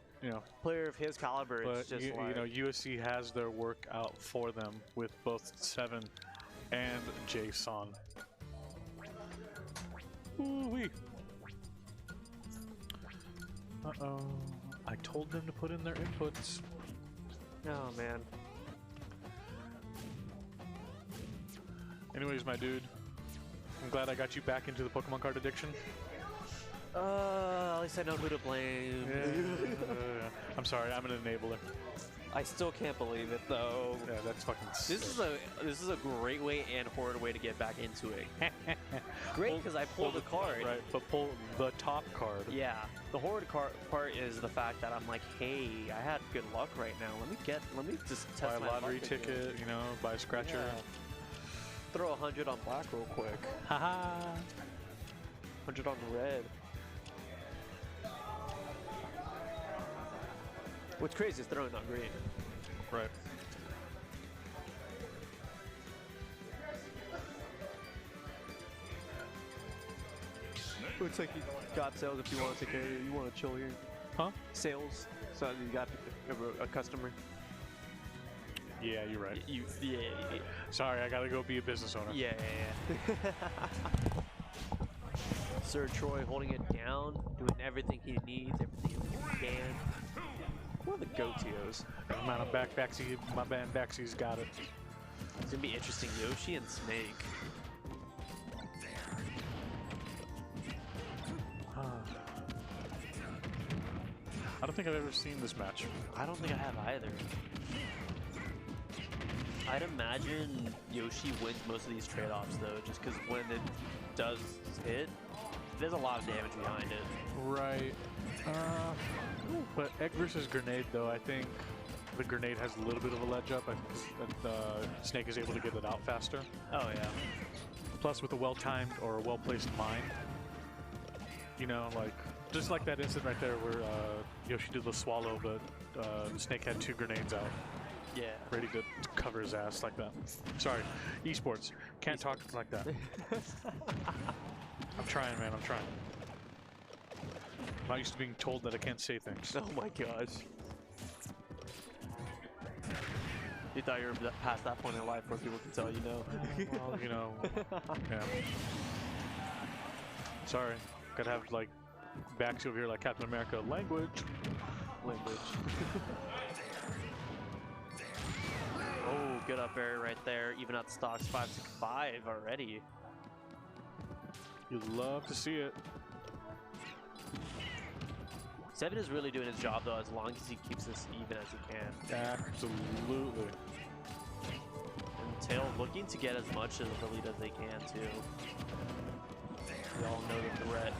player of his caliber, but it's just like, USC has their work out for them with both Seven and Jason. Ooh-wee. Uh-oh. I told them to put in their inputs. oh man. Anyways, my dude, I'm glad I got you back into the Pokemon card addiction. At least I know who to blame. I'm sorry, I'm an enabler. I still can't believe it though. Yeah, that's fucking. This is a great way and horrid way to get back into it. Great because I pulled the card. Right, but pull the top card. Yeah, the horrid part is the fact that I'm like, hey, I had good luck right now. Let me just test Buy a my lottery luck ticket, again. buy a scratcher. Yeah. Throw 100 on black real quick. Haha. 100 on red. What's crazy is throwing on green. Right. Looks like you got sales if you want to take care of it. You want to chill here. Huh? Sales. So you got a customer. Yeah, you're right. Yeah. Sorry, I gotta go be a business owner. Yeah. Sir Troy holding it down, doing everything he needs, everything he can. What are the go-tos? Man, I'm back. Backsy, my band Backsy's got it. It's gonna be interesting. Yoshi and Snake. I don't think I've ever seen this match. I don't think I have either. I'd imagine Yoshi wins most of these trade-offs though, just because when it does hit, there's a lot of damage behind it. Right. But egg versus grenade though, I think the grenade has a little bit of a ledge up. I think that Snake is able to get it out faster. Oh yeah. Plus with a well-timed or a well-placed mine, like just like that instant right there where Yoshi did the swallow, but Snake had 2 grenades out. Yeah. Ready to cover his ass like that. Sorry, esports. Can't talk like that. I'm trying, man. I'm trying. I'm not used to being told that I can't say things. Oh my gosh. You thought you were past that point in life where people can tell you no. Well, yeah. Sorry. Gotta have, like, backs over here like Captain America. Language. Oh, good up air right there. Even out the stocks 565 already. You'd love to see it. Seven is really doing his job though, as long as he keeps this even as he can. Absolutely. And Tail looking to get as much of the lead as they can too. We all know the threat.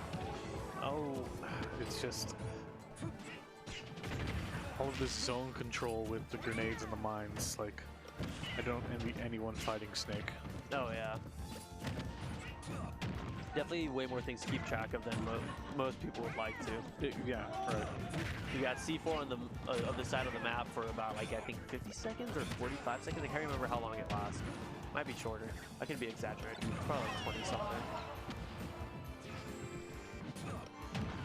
Oh, it's just all of this zone control with the grenades and the mines. Like, I don't envy anyone fighting Snake. Oh yeah. Definitely way more things to keep track of than most people would like to. Yeah, right. You got C4 on the other side of the map for about like I think 50 seconds or 45 seconds. I can't remember how long it lasts. Might be shorter. I can be exaggerating. Probably like 20 something.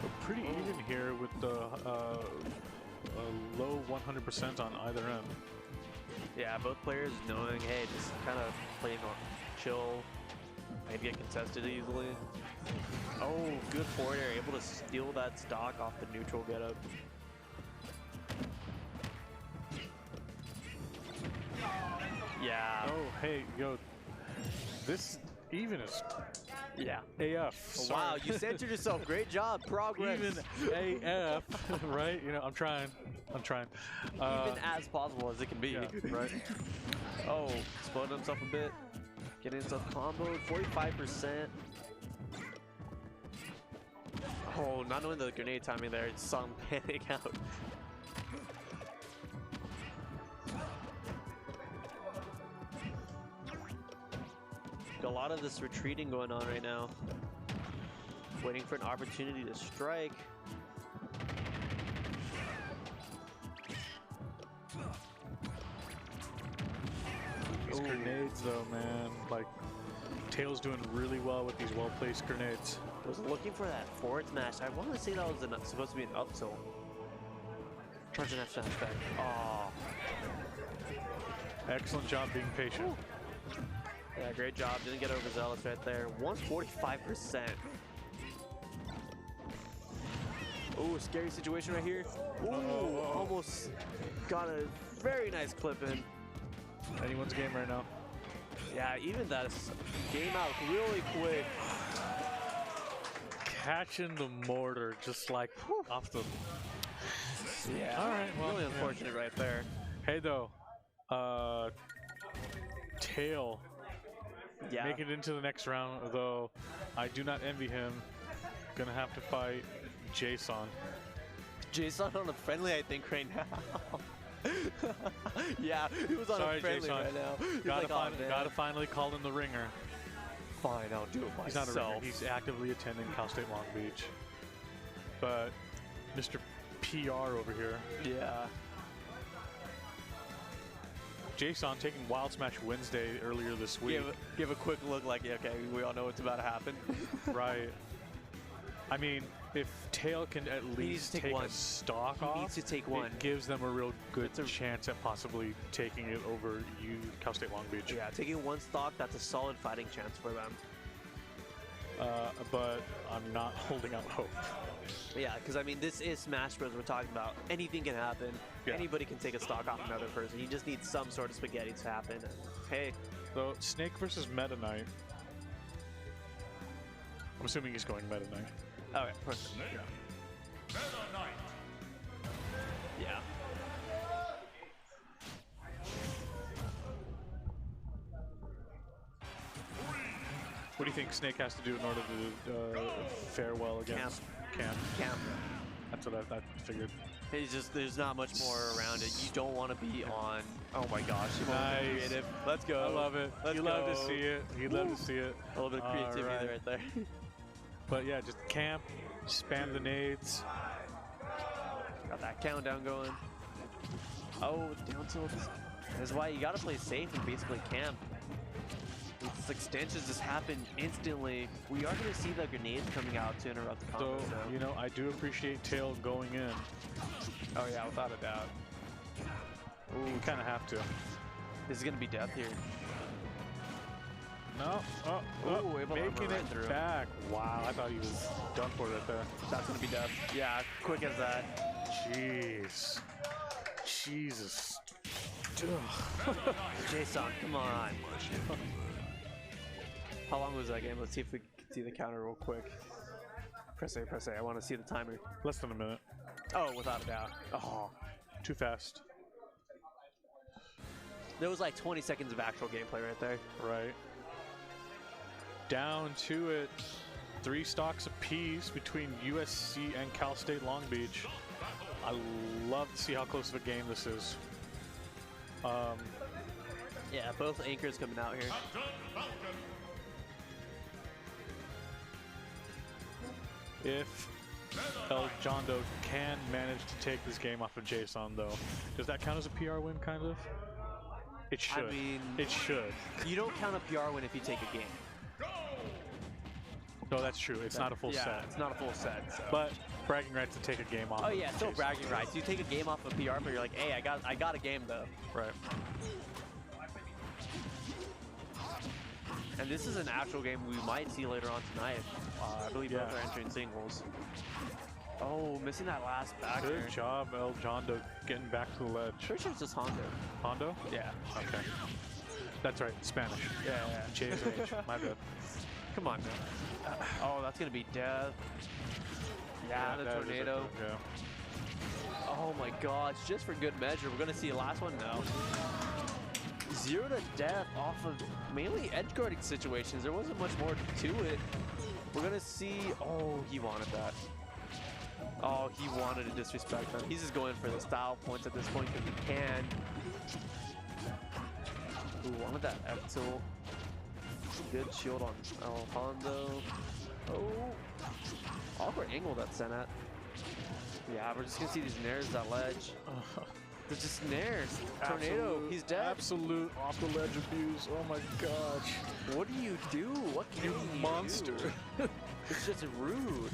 But pretty even here with the low 100% on either end. Yeah, both players knowing, hey, just kind of playing on chill. Maybe get contested easily. Oh, good forward air, able to steal that stock off the neutral getup. Yeah. Oh, hey, yo, this even is Yeah. AF. Oh, Sorry. wow, you centered yourself. Great job. Progress. Even AF, right? I'm trying. Even as possible as it can be. Yeah, right. Oh, exploding himself a bit. Getting himself comboed. 45%. Oh, not knowing the grenade timing there, it's some panic out. A lot of this retreating going on right now. Waiting for an opportunity to strike. These grenades, though, man. Like, Tail's doing really well with these well-placed grenades. Was looking for that forward smash. I want to say that was supposed to be an up tilt. Charging that smash back. Oh. Excellent job being patient. Ooh. Yeah, great job. Didn't get overzealous right there. 145%. Oh, scary situation right here. Ooh, almost got a very nice clip in. Anyone's game right now. Yeah, even that game out really quick. Catching the mortar just like off the. Yeah. All right. Well, really unfortunate right there. Hey though, Tail Yeah. make it into the next round. Though I do not envy him. Gonna have to fight Jason. Jason on a friendly, I think, right now. Yeah, he was on a friendly Jason. right now. He's Gotta finally call in the ringer. Fine, I'll do it myself. He's not a ringer. He's actively attending Cal State Long Beach. But Mr. PR over here. Yeah. Jason taking Wild Smash Wednesday earlier this week. Give a quick look like, yeah, okay, we all know what's about to happen. Right. I mean, if Tail can at least take one. a stock off, He needs to take one. it gives them a real good chance at possibly taking it over Cal State Long Beach. Yeah, taking one stock, that's a solid fighting chance for them. But I'm not holding out hope. Yeah, because I mean, this is Smash Bros. We're talking about. Anything can happen. Yeah. Anybody can take a stock off another person. You just need some sort of spaghetti to happen. And, hey, So Snake versus Meta Knight. I'm assuming he's going Meta Knight. okay, perfect. Yeah. What do you think Snake has to do in order to fare well against Camp? That's what I figured. It's just, there's not much more around it. You don't want to be on. Oh my gosh. Nice. Creative. Let's go. I love it. You love to see it. You love to see it. A little bit of creativity right there. But yeah, just camp, spam the nades. Got that countdown going. Oh, down tilt. That's why you got to play safe and basically camp. These extensions just happen instantly. We are going to see the grenades coming out to interrupt the combo. So, you know, I do appreciate Tail going in. Oh yeah, without a doubt. Ooh, you kind of have to. This is going to be death here. No, making it through. back. Wow, I thought he was done for right there. That's going to be death. Yeah, quick as that. Jeez. Jesus. Jason, come on. How long was that game? Let's see if we can see the counter real quick. Press A, press A. I want to see the timer. Less than a minute. Oh, without a doubt. Oh, Too fast. there was like 20 seconds of actual gameplay right there. Right. Down to it. 3 stocks apiece between USC and Cal State Long Beach. I love to see how close of a game this is. Yeah, both anchors coming out here. If El Jondo can manage to take this game off of Jason, though, does that count as a PR win, kind of? It should. I mean, it should. You don't count a PR win if you take a game. No, that's true. It's not a full yeah, set. it's not a full set. So. But bragging rights to take a game off. Oh of yeah, still Jason. bragging rights. You take a game off of PR, but you're like, hey, I got a game though. Right. And this is an actual game we might see later on tonight. I believe both are entering singles. Oh, missing that last back. Good job, El Jondo, getting back to the ledge. Pretty sure it's just Hondo. Hondo? Yeah. Okay. That's right, Spanish. Yeah. JSH, my bad. Come on, man. Oh, that's gonna be death. Yeah, the that is tornado. Yeah. Oh my gosh, just for good measure, we're gonna see a last one now. 0 to death off of mainly edge guarding situations. There wasn't much more to it. We're gonna see. Oh, he wanted that. Oh, he wanted to disrespect them. He's just going for the style points at this point because he can. Ooh, wanted that F tilt. Good shield on Alejandro. Oh, awkward angle that's sent at. Yeah, we're just gonna see these nairs that ledge. They're just nairs. Tornado, he's dead. Absolute off the ledge abuse. Oh my gosh. What do you do? What can You monster. It's just rude.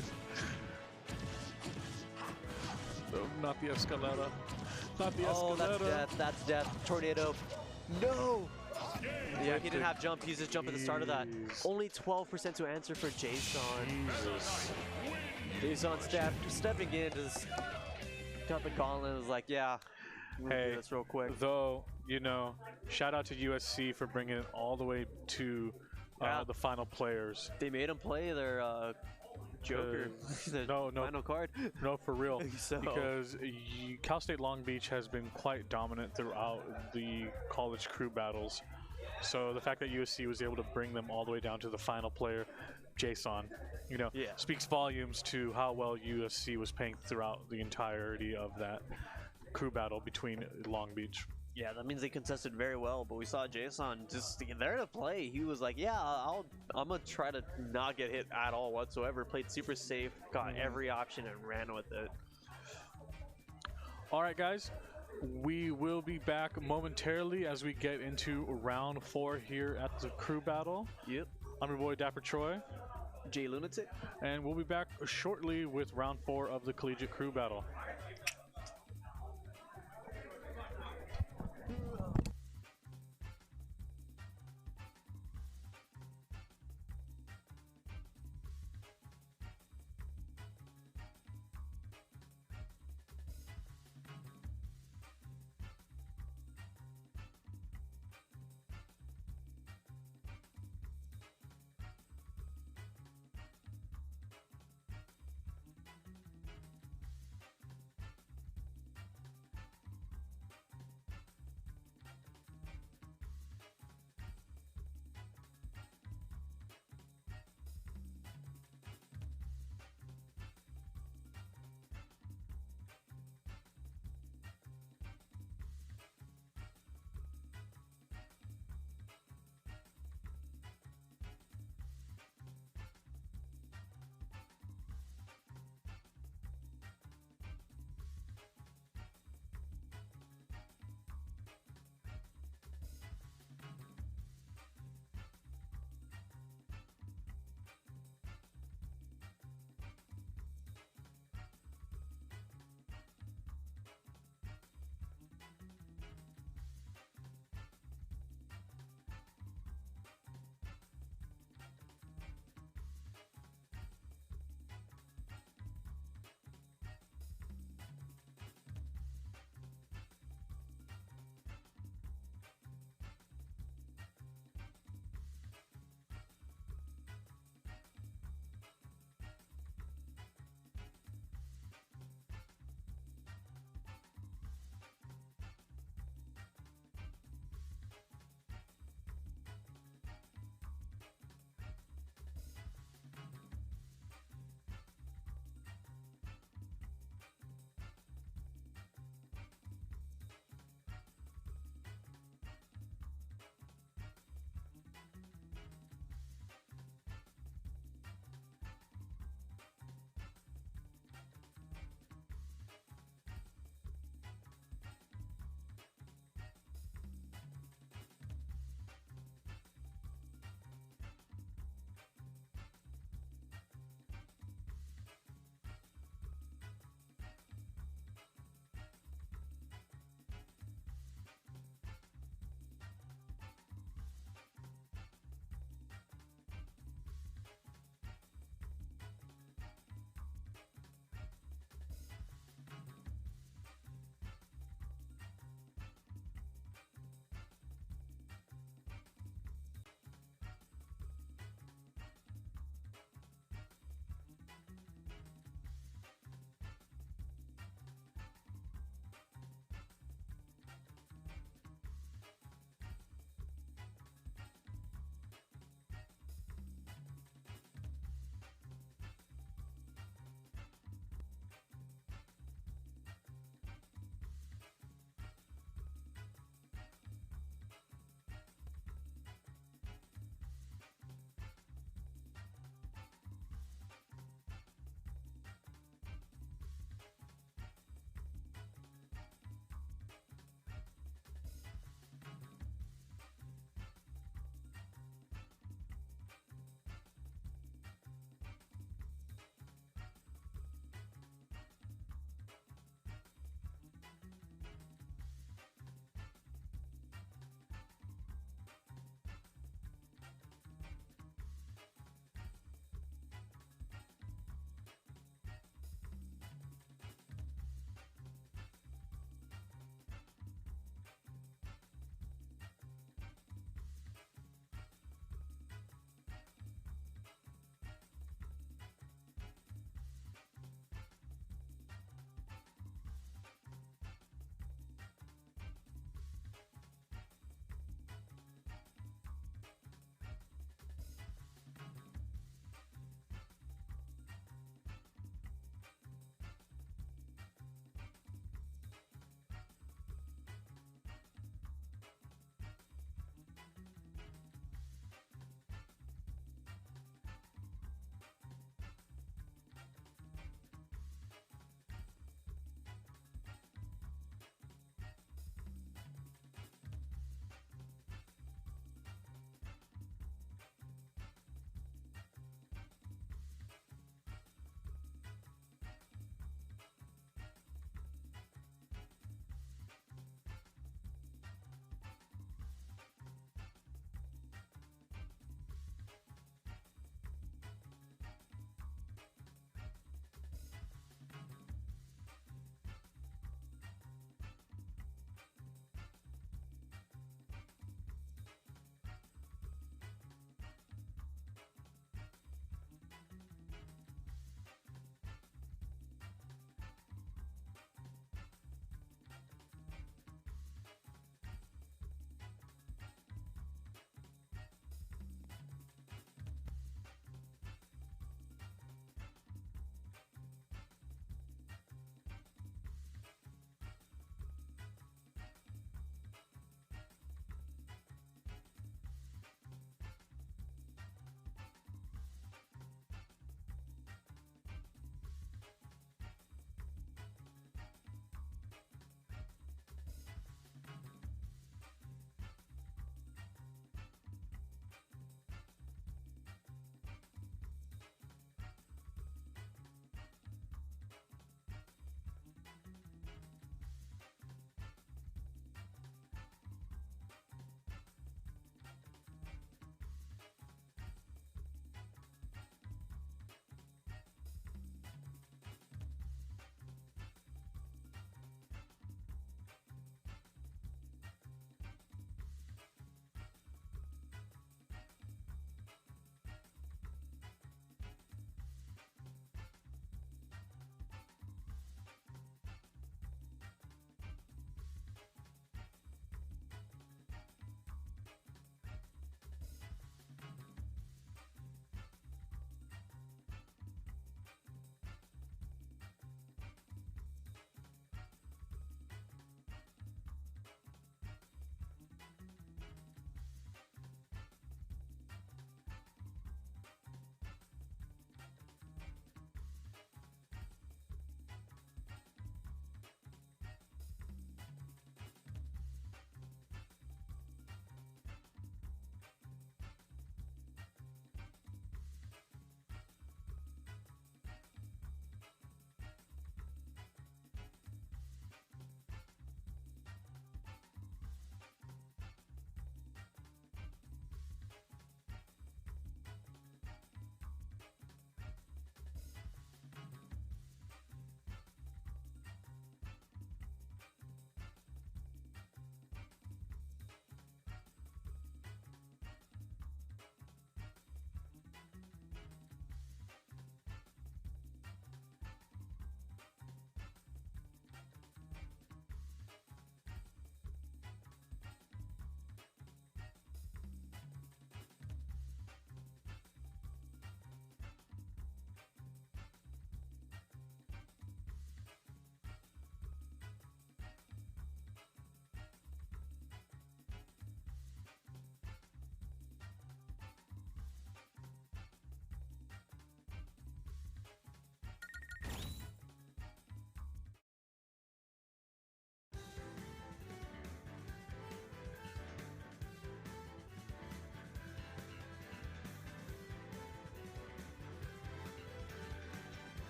No, not the Escalada. Not the Oh, Escalada. that's death. That's death. Tornado. No! Yeah, he didn't have jump. He used his jump at the start of that. Jeez. Only 12% to answer for Jason. Jesus. Jason stepping in, just got the gauntlet and was like, yeah, we'll Hey, do this real quick. Though, you know, shout out to USC for bringing it all the way to Yeah. the final players. They made him play their Joker, the no. final card. No, for real. So- Because Cal State Long Beach has been quite dominant throughout the college crew battles. So the fact that USC was able to bring them all the way down to the final player, Jason, you know, Yeah. speaks volumes to how well USC was playing throughout the entirety of that crew battle between Long Beach. Yeah, that means they contested very well, but we saw Jason just there to play. He was like, yeah, I'm going to try to not get hit at all whatsoever. Played super safe, got every option, and ran with it. All right, guys. We will be back momentarily as we get into round 4 here at the crew battle. Yep. I'm your boy Dapper Troy, Jay Lunatic. and we'll be back shortly with round 4 of the collegiate crew battle.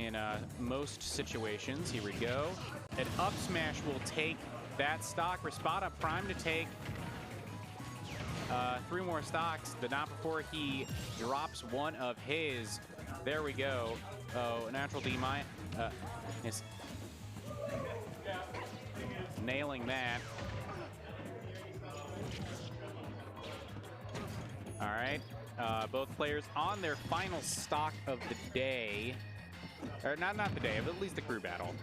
in most situations. Here we go. An up smash will take that stock. Raspada primed to take 3 more stocks, but not before he drops one of his. There we go. Oh, natural D is nailing that. All right. Both players on their final stock of the day. Or not the day, but at least the crew battle.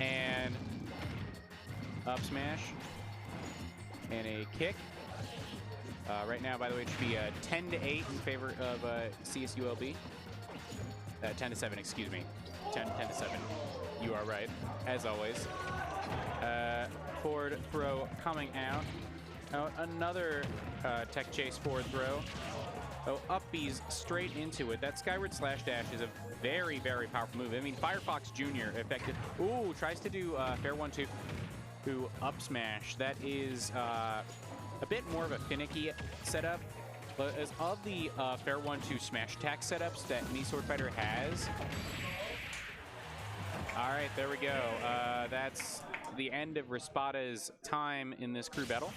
And up smash. And a kick. Right now, by the way, it should be 10 to 8 in favor of CSULB. 10 to 7, excuse me. 10 to 7. You are right, as always. Forward throw coming out. Oh, another tech chase forward throw. Oh, up B's straight into it. That skyward slash dash is a very, very powerful move. I mean, Firefox Jr. effective. Ooh, tries to do fair 1-2 to up smash. That is a bit more of a finicky setup. But as of the fair 1-2 smash attack setups that any Sword Fighter has. All right, there we go. That's the end of Raspada's time in this crew battle.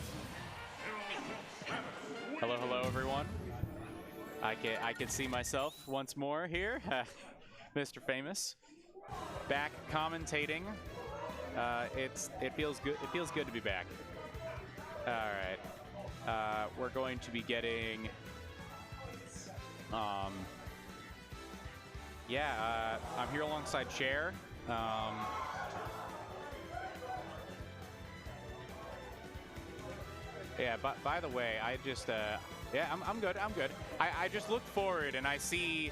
Hello, hello, everyone. I can see myself once more here, Mr. Famous, back commentating. It feels good. It feels good to be back. All right, we're going to be getting. Yeah, I'm here alongside Cher. Yeah, but by the way, I just yeah, I'm good. I'm good. I just looked forward and I see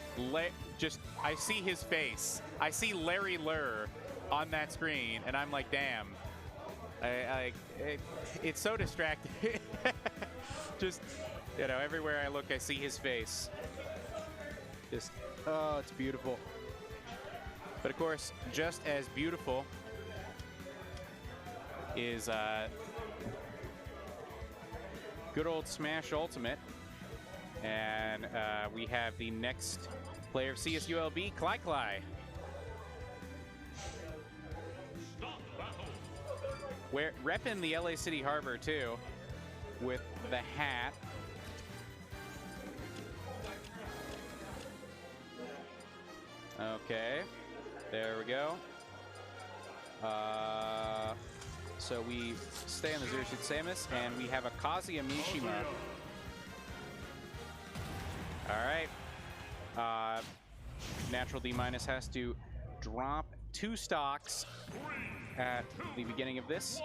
I see his face. I see Larry Lurr on that screen, and I'm like, damn. It's so distracting. Just, you know, everywhere I look, I see his face. Just, oh, it's beautiful. But of course, just as beautiful is good old Smash Ultimate. And we have the next player of CSULB, Klai. We're repping the LA City Harbor too, with the hat. Okay, there we go. So we stay on the Zero Suit Samus, and we have a Kazuya Mishima. All right. Natural D- has to drop 2 stocks at the beginning of this.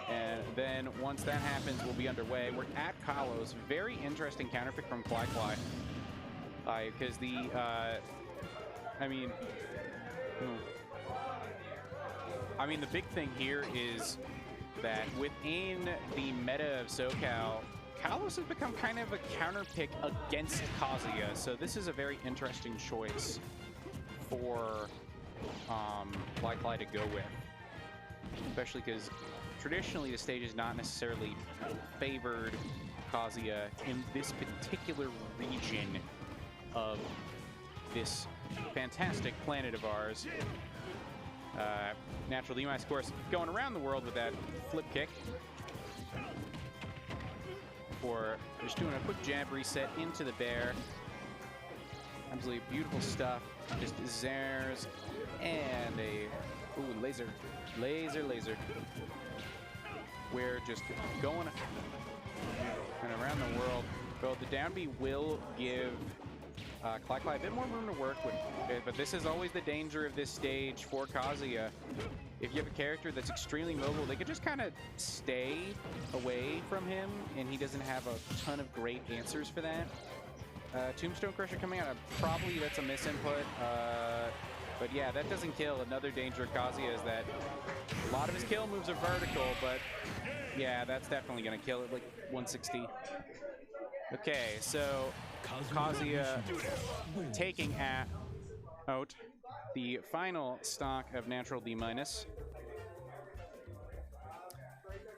And then once that happens, we'll be underway. We're at Kalos. Very interesting counterpick from Klai. Because I mean, the big thing here is that within the meta of SoCal, Kalos has become kind of a counterpick against Kazuya. So this is a very interesting choice for Klai to go with. Especially because traditionally the stage is not necessarily favored Kazuya in this particular region of this fantastic planet of ours. Natural D-, of course, going around the world with that flip kick. For just doing a quick jab reset into the bear. Absolutely beautiful stuff. Just zers and a laser. We're just going and around the world. Well, the down B will give Klai a bit more room to work with, but this is always the danger of this stage for Kazuya. If you have a character that's extremely mobile, they could just kind of stay away from him, and he doesn't have a ton of great answers for that. Tombstone Crusher coming out, probably that's a misinput. But yeah, that doesn't kill. Another danger of Kazuya is that a lot of his kill moves are vertical, but yeah, that's definitely going to kill it, like 160. Okay, so Kazuya taking out the final stock of Natural D-.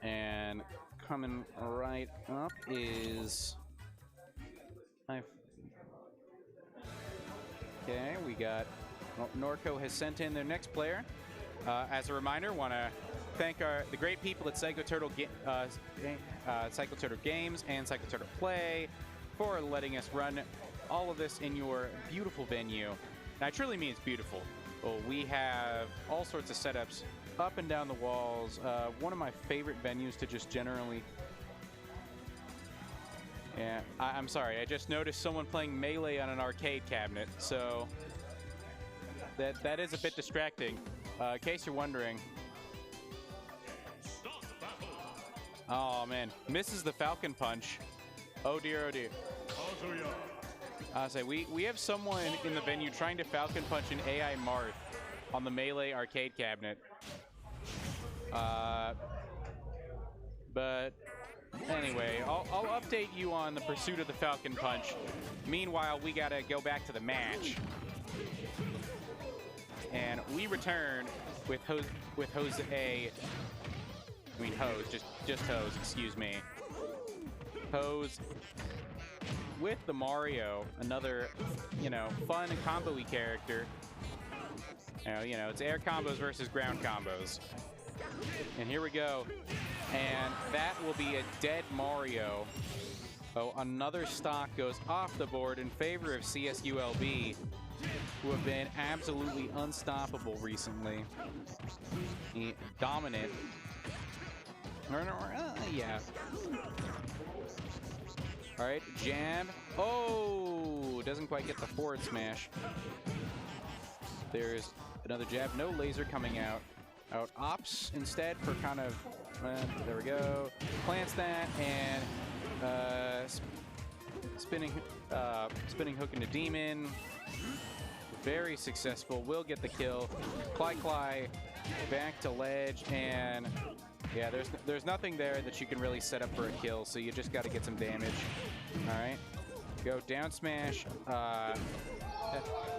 And coming right up is... Okay, we got Well, Norco has sent in their next player. As a reminder, want to thank the great people at Psycho Turtle Games and Psycho Turtle Play for letting us run all of this in your beautiful venue. And I truly mean it's beautiful. Well, we have all sorts of setups up and down the walls. One of my favorite venues to just generally... Yeah, I'm sorry. I just noticed someone playing Melee on an arcade cabinet, so that is a bit distracting. In case you're wondering. Oh man, misses the Falcon Punch. Oh dear, oh dear. I say we have someone in the venue trying to Falcon Punch an AI Marth on the Melee arcade cabinet. But anyway, I'll update you on the pursuit of the Falcon Punch. Meanwhile, we gotta go back to the match. And we return with Hose, just Hose, excuse me. Hose with the Mario, another, fun combo-y character. It's air combos versus ground combos. And here we go. And that will be a dead Mario. Oh, another stock goes off the board in favor of CSULB, who have been absolutely unstoppable recently. Dominant. Yeah. All right, jab. Oh, doesn't quite get the forward smash. There's another jab. No laser coming out. Ops instead for kind of, there we go. Plants that and spinning hook into Demon. Very successful. Will get the kill. Cly back to ledge, and yeah, there's nothing there that you can really set up for a kill, so you just got to get some damage. All right, go down smash,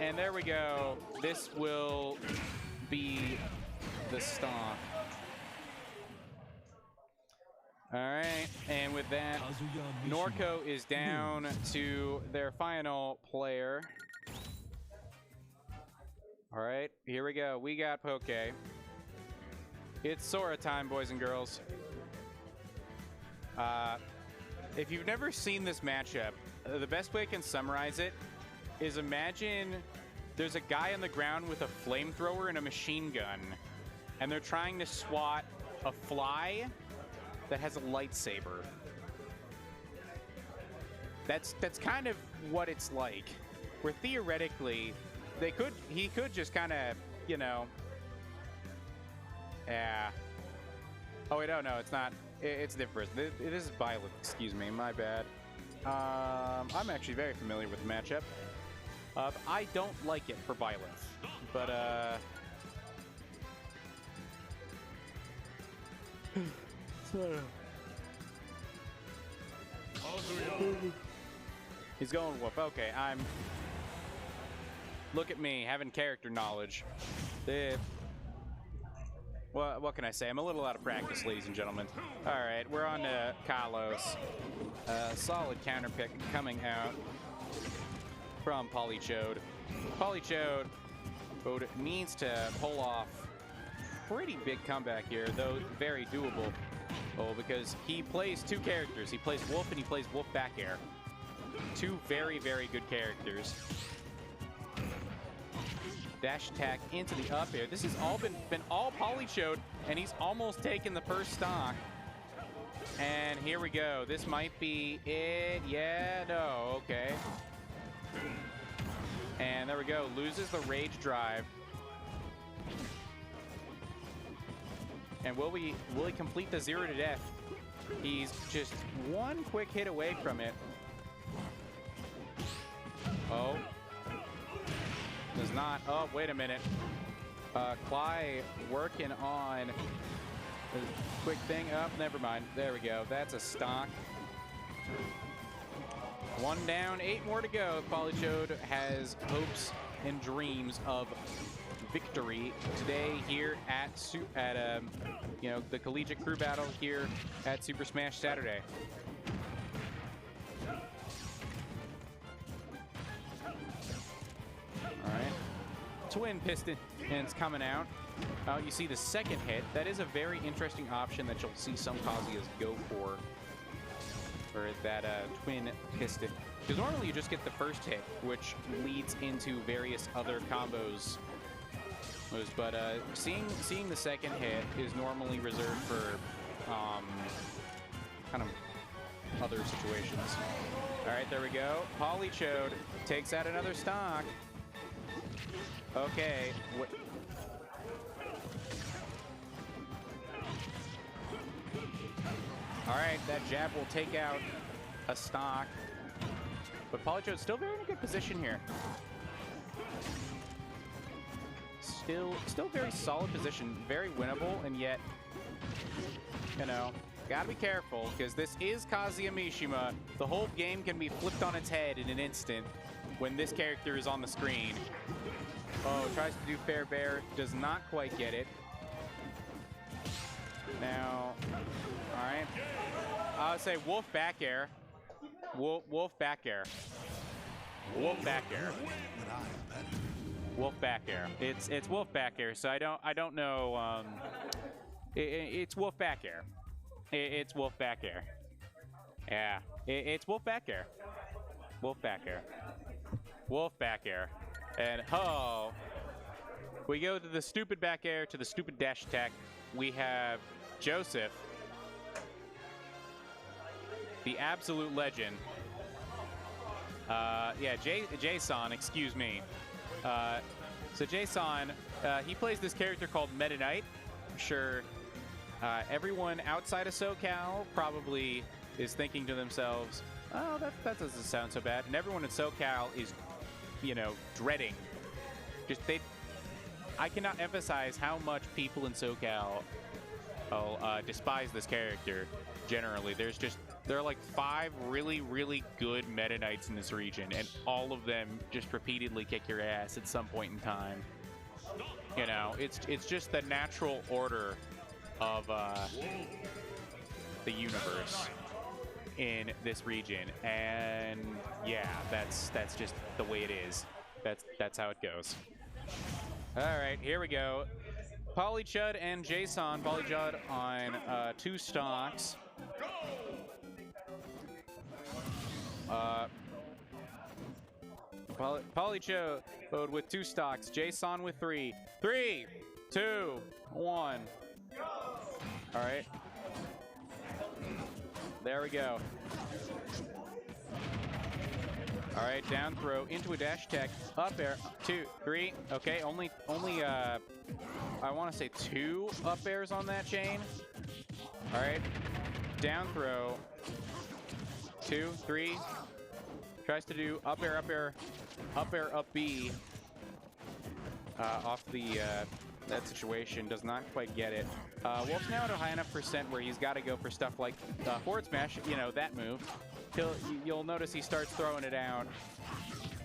and there we go. This will be the stomp. All right, and with that, Norco is down to their final player. All right, here we go. We got Poke. It's Sora time, boys and girls. If you've never seen this matchup, the best way I can summarize it is imagine there's a guy on the ground with a flamethrower and a machine gun, and they're trying to swat a fly that has a lightsaber. That's kind of what it's like. Where theoretically, he could just kind of, yeah. Oh wait, no, it's not. It's different. This is Violet. Excuse me, my bad. I'm actually very familiar with the matchup. I don't like it for Violet, but he's going whoop. Okay, look at me having character knowledge. What can I say? I'm a little out of practice, ladies and gentlemen. All right, we're on to Kalos. Solid counter pick coming out from Polychode. Polychode needs to pull off pretty big comeback here, though very doable. Oh, because he plays two characters. He plays Wolf and he plays Wolf back air. Two very, very good characters. Dash attack into the up air. This has all been all Polychode, and he's almost taken the first stock. And here we go. This might be it. Yeah, no, okay. And there we go. Loses the rage drive. And will he complete the 0 to death? He's just one quick hit away from it. Oh. Does not. Oh, wait a minute. Cly working on a quick thing up. Never mind. There we go. That's a stock. One down, 8 more to go. Polychode has hopes and dreams of victory today here at the collegiate crew battle here at Super Smash Saturday. All right. twin pistons coming out. You see the second hit. That is a very interesting option that you'll see some Kazuya's go for that twin piston. Because normally you just get the first hit, which leads into various other combos. But seeing the second hit is normally reserved for kind of other situations. All right, there we go. Polychode takes out another stock. Okay. All right, that jab will take out a stock. But Polychode's still very in a good position here. Still very solid position, very winnable, and yet, you know, gotta be careful, because this is Kazuya Mishima. The whole game can be flipped on its head in an instant when this character is on the screen. Oh, tries to do fair bear, does not quite get it. Now, all right. I would say wolf back air. Wolf back air. Wolf back air. Wolf back air. It's wolf back air. So I don't know. It's wolf back air. It's wolf back air. Yeah. It's wolf back air. Wolf back air. Wolf back air. And oh, we go to the stupid back air to the stupid dash attack. We have Joseph, the absolute legend. Yeah, Jason, excuse me. So Jason, he plays this character called Meta Knight. I'm sure everyone outside of SoCal probably is thinking to themselves, oh, that doesn't sound so bad. And everyone in SoCal is, you know, dreading. I cannot emphasize how much people in SoCal despise this character generally. There are like 5 really, really good Meta Knights in this region, and all of them just repeatedly kick your ass at some point in time. You know, it's just the natural order of the universe in this region, and yeah, that's just the way it is. That's how it goes. All right, here we go. Polychud and Jason. Polychud on 2 stocks. Polychud with 2 stocks. Jason with 3. 3, 2, 1. All right. There we go. All right, down throw into a dash attack, up air, 2, 3. Okay, only I want to say 2 up airs on that chain. All right, down throw, 2, 3. Tries to do up air, up air, up air, up B. Off the that situation, does not quite get it. Wolf's now at a high enough % where he's got to go for stuff like forward smash. You know, that move. You'll notice he starts throwing it out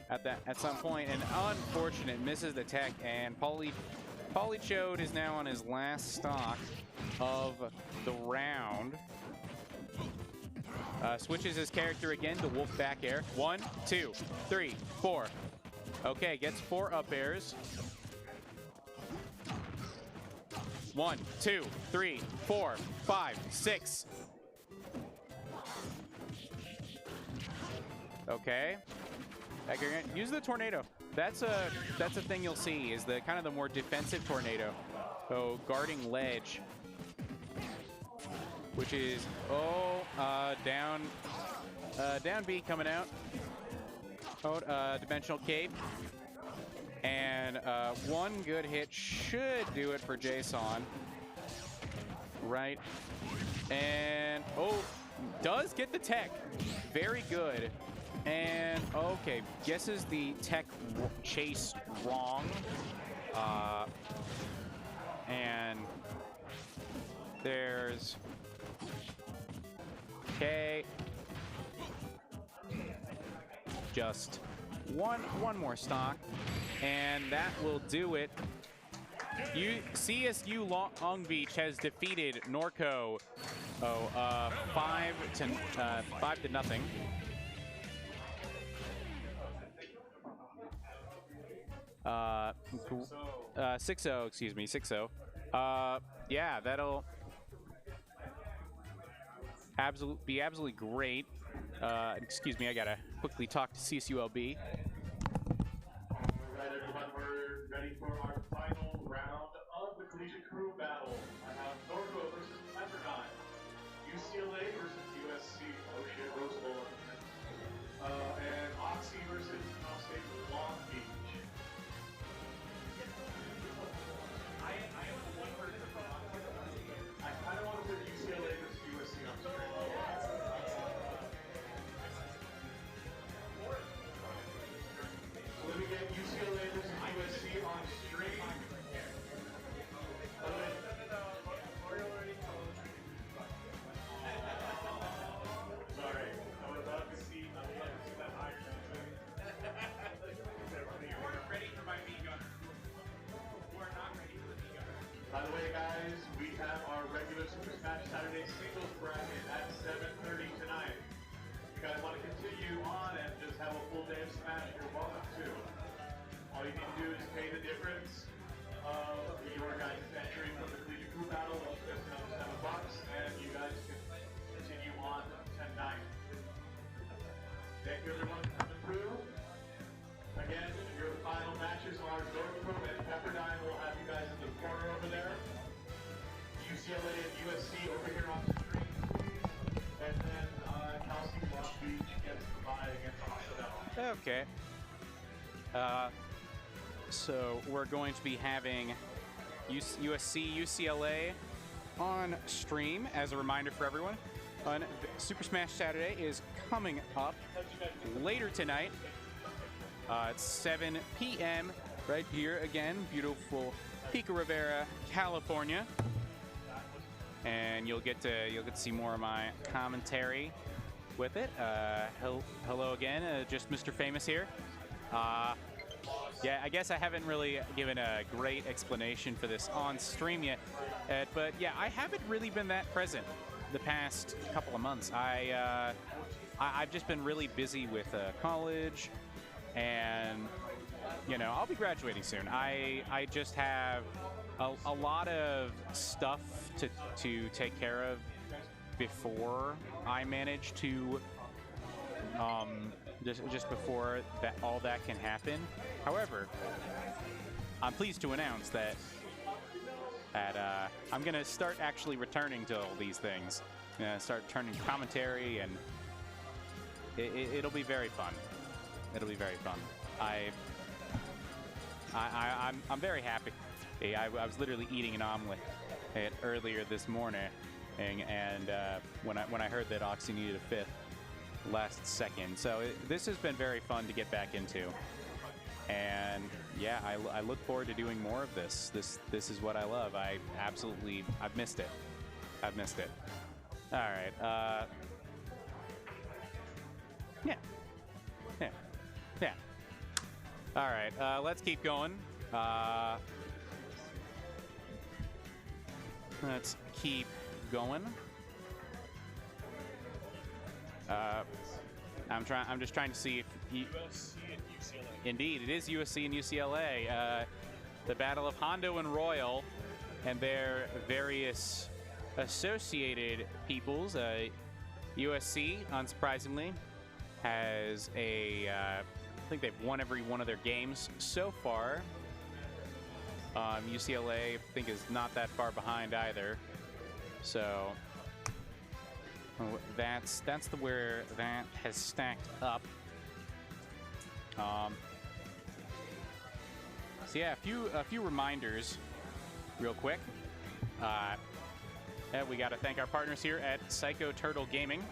at some point, and unfortunate, misses the tech, and Polychode is now on his last stock of the round. Switches his character again to wolf back air. 1, 2, 3, 4. Okay, gets 4 up airs. 1, 2, 3, 4, 5, 6. Okay. Use the tornado. That's a thing you'll see, is the kind of the more defensive tornado. So guarding ledge, which is down B coming out. Dimensional cape. And 1 good hit should do it for Jason. Right. And does get the tech. Very good. And okay, guesses the tech chase wrong. And there's okay. Just one more stock, and that will do it. CSU Long Beach has defeated Norco 5 to nothing. Cool. 6-0, excuse me, 6-0. Yeah, that'll be absolutely great. Excuse me, I gotta quickly talk to CSULB. All right, everyone, we're ready for our final round of the collegiate crew battle. I have Norco versus Pepperdine, UCLA versus USC. Oh shit, Rose Bowl. And OXY versus Cal State Long Beach. I kind of want to put UCLA versus USC on screen. So let me get UCLA versus USC on stream. Sorry, I would love to see that higher. You weren't ready for my V gunner. You are not ready for the V gunner. By the way, guys, we have our regular Super Smash Saturday singles bracket at 7:30 tonight. If you guys want to continue on and just have a full day of Smash, you're welcome to. All you need to do is pay the difference of your guys' entry from the collegiate crew battle, which is just another $7, and you guys can continue on tonight. Thank you, everyone, for coming through. Again, your final matches are Norco and Pepperdine. We'll have you guys in the corner over there. UCLA and USC over here on the screen, please. And then Cal State Long Beach gets the bye against Occidental. Okay. So we're going to be having USC, UCLA on stream. As a reminder for everyone, Super Smash Saturday is coming up later tonight. It's 7 p.m. right here again, beautiful Pico Rivera, California, and you'll get to see more of my commentary with it. Hello again, just Mr. Famous here. Yeah, I guess I haven't really given a great explanation for this on stream yet, but yeah, I haven't really been that present the past couple of months. I've just been really busy with college, and you know, I'll be graduating soon. I just have a lot of stuff to take care of before I manage to just before that all that can happen. However, I'm pleased to announce that I'm gonna start actually returning to all these things. Start turning commentary, and it'll be very fun. It'll be very fun. I'm very happy. I was literally eating an omelet earlier this morning, and when I heard that OXY needed a fifth last second, so this has been very fun to get back into, and yeah, I look forward to doing more of this. This is what I love. I've missed it. I've missed it. All right. Yeah. All right, let's keep going. Let's keep going. I'm just trying to see if USC and UCLA. Indeed, it is USC and UCLA. The battle of Hondo and Royal and their various associated peoples. USC, unsurprisingly, has I think they've won every one of their games so far. UCLA, I think, is not that far behind either. So that's where that has stacked up. So yeah, a few reminders, real quick. We got to thank our partners here at Psycho Turtle Gaming,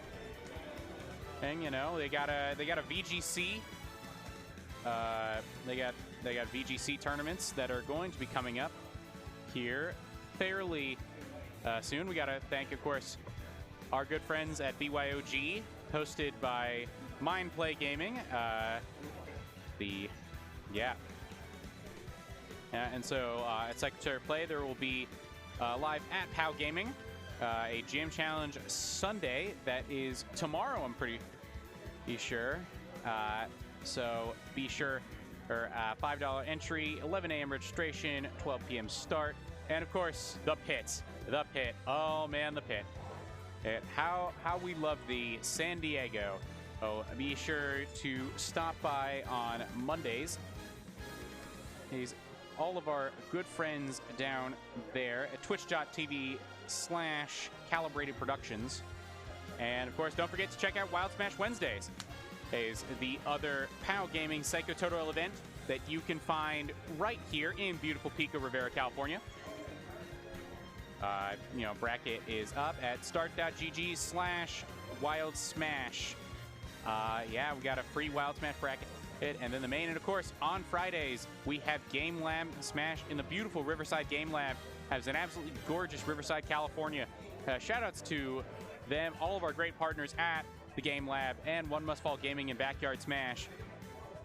and you know they got a VGC. They got VGC tournaments that are going to be coming up here fairly soon. We got to thank, of course, our good friends at BYOG, hosted by Mindplay Gaming. And so at Secretary Play, there will be live at POW Gaming, a Jam Challenge Sunday that is tomorrow, I'm pretty sure. So be sure or $5 entry, 11 a.m. registration, 12 p.m. start, and of course the pit. The pit. Oh man, the pit. How we love the San Diego. Oh, be sure to stop by on Mondays. He's all of our good friends down there at twitch.tv/Calibrated Productions. And of course, don't forget to check out Wild Smash Wednesdays. Is the other POW Gaming Psycho Tutorial event that you can find right here in beautiful Pico Rivera, California. Bracket is up at start.gg/Wild Smash. Yeah, we got a free Wild Smash bracket. And then the main, and of course, on Fridays, we have Game Lab Smash in the beautiful Riverside Game Lab. Has an absolutely gorgeous Riverside, California. Shout-outs to them, all of our great partners at the Game Lab and One Must Fall Gaming and Backyard Smash.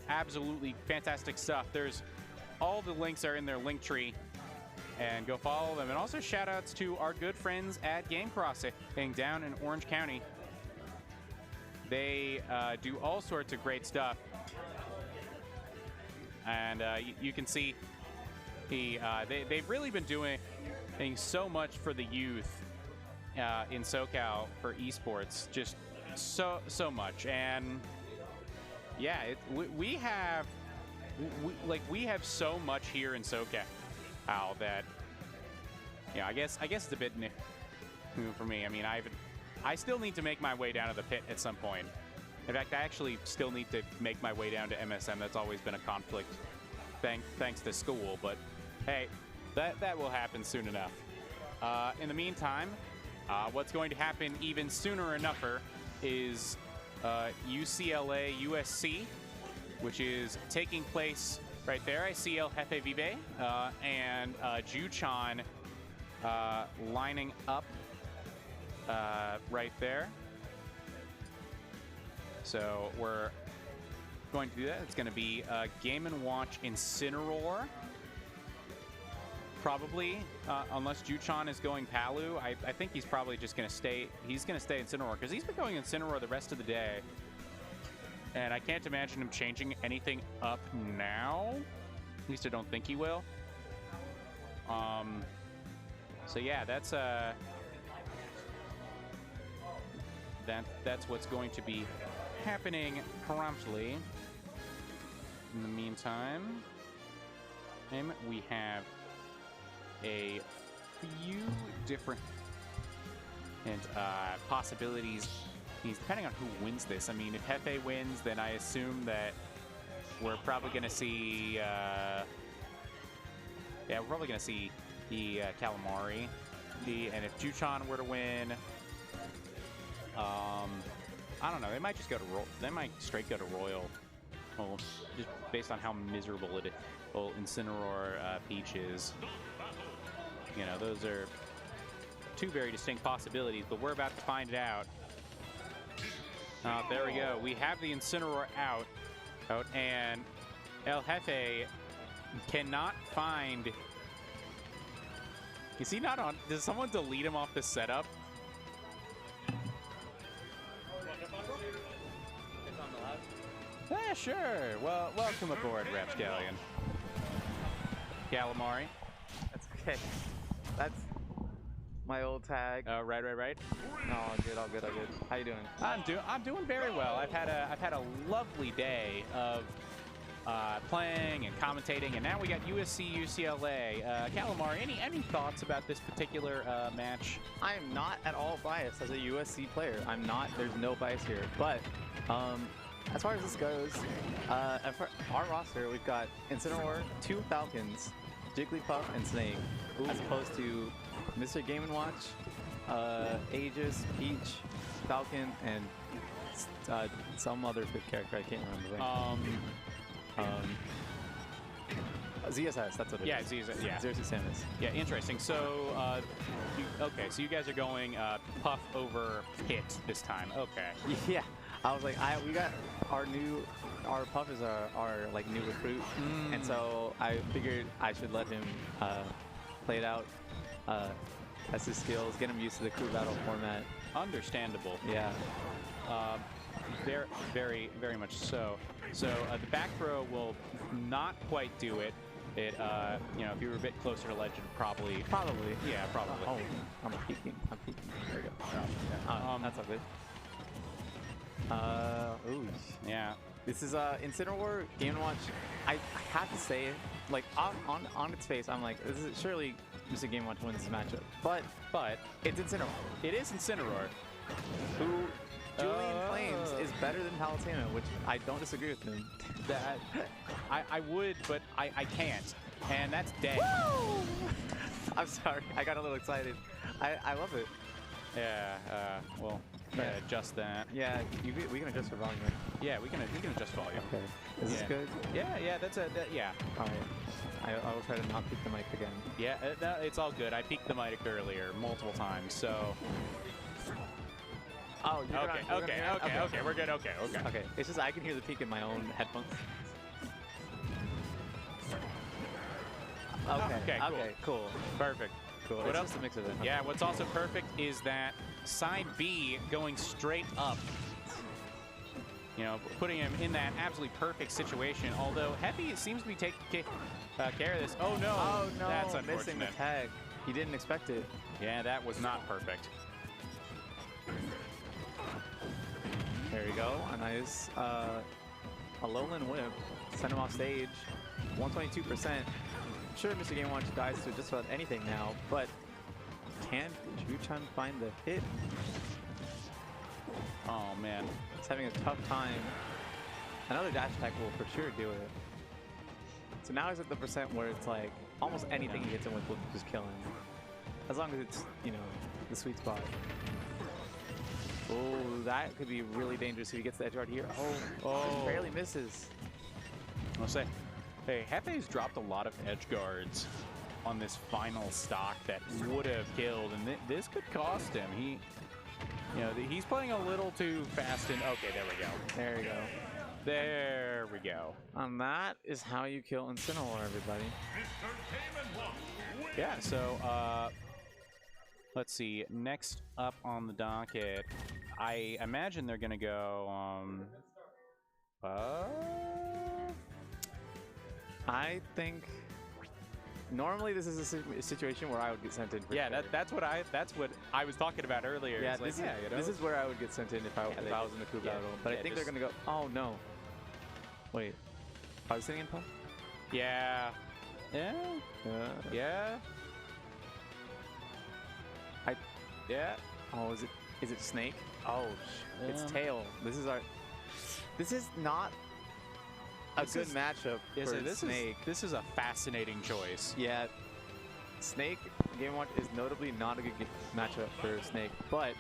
Absolutely fantastic stuff. There's all the links are in their link tree, and go follow them. And also shout-outs to our good friends at Game Crossing down in Orange County. They do all sorts of great stuff. And you can see they've really been doing so much for the youth in SoCal for esports, just so much. And yeah, we have so much here in SoCal that I guess it's a bit new for me. I mean, I still need to make my way down to the pit at some point. In fact, I actually still need to make my way down to MSM. That's always been a conflict, thanks to school. But hey, that will happen soon enough. In the meantime, what's going to happen even sooner enougher is UCLA USC, which is taking place right there. I see El Jefe Vive and Juchan lining up right there. So we're going to do that. It's going to be Game & Watch Incineroar. Probably, unless Juchan is going Palu. I think he's probably just going to stay. He's going to stay Incineroar because he's been going Incineroar the rest of the day. And I can't imagine him changing anything up now. At least I don't think he will. So yeah, that's what's going to be happening promptly. In the meantime, we have a few different possibilities. Depending on who wins this. I mean, if Hefe wins, then I assume that we're probably going to see. We're probably going to see the Calamari. And if Juchan were to win, I don't know. They might just go to They might straight go to Royal, just based on how miserable Incineroar Peach is. Those are two very distinct possibilities, but we're about to find it out. There we go. We have the Incineroar out, and El Jefe cannot find. Is he not on? Does someone delete him off the setup? Yeah, sure. Well, welcome aboard, Rapscallion. Calamari. That's okay. That's my old tag. Oh, right. No, all good. How you doing? I'm doing very well. I've had a lovely day of playing and commentating, and now we got USC UCLA. Calamari, any thoughts about this particular match? I am not at all biased as a USC player. I'm not. There's no bias here. But as far as this goes, our roster, we've got Incineroar, 2 Falcons, Jigglypuff, and Snake, as opposed to Mr. Game & Watch, Aegis, Peach, Falcon, and some other 5th character. I can't remember. ZSS, that's what it is. ZSS, yeah. Xerxes Samus. Yeah, interesting. So, so you guys are going Puff over Pit this time. Okay. Yeah. I was like, we got our Puff is our like new recruit, and so I figured I should let him play it out, test his skills, get him used to the crew battle format. Understandable. Yeah. very much so. So the back throw will not quite do it. It, you know, if you were a bit closer to ledge, it'd probably. Yeah, probably. Oh, I'm peeking. There we go. That's all good. Ooh. Yeah. This is Incineroar Game & Watch. I have to say, like on its face, I'm like, this is surely Mr. Game & Watch wins this matchup. But it's Incineroar. It is Incineroar. Who Julian claims is better than Palutena, which I don't disagree with him. That I would, but I can't, and that's dead. Woo! I'm sorry, I got a little excited. I love it. Yeah. Well, adjust that. Yeah, we can adjust for volume. Right? Yeah, we can adjust volume. Okay. Is this good? Yeah. That's a yeah. All right. I will try to not peek the mic again. Yeah, it's all good. I peeked the mic earlier multiple times, so. Oh, Okay, we're good. Okay. Okay, it's just I can hear the peak in my own headphones. Okay, cool. Perfect. Cool. What It's else? just a mix of it. Yeah, what's also perfect is that side B going straight up. You know, putting him in that absolutely perfect situation. Although Heavy seems to be taking care of this. Oh no! That's unfortunate. Missing the tag. He didn't expect it. Yeah, that was not perfect. There you go. A nice a lowland whip. Send him off stage. 122%. I'm sure Mr. Game Watch dies to just about anything now, but can Ju-chan find the hit? Oh man. He's having a tough time. Another dash attack will for sure do it. So now he's at the percent where it's like almost anything he hits him with will just kill him. As long as it's, you know, the sweet spot. Oh, that could be really dangerous if he gets the edge guard here. Oh, barely misses. I'll say, hey, Hefe's dropped a lot of edge guards on this final stock that would have killed, and this could cost him. You know, he's playing a little too fast and okay, there we go. There you go. There we go. And that is how you kill Incineroar, everybody. Yeah, so let's see. Next up on the docket, I imagine they're gonna go. I think normally this is a situation where I would get sent in. Yeah, that's what I was talking about earlier. Yeah, this, like, you know? This is where I would get sent in if I was in the crew battle. But I think they're gonna go. Oh no! Wait, are they sitting in pump? Yeah. Yeah. Yeah. Yeah. Oh, is it Snake? Oh, it's Tail. This is not a good matchup for Snake. This is a fascinating choice. Yeah. Snake Game Watch is notably not a good matchup for Snake, but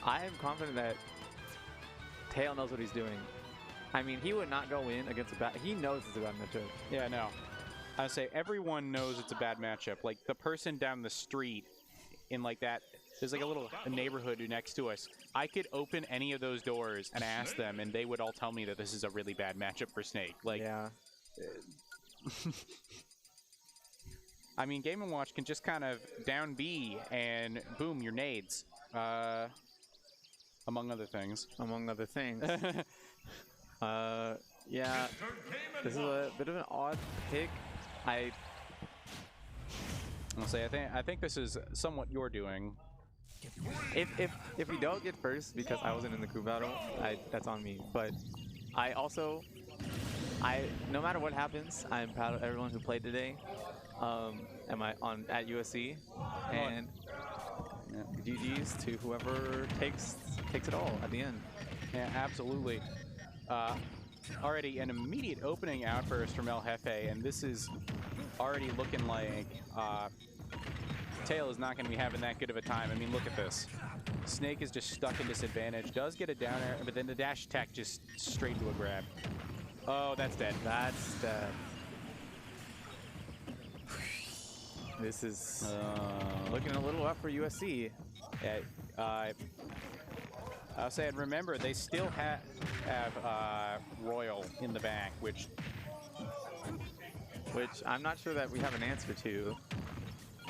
I am confident that Tail knows what he's doing. I mean, he would not go in against a bad. He knows it's a bad matchup. Yeah, no. I would say everyone knows it's a bad matchup. Like the person down the street in like that, there's like a neighborhood next to us. I could open any of those doors and ask them, and they would all tell me that this is a really bad matchup for Snake. Like, yeah. I mean, Game & Watch can just kind of down B and boom, your nades. Among other things. Among other things. Yeah. This is a bit of an odd pick. I'll say I think this is somewhat you're doing. If we don't get first because I wasn't in the crew battle, that's on me. But no matter what happens, I'm proud of everyone who played today. At USC, and GG's to whoever takes it all at the end. Yeah, absolutely. Already an immediate opening outburst from El Jefe, and this is already looking like Tail is not going to be having that good of a time. I mean, look at this. Snake is just stuck in disadvantage. Does get a down air, but then the dash attack just straight to a grab. Oh, that's dead. That's dead. This is looking a little up for USC. Yeah, I'll say, and remember, they still have Royal in the back, which I'm not sure that we have an answer to.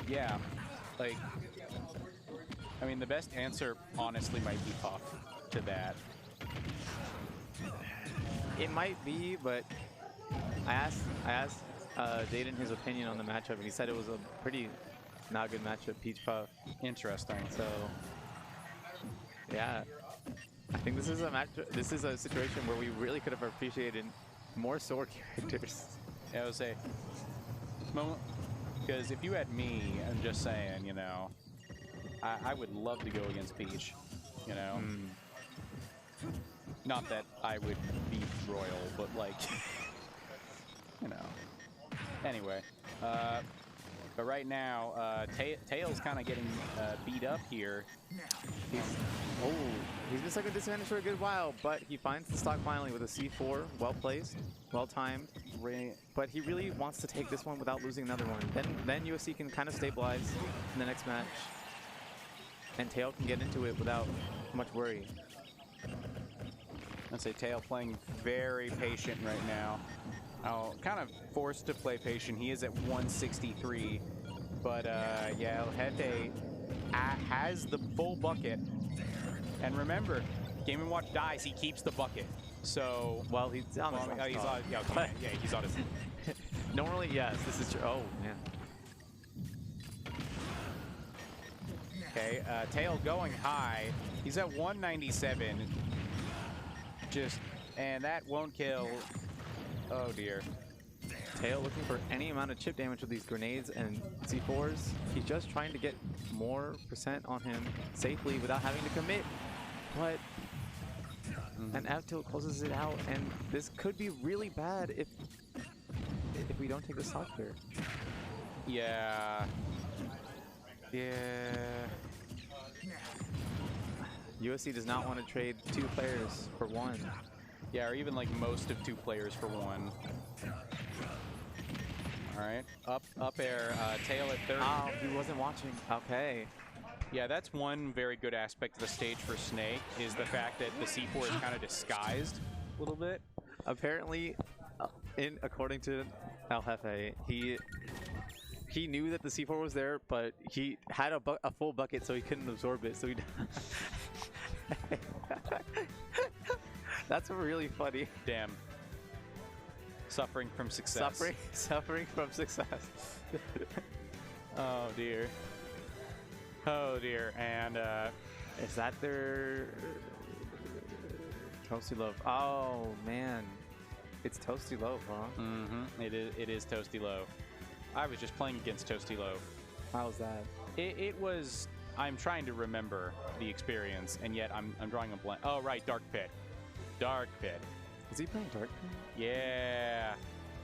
Yeah, like, I mean, the best answer honestly might be Puff to that. It might be, but I asked Jaden his opinion on the matchup, and he said it was a pretty not good matchup, Peach Puff. Interesting. So, yeah, I think this is a match. This is a situation where we really could have appreciated more sword characters. Yeah, I would say, because if you had me, I'm just saying, you know, I would love to go against Peach, you know. Not that I would beat Royal, but like, you know. Anyway, but right now, Tail's kind of getting beat up here. He's been stuck at disadvantage for a good while, but he finds the stock finally with a C4, well placed, well timed. But he really wants to take this one without losing another one. Then USC can kind of stabilize in the next match, and Tail can get into it without much worry. I'd say Tail playing very patient right now. Oh, kind of forced to play patient. He is at 163, but yeah, El Jefe has the full bucket. And remember, Game & Watch dies, he keeps the bucket. So, well, he's on his he's on, yeah, he's on his. Normally, yes, this is true. Oh man. Okay, Tail going high. He's at 197. And that won't kill. Oh dear. Tail looking for any amount of chip damage with these grenades and C4s. He's just trying to get more % on him safely without having to commit. But an F tilt closes it out, and this could be really bad if we don't take the stock here. Yeah. Yeah. USC does not want to trade 2 players for 1. Yeah, or even like most of 2 players for 1. All right, up air, Tail at 30. Oh, he wasn't watching. Okay. Yeah, that's one very good aspect of the stage for Snake, is the fact that the C4 is kind of disguised a little bit. Apparently, according to El Jefe, he knew that the C4 was there, but he had a full bucket, so he couldn't absorb it. So he. That's really funny. Damn. Suffering from success. Suffering from success. Oh dear. Oh dear. And is that their Toasty Loaf? Oh man, it's Toasty Loaf, huh? Mm-hmm. It is Toasty Loaf. I was just playing against Toasty Loaf. How's that? It was. I'm trying to remember the experience, and yet I'm drawing a blank. Oh right, Dark Pit. Dark Pit. Is he playing Dark Pit? Yeah,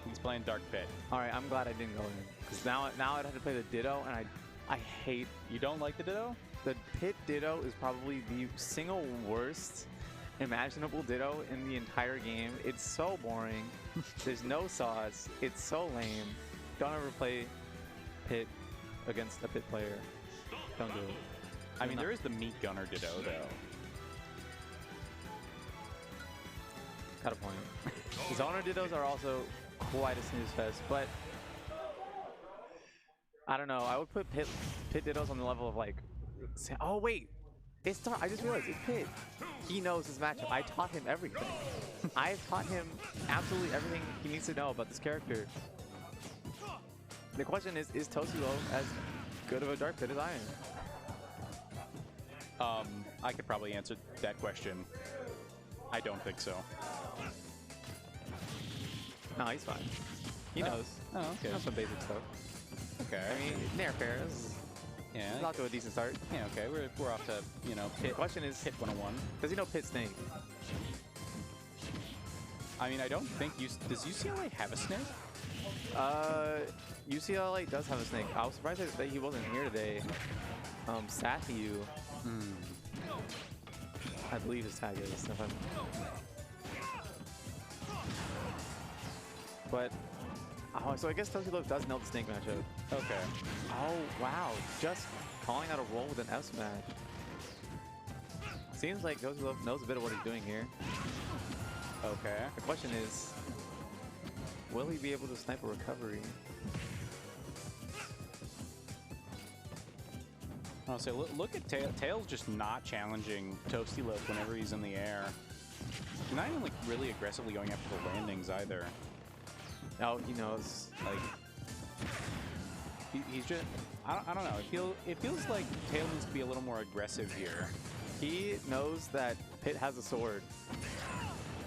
he's playing Dark Pit. All right, I'm glad I didn't go in, because now I'd have to play the Ditto, and I hate. You don't like the Ditto? The Pit Ditto is probably the single worst imaginable Ditto in the entire game. It's so boring. There's no sauce. It's so lame. Don't ever play Pit against a Pit player. Don't do it. I mean, there is the Meat Gunner Ditto, though. Got a point. Zoner Dittos are also quite a snooze fest, but I don't know. I would put Pit Dittos on the level of like. Oh wait, it's Dark. I just realized it's Pit. He knows his matchup. I taught him everything. I've taught him absolutely everything he needs to know about this character. The question is Toasty Loaf as good of a Dark Pit as I am? I could probably answer that question. I don't think so. No, he's fine. He knows. Oh, okay. He knows some basic stuff. Okay. I mean, Nair fair. Yeah. He's off to a decent start. Yeah, okay. We're off to, you know, Pit. The question is, Pit 101. Does he know Pit Snake? I mean, I don't think does UCLA have a Snake? UCLA does have a Snake. I was surprised that he wasn't here today. Sathiu. I believe his tag is. But, so I guess Toasty Loaf does know the Snake matchup. Okay. Oh, wow. Just calling out a roll with an F smash. Seems like Toasty Loaf knows a bit of what he's doing here. Okay. The question is, will he be able to snipe a recovery? I'll say, look at Tails just not challenging Toasty Loaf whenever he's in the air. not even like really aggressively going after the landings either. Oh, he knows. Like he's just I don't know. It feels like Tail needs to be a little more aggressive here. He knows that Pit has a sword.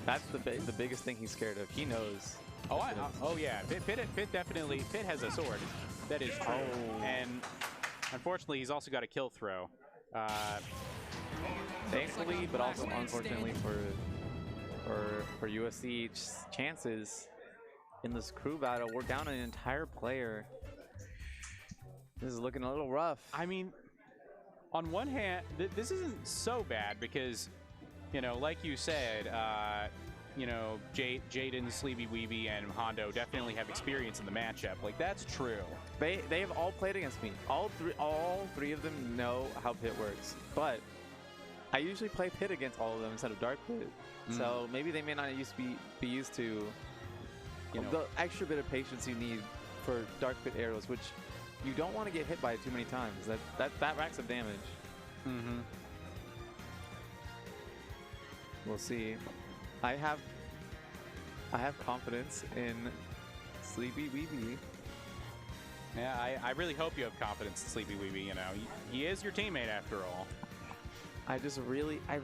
That's the biggest thing he's scared of. He knows. Oh yeah, Pit definitely has a sword. That is true. Oh. And unfortunately, he's also got a kill throw. Thankfully, but also unfortunately for USC's chances in this crew battle, we're down an entire player. This is looking a little rough. I mean, on one hand, this isn't so bad because, you know, like you said, you know, Jaden, Sleepy Weeby, and Hondo definitely have experience in the matchup. Like, that's true. They have all played against me. All three of them know how Pit works. But I usually play Pit against all of them instead of Dark Pit. So maybe they may not be used to, you know, the extra bit of patience you need for Dark Pit arrows, which you don't want to get hit by it too many times. That racks up damage. We'll see. I have confidence in Sleepy Weeby. Yeah, I really hope you have confidence in Sleepy Weeby. You know, he is your teammate after all. I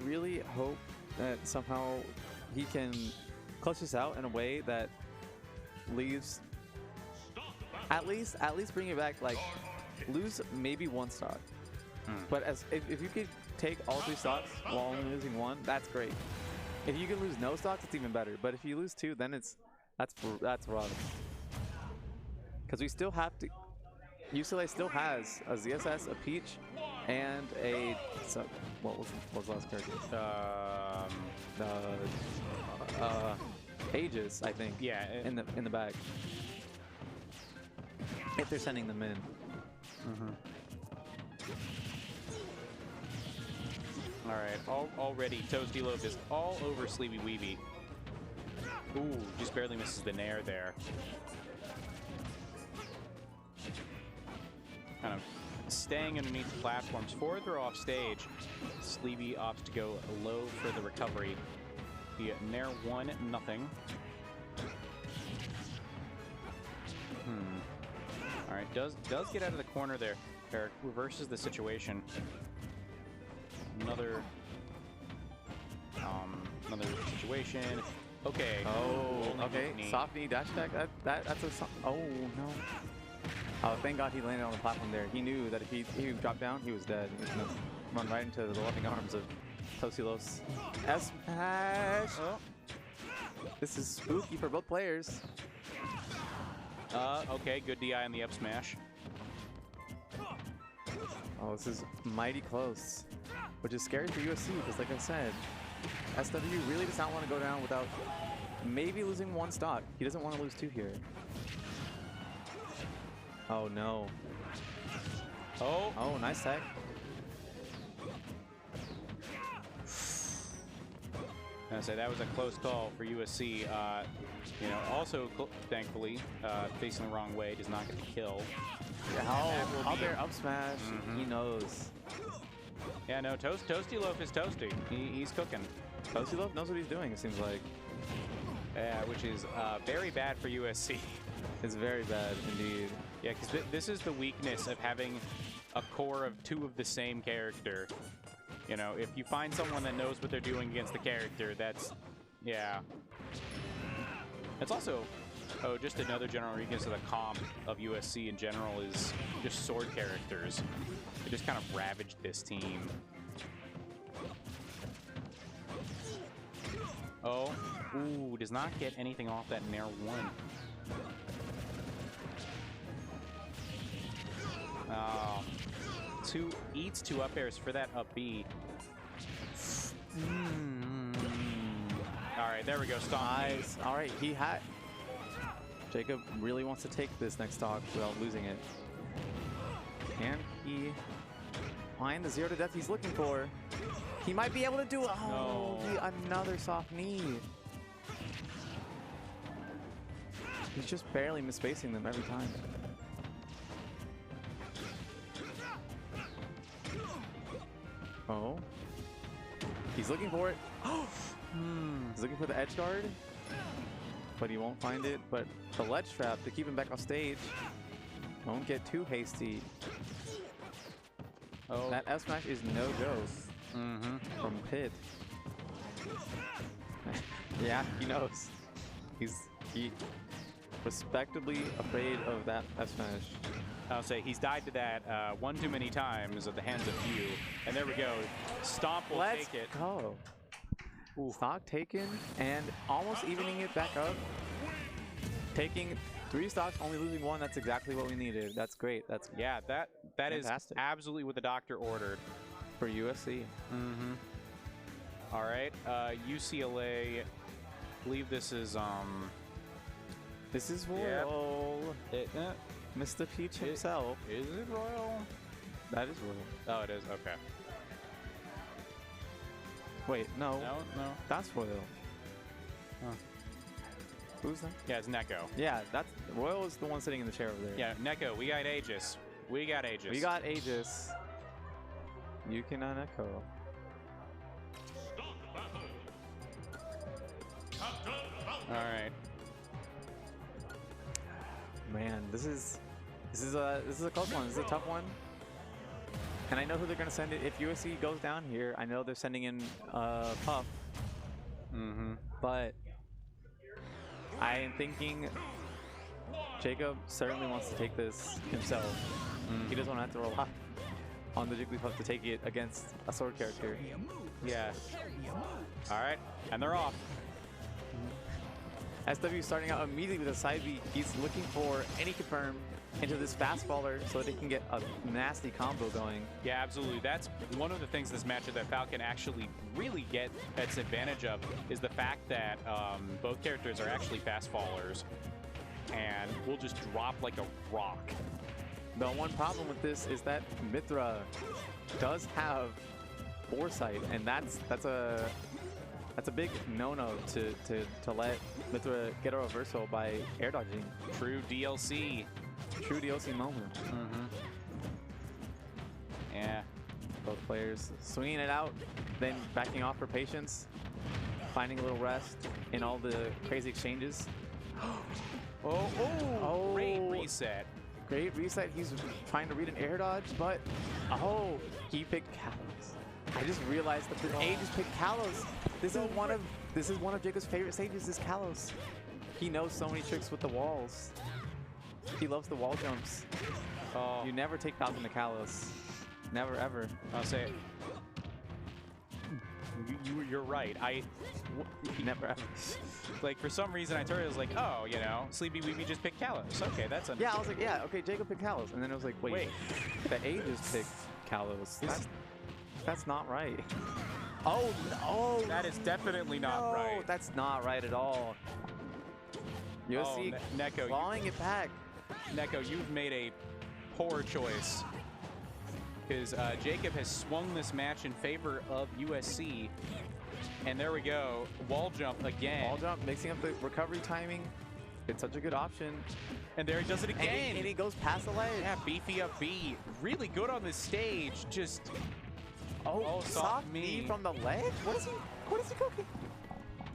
really hope that somehow he can clutch this out in a way that leaves at least bring it back, like lose maybe one stock. But if you could take all 3 stocks while only losing 1, that's great. If you can lose no stocks, it's even better. But if you lose 2, then that's rough. Because we still have to. UCLA still has a ZSS, a Peach, and a what was the last character? Aegis, I think. Yeah. In the bag. If they're sending them in. All right, already Toasty Loaf is all over Sleepy Weeby. Ooh, just barely misses the nair there. Kind of staying underneath the platforms. Forward throw off stage. Sleepy opts to go low for the recovery. The nair 1-0. All right, does get out of the corner there. Eric reverses the situation. Another situation. Okay. Oh, okay. Soft knee dash attack. That's a oh no. Oh, thank God he landed on the platform there. He knew that if he dropped down, he was dead. He was gonna run right into the loving arms of Tosilos. S-Smash! Oh. This is spooky for both players. Okay, good DI on the up smash. Oh, this is mighty close. Which is scary for USC because, like I said, SW really does not want to go down without maybe losing 1 stock. He doesn't want to lose 2 here. Oh, no. Oh, nice tech. I say that was a close call for USC. You know, also thankfully facing the wrong way, does not get the kill. Yeah, how their up smash? He knows. Yeah, no, Toasty Loaf is toasty. He's cooking. Toasty Loaf knows what he's doing, it seems like. Yeah, which is very bad for USC. It's very bad indeed. Yeah, because this is the weakness of having a core of 2 of the same character. You know, if you find someone that knows what they're doing against the character, that's, yeah. It's also, just another general weakness of the comp of USC in general is just sword characters. They just kind of ravaged this team. Oh, ooh, does not get anything off that nair 1. Eats 2 up airs for that up B. All right, there we go. Stomp. Nice. All right, he had. Jacob really wants to take this next stock without losing it. Can he find the 0 to death he's looking for? He might be able to do it. Oh, no. Another soft knee. He's just barely misspacing them every time. Oh. He's looking for it. Oh, He's looking for the edge guard, but he won't find it. But the ledge trap to keep him back off stage. Don't get too hasty. Oh, That F smash is no go from Pit. Yeah, he knows. He's respectably afraid of that F smash. I'll say he's died to that one too many times at the hands of few. And there we go. Stomp will Let's take it. go. Stock taken and almost evening it back up. Taking 3 stocks, only losing 1. That's exactly what we needed. That's great. That's Yeah, that is fantastic. absolutely what the doctor ordered. For USC. All right, UCLA. I believe this is This is Yeah. Royal. Mr. Peach himself. Is it Royal? That is Royal. Oh, it is. Okay. Wait, no. No. That's Royal. Huh. Who's that? Yeah, it's Neko. Yeah, that's Royal is the one sitting in the chair over there. Yeah, Neko. We got Aegis. We got Aegis. We got Aegis. You cannot echo. All right. Man, this is a close one. This is a tough one. And I know who they're gonna send it. If USC goes down here, I know they're sending in Puff. But I am thinking Jacob certainly wants to take this himself. He doesn't want to have to rely on the Jigglypuff to take it against a sword character. Yeah. All right, and they're off. SW starting out immediately with a side B. He's looking for any confirm into this fast faller so that he can get a nasty combo going. Yeah, absolutely. That's one of the things this matchup that Falcon actually really gets advantage of is the fact that both characters are actually fast fallers and will just drop like a rock. The one problem with this is that Mithra does have foresight, and that's a big no-no to let Mithra get a reversal by air dodging. True DLC. True DLC moment. Yeah. Both players swinging it out, then backing off for patience, finding a little rest in all the crazy exchanges. Oh, great reset. Great reset. He's trying to read an air dodge, but he picked Kalos. I just realized that the Aegis picked Kalos. This is one of Jacob's favorite stages. Is Kalos. He knows so many tricks with the walls. He loves the wall jumps. Oh. You never take Falcon to Kalos. Never ever. I'll say. You're right. Never ever. Like, for some reason, I was like, oh, you know, Sleepy Weeby just picked Kalos. Okay, that's Yeah, I was like, yeah, okay, Jacob picked Kalos. And then it was like, wait. The Aegis picked Kalos. That's not right. Oh, no. That is definitely not right. That's not right at all. USC Neko, clawing it back. Neko, you've made a poor choice. Because Jacob has swung this match in favor of USC. And there we go. Wall jump again. Wall jump, mixing up the recovery timing. It's such a good option. And there he does it again. And he goes past the ledge. Yeah, beefy up B. Really good on this stage. Just... Oh, soft knee from the ledge? What is he cooking?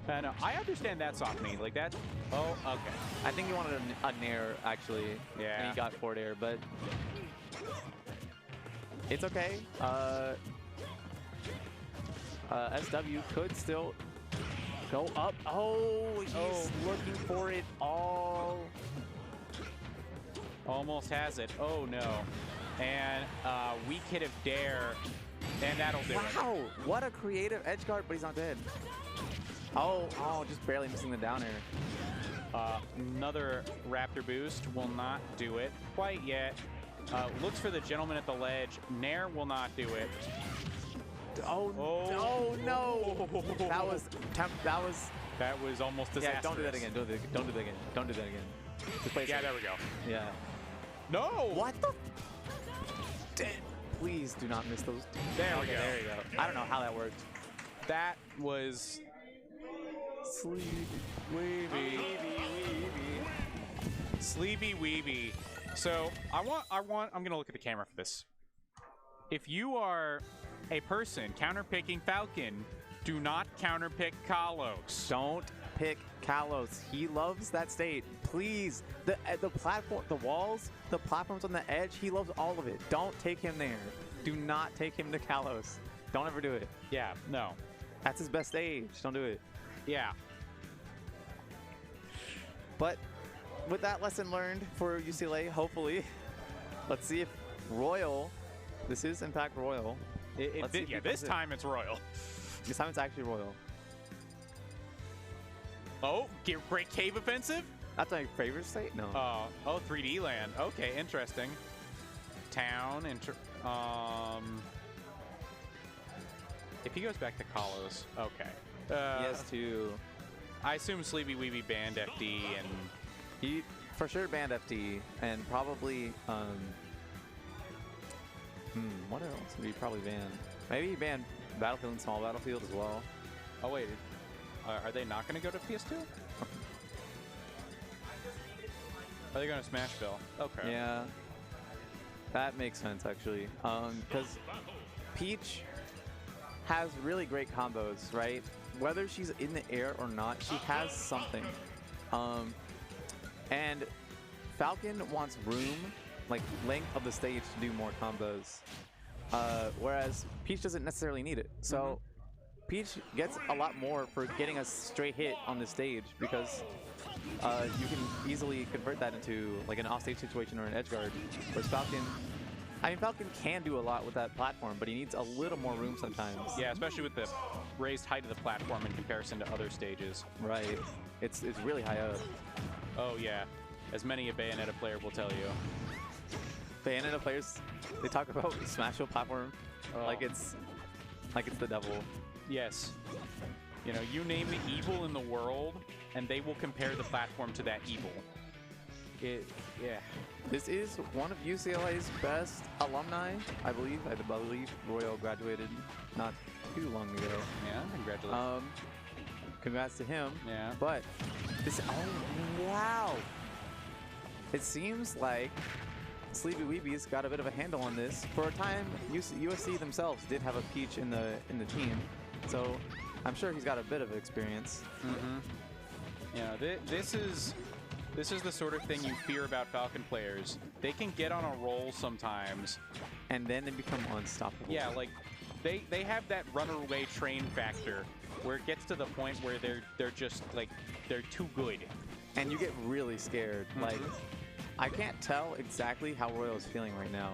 No, I understand that soft knee. Like that. Oh, okay. I think he wanted a nair, actually. Yeah. And he got forward air, but... It's okay. SW could still go up. Oh, he's looking for it all. Almost has it. Oh, no. And weak hit of Dare. And that'll do it. Wow, what a creative edge guard, but he's not dead. Oh, just barely missing the down air. Another Raptor boost will not do it quite yet. Looks for the gentleman at the ledge. Nair will not do it. Oh no! That was almost disastrous. Yeah, don't do that again. Don't do that again. Don't do that again. Just play there we go. Yeah. No! What the? Please do not miss those. There we go. There you go. I don't know how that worked. That was Sleepy Weeby. Sleepy Weeby. So I'm gonna look at the camera for this. If you are a person counterpicking Falcon Do not counterpick Kalos. Don't pick Kalos. He loves that stage. Please, the platform, the walls, the platforms on the edge. He loves all of it. Don't take him there. Do not take him to Kalos. Don't ever do it. Yeah, no. That's his best stage. Don't do it. Yeah. But with that lesson learned for UCLA, hopefully, let's see if Royal. This is in fact Royal. Let's see if he Yeah, does this it. time it's Royal. This time it's actually Royal. Oh, great cave offensive? That's my favorite state? No. Oh, 3D land. Okay, interesting. Town, if he goes back to Kalos, okay. He has to. I assume Sleepy Weeby banned FD and He for sure banned FD and probably what else did he probably ban? Maybe he banned Battlefield and Small Battlefield as well. oh wait, are they not going to go to PS2? Are they going to Smashville? Okay. Yeah, that makes sense actually. Because Peach has really great combos, right? Whether she's in the air or not, she has something. And Falcon wants room, like length of the stage to do more combos. Whereas Peach doesn't necessarily need it. So Peach gets a lot more for getting a straight hit on the stage because you can easily convert that into like an offstage situation or an edge guard. Whereas Falcon, I mean, Falcon can do a lot with that platform, but he needs a little more room sometimes. Yeah, especially with the raised height of the platform in comparison to other stages. Right. It's really high up. Oh yeah, as many a Bayonetta player will tell you. Bayonetta players, they talk about Smashville platform like it's the devil. Yes. You know, you name the evil in the world, and they will compare the platform to that evil. Yeah. This is one of UCLA's best alumni, I believe. I believe Royal graduated not too long ago. Yeah, congratulations. Congrats to him. Yeah. But this, oh wow! It seems like Sleepy Weeby's got a bit of a handle on this. For a time, USC themselves did have a Peach in the team, so I'm sure he's got a bit of experience. You know, this is the sort of thing you fear about Falcon players. They can get on a roll sometimes, and then they become unstoppable. Yeah, like they have that runaway train factor where it gets to the point where they're just like they're too good, and you get really scared. Like, I can't tell exactly how Royal is feeling right now,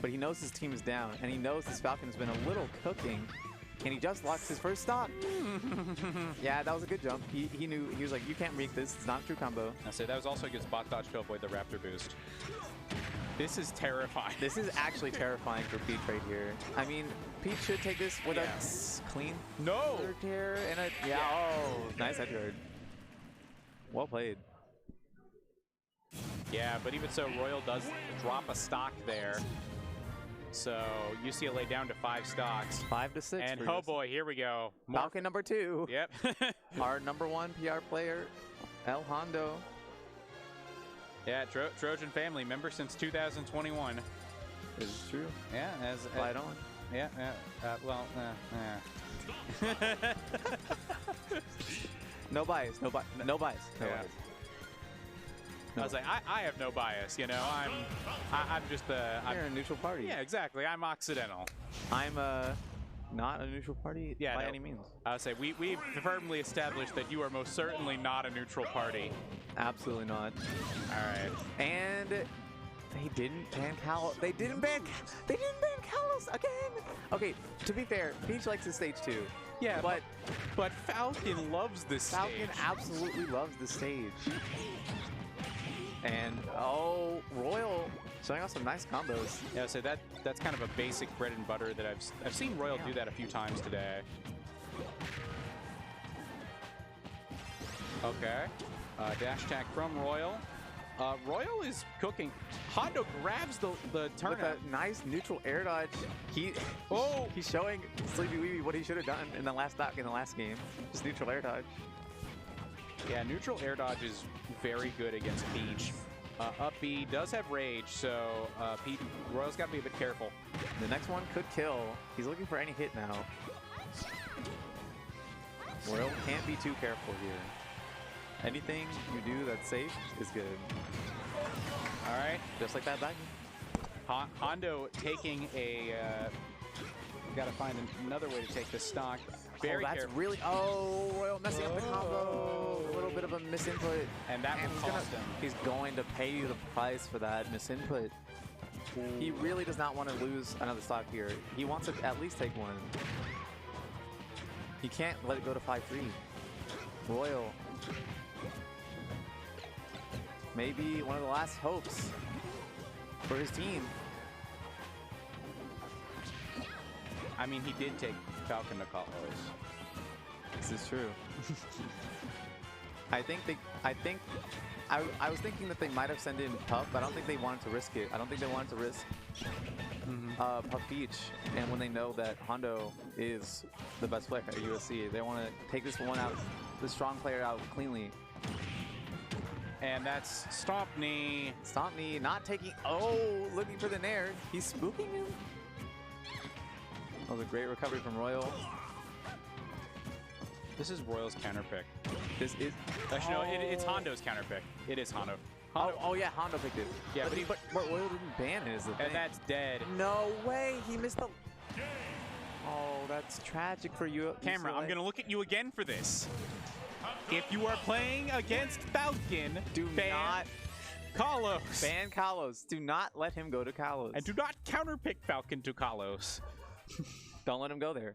but he knows his team is down, and he knows this Falcon's been a little cooking, and he just locks his first stock. Yeah, that was a good jump. He knew, he was like, you can't make this, it's not a true combo. I say that was also a good spot dodge to avoid the Raptor boost. This is terrifying. This is actually terrifying for Peach right here. I mean, Peach should take this with a clean third tier and a oh, nice edge guard. Well played. Yeah, but even so, Royal does drop a stock there. So UCLA down to 5 stocks. 5 to 6. And oh boy, here we go. Falcon number 2. Yep. Our number 1 PR player, El Hondo. Yeah, Trojan family member since 2021. This is true. Yeah, right on. Yeah, No bias. No bias. No bias. I was like, I have no bias, you know. I'm just You're a neutral party. Yeah, exactly. I'm Occidental. I'm not a neutral party by any means. I would say we've firmly established that you are most certainly not a neutral party. Absolutely not. All right. And they didn't ban Kalos. They didn't ban Kalos again. Okay, to be fair, Peach likes this stage too. Yeah, but Falcon loves this stage. Falcon absolutely loves the stage. And oh, Royal showing off some nice combos. Yeah, so that's kind of a basic bread and butter that I've seen Royal do that a few times today. Okay, dash attack from Royal. Royal is cooking. Hondo grabs the turn with a nice neutral air dodge. He's showing Sleepy Weeby what he should have done in the last game. Just neutral air dodge. Yeah, neutral air dodge is very good against Peach. Up B does have rage, so Royal's got to be a bit careful. The next one could kill. He's looking for any hit now. Royal can't be too careful here. Anything you do that's safe is good. All right. Just like that back. Hondo taking a. Got to find another way to take this stock. Very that's careful. really. Oh, Royal messing up the combo. A little bit of a misinput. And that will cost him. He's going to pay you the price for that misinput. He really does not want to lose another stock here. He wants to at least take one. He can't let it go to 5-3. Royal. Maybe one of the last hopes for his team. I mean, he did take Falcon to Carlos. This is true. I was thinking that they might have sent in Puff, but I don't think they wanted to risk it. I don't think they wanted to risk Puff Beach. And when they know that Hondo is the best player at USC, they want to take this one out, the strong player out cleanly. And that's Stomp Knee. Stomp Knee not taking, oh, looking for the nair. He's spooking him. That was a great recovery from Royal. This is Royal's counter pick. This is... Actually, no, it's Hondo's counter pick. It is Hondo. Oh, yeah, Hondo picked it. Yeah, but Royal didn't ban it, is the thing. And that's dead. No way, he missed the... Oh, that's tragic for you. Camera, UCLA. I'm going to look at you again for this. If you are playing against Falcon, do not Carlos. Ban Carlos. Do not let him go to Carlos. And do not counterpick Falcon to Carlos. Don't let him go there.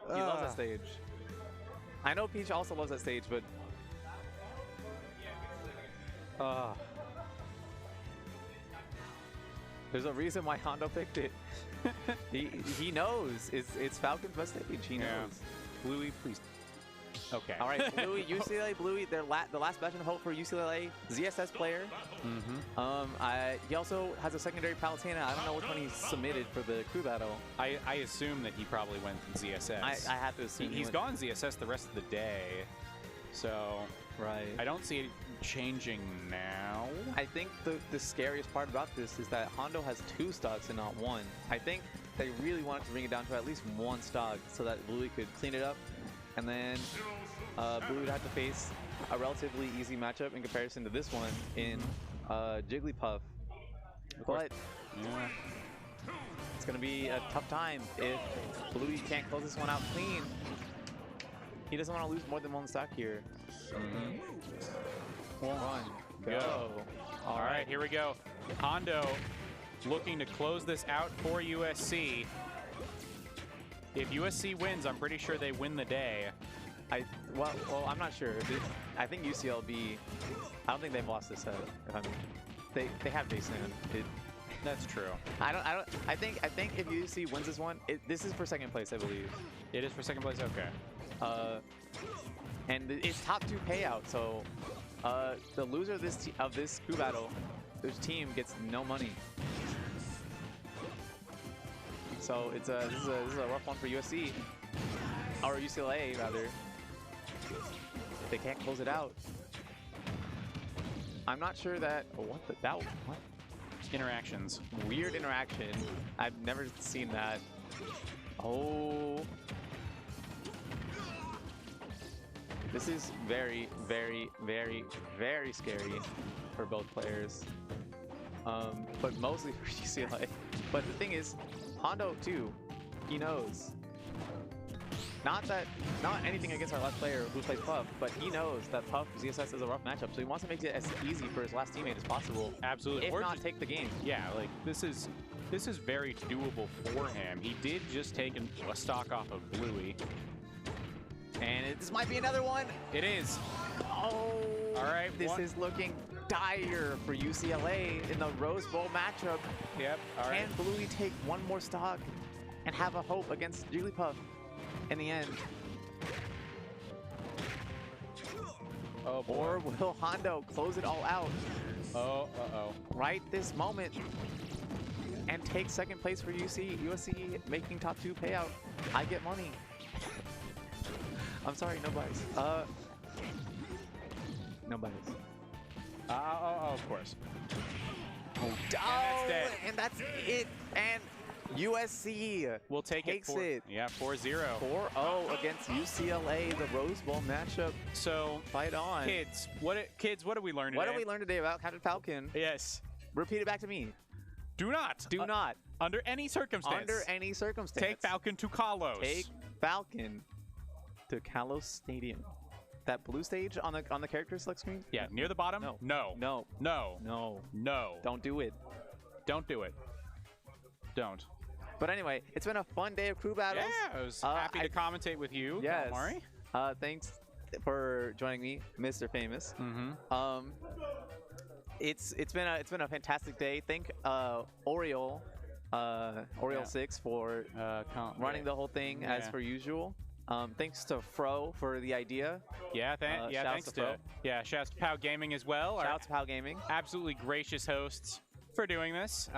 He loves that stage. I know Peach also loves that stage, but... There's a reason why Hondo picked it. he knows. It's Falcon's best stage. He knows. Bluey, please. Okay. All right, Bluey, UCLA, Bluey, the last bastion of hope for UCLA, ZSS player. He also has a secondary Palutena. I don't know which one he submitted for the crew battle. I assume that he probably went ZSS. I have to assume he's gone ZSS the rest of the day. So right. I don't see it changing now. I think the scariest part about this is that Hondo has 2 stocks and not 1. I think they really wanted to bring it down to at least 1 stock so that Bluey could clean it up. And then Blue would have to face a relatively easy matchup in comparison to this one in Jigglypuff. But it's going to be a tough time if Bluey can't close this one out clean. He doesn't want to lose more than 1 stock here. One, go. All right, here we go. Hondo looking to close this out for USC. If USC wins, I'm pretty sure they win the day. Well, I'm not sure. I think UCLB. I don't think they've lost this set. They have baseline. That's true. I think if USC wins this one, this is for 2nd place, I believe. It is for 2nd place. Okay. And it's top 2 payout. So the loser of this crew battle, this team gets no money. So this is a rough one for USC, or UCLA rather. They can't close it out. I'm not sure that. Oh, what? Interactions. Weird interaction. I've never seen that. Oh. This is very, very, very, very scary for both players. But mostly for UCLA. But the thing is, Hondo too, he knows. Not anything against our last player who plays Puff, but he knows that Puff ZSS is a rough matchup, so he wants to make it as easy for his last teammate as possible. Absolutely. If not, take the game. Yeah, like this is very doable for him. He did just take a stock off of Bluey. And this might be another one. It is. Oh. All right. This is looking dire for UCLA in the Rose Bowl matchup. Yep. All right. Can Bluey take 1 more stock and have a hope against Jigglypuff in the end? Oh, boy. Or will Hondo close it all out? Oh, uh-oh. Right this moment. And take 2nd place for USC making top 2 payout. I get money. I'm sorry, no buys. No buys. Oh, of course. Oh, that's dead. And that's it. And USC We'll take takes it. Yeah, 4-0. 4-0 against UCLA, the Rose Bowl matchup. So, Fight on. kids, what did we learn today? What did we learn today about Captain Falcon? Yes. Repeat it back to me. Do not. Do not. Under any circumstance. Under any circumstance. Take Falcon to Kalos. Take Falcon to Kalos Stadium. That blue stage on the character select screen? Yeah, near the bottom? No. No. No. No. No. No. Don't do it. Don't do it. Don't. But anyway, it's been a fun day of crew battles. Yeah, I was happy to commentate with you, Yes. Mari. Thanks for joining me, Mr. Famous. Mm-hmm. It's been a fantastic day. Thank Oriole 6 for running the whole thing as per usual. Thanks to Fro for the idea. Yeah, thanks to shouts to Pow Gaming as well. Shout out to Pow Gaming. Absolutely gracious hosts for doing this.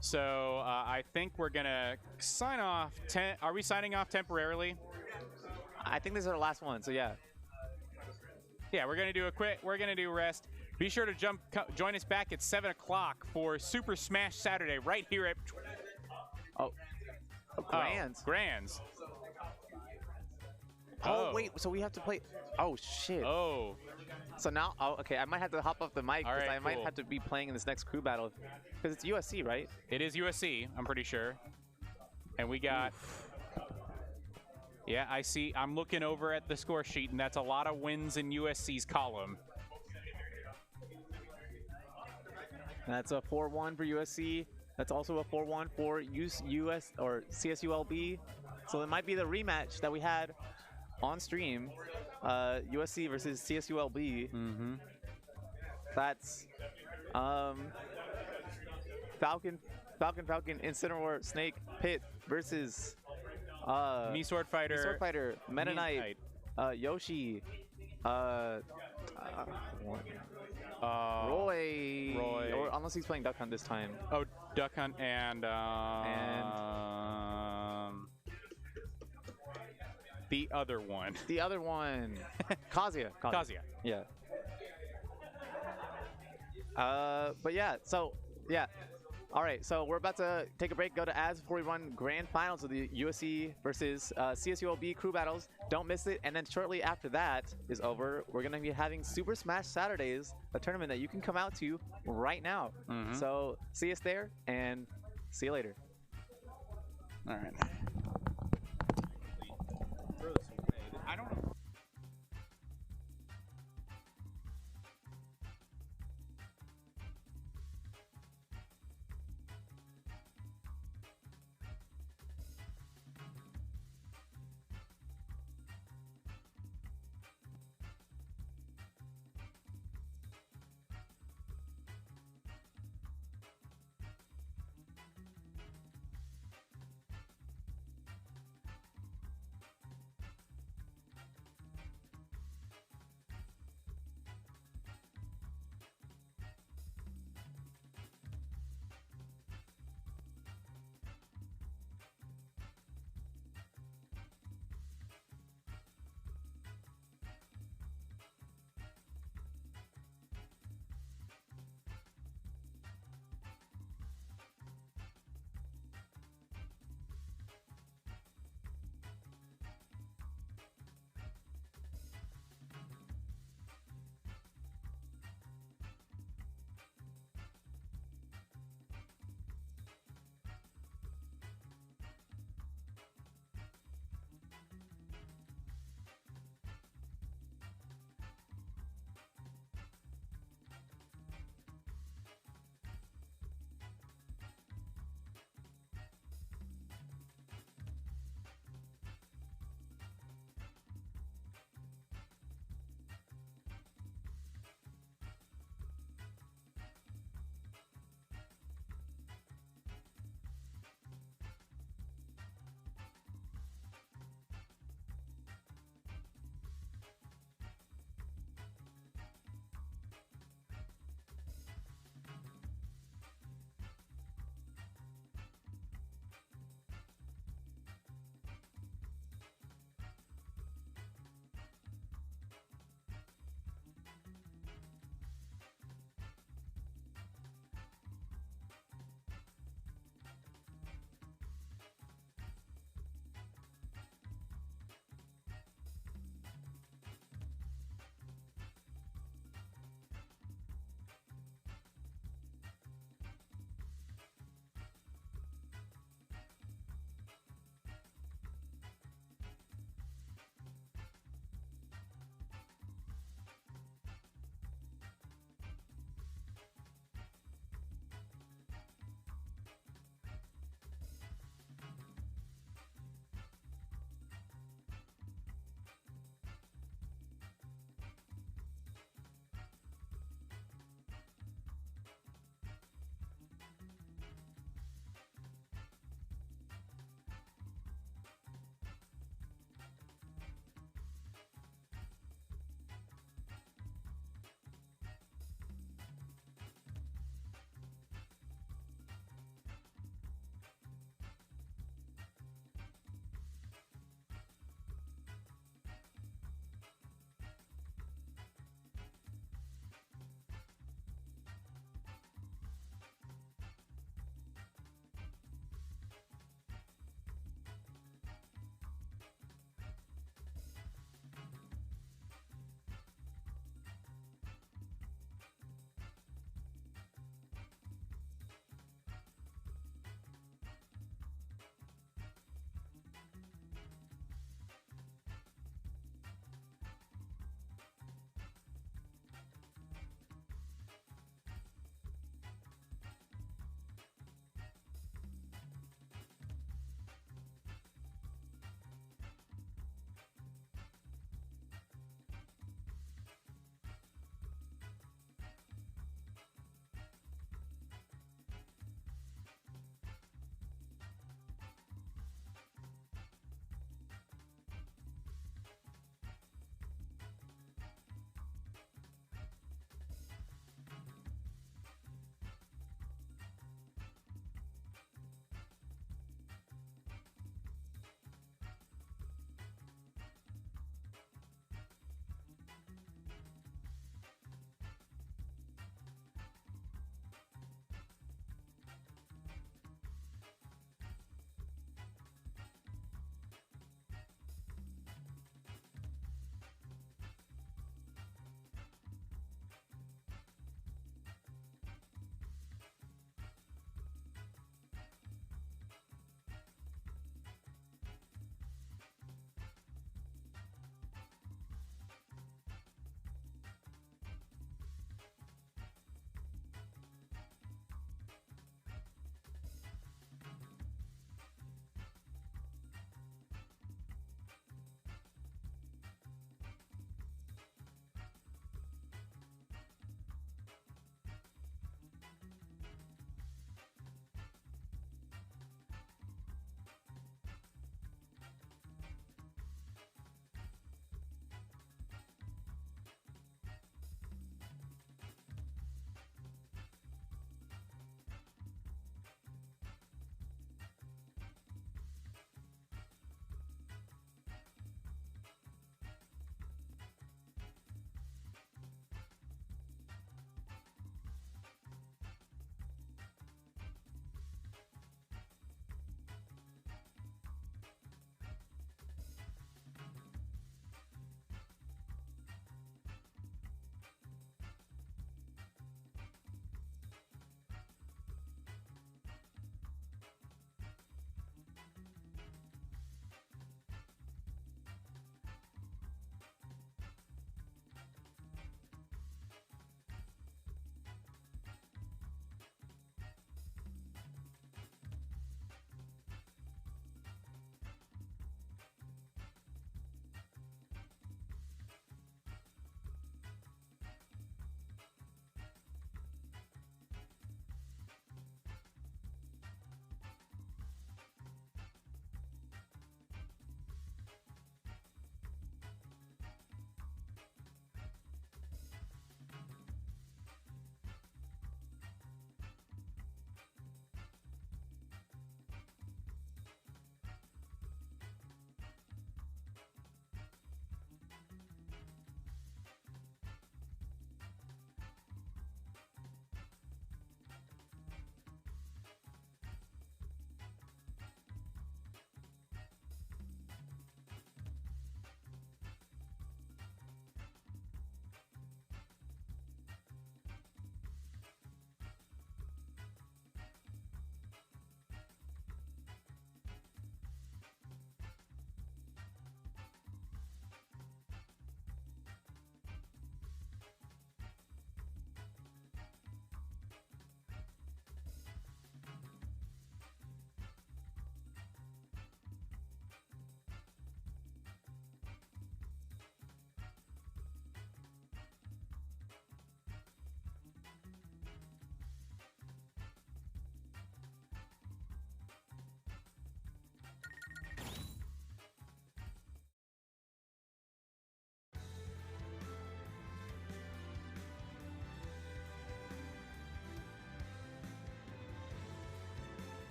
So I think we're gonna sign off. Are we signing off temporarily? I think this is our last one. So yeah. Yeah, we're gonna do a rest. Be sure to join us back at 7 o'clock for Super Smash Saturday right here at Grands. Grands. Oh wait, so we have to play. Oh shit. Oh. So now, okay, I might have to hop off the mic because Alright, I might cool. have to be playing in this next crew battle because it's USC, right? It is USC, I'm pretty sure. And we got. Yeah, I see. I'm looking over at the score sheet, and that's a lot of wins in USC's column. That's a 4-1 for USC. That's also a 4-1 for US or CSULB. So it might be the rematch that we had on stream, USC versus CSULB. Mm-hmm. That's Falcon, Incineroar, Snake, Pit versus Me Sword Fighter, Mennonite, Yoshi, Roy, or unless he's playing Duck Hunt this time. Oh, Duck Hunt and the other one. The other one, Kazuya. Yeah. But yeah, so yeah. All right, so we're about to take a break, go to ads before we run grand finals of the USC versus CSULB crew battles. Don't miss it. And then shortly after that is over, we're going to be having Super Smash Saturdays, a tournament that you can come out to right now. Mm-hmm. So see us there and see you later. All right. I don't know.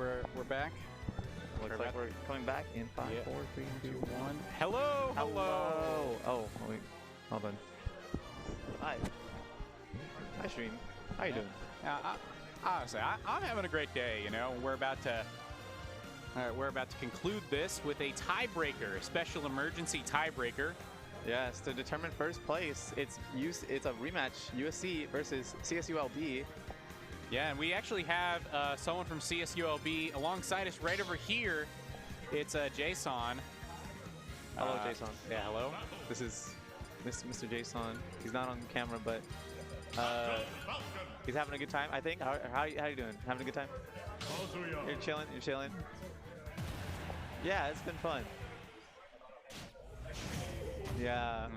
we're back. Looks like we're coming back in 5, Yeah. 4, 3, 2, 1. Hello, hello. Oh, wait. Hold on. Hi. Hi, Stream. How you doing? Honestly, I'm having a great day. You know, we're about to conclude this with a tiebreaker, a special emergency tiebreaker. Yes, to determine first place, it's a rematch, USC versus CSULB. Yeah, and we actually have someone from CSULB alongside us right over here. It's Jason. Hello, Jason. Yeah, hello. This is Mr. Jason. He's not on camera, but he's having a good time, I think. How you doing? Having a good time? You're chilling? You're chilling? Yeah, it's been fun. Yeah.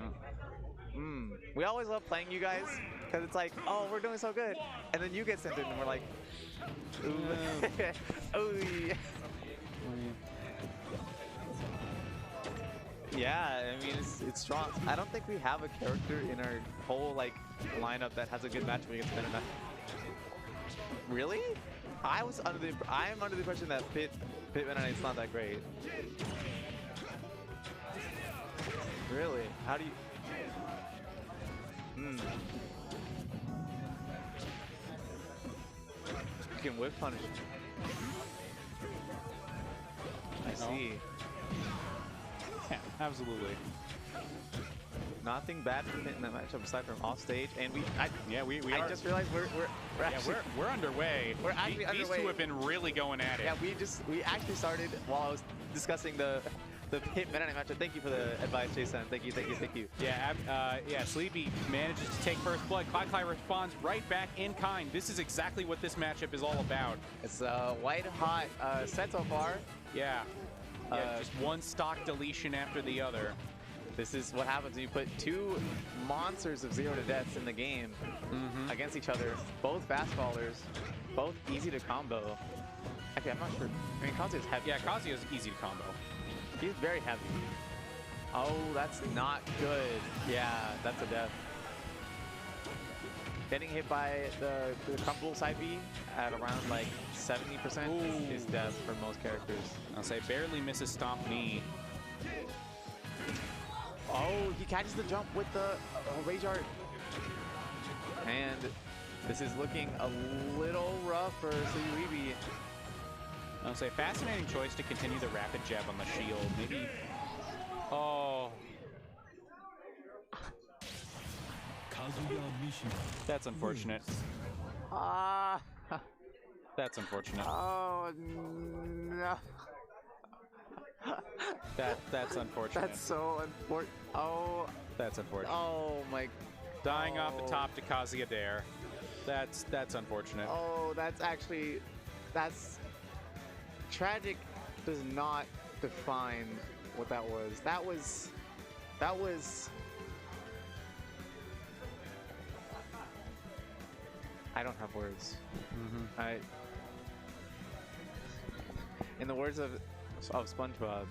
We always love playing you guys because it's like, oh, we're doing so good, and then you get sent in, and we're like, ooh, ooh. Yeah, I mean it's strong. I don't think we have a character in our whole like lineup that has a good matchup against Meta Knight. Really? I am under the impression that Pit Meta Knight's not that great. Really? How do you? You can whip punish. I see. Yeah, absolutely. Nothing bad for Pit in that matchup aside from off stage, and I just realized we're underway. We're actually These underway. two have been really going at it. Yeah, we actually started while I was discussing the Pit Meta Knight matchup. Thank you for the advice, Jason. Thank you. Yeah, Sleepy manages to take first blood. Clyde responds right back in kind. This is exactly what this matchup is all about. It's a white hot set so far. Yeah. Just one stock deletion after the other. This is what happens when you put two monsters of 0 to deaths in the game against each other. Both fast fallers, both easy to combo. Actually, I'm not sure. I mean, Kazuya's heavy. Yeah, Kazuya's easy to combo. He's very heavy. Oh, that's not good. Yeah, that's a death. Getting hit by the comfortable side B at around like 70% is death for most characters. I'll say barely misses stomp knee. Oh, he catches the jump with the rage art. And this is looking a little rough for Suyuibi. I'll say fascinating choice to continue the rapid jab on the shield. Maybe. Oh. That's unfortunate. That's unfortunate. Oh no. That's unfortunate. That's so unfortunate. Oh. That's unfortunate. Oh my. Dying off the top to Kazuya Dare. That's unfortunate. Oh, that's tragic. Does not define what that was. That was. I don't have words. In the words of SpongeBob,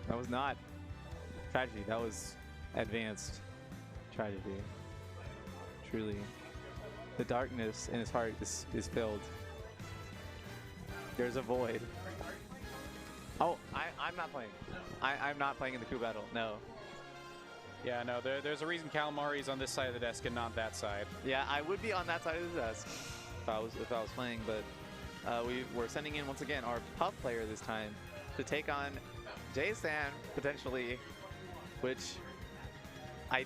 that was not tragedy. That was advanced tragedy. Truly, the darkness in his heart is filled. There's a void. Oh, I'm not playing. I'm not playing in the crew battle. No. Yeah, no, there's a reason Calamari's on this side of the desk and not that side. Yeah, I would be on that side of the desk if I was playing, but we're sending in once again our Puff player this time to take on J-San potentially, which I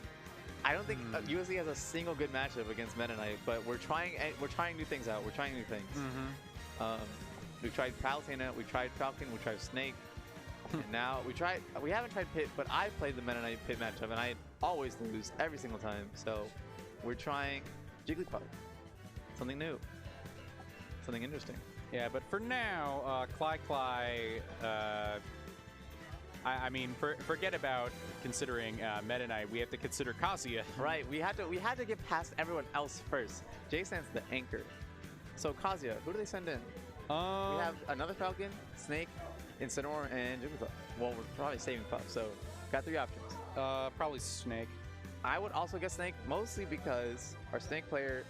don't think USC has a single good matchup against Meta Knight, but we're trying new things out. We're trying new things. We tried Palutena, we tried Falcon, we tried Snake. And now we haven't tried Pit, but I've played the Meta Knight Pit matchup and I always lose every single time. So we're trying Jigglypuff. Something new. Something interesting. Yeah, but for now, Cly, I mean, forget about considering Meta Knight. We have to consider Kazuya. Right, we had to get past everyone else first. J-San's the anchor. So Kazuya, who do they send in? We have another Falcon, Snake, Incineroar, and Jigglypuff. Well, we're probably saving Puff, so got 3 options. Probably Snake. I would also get Snake, mostly because our Snake player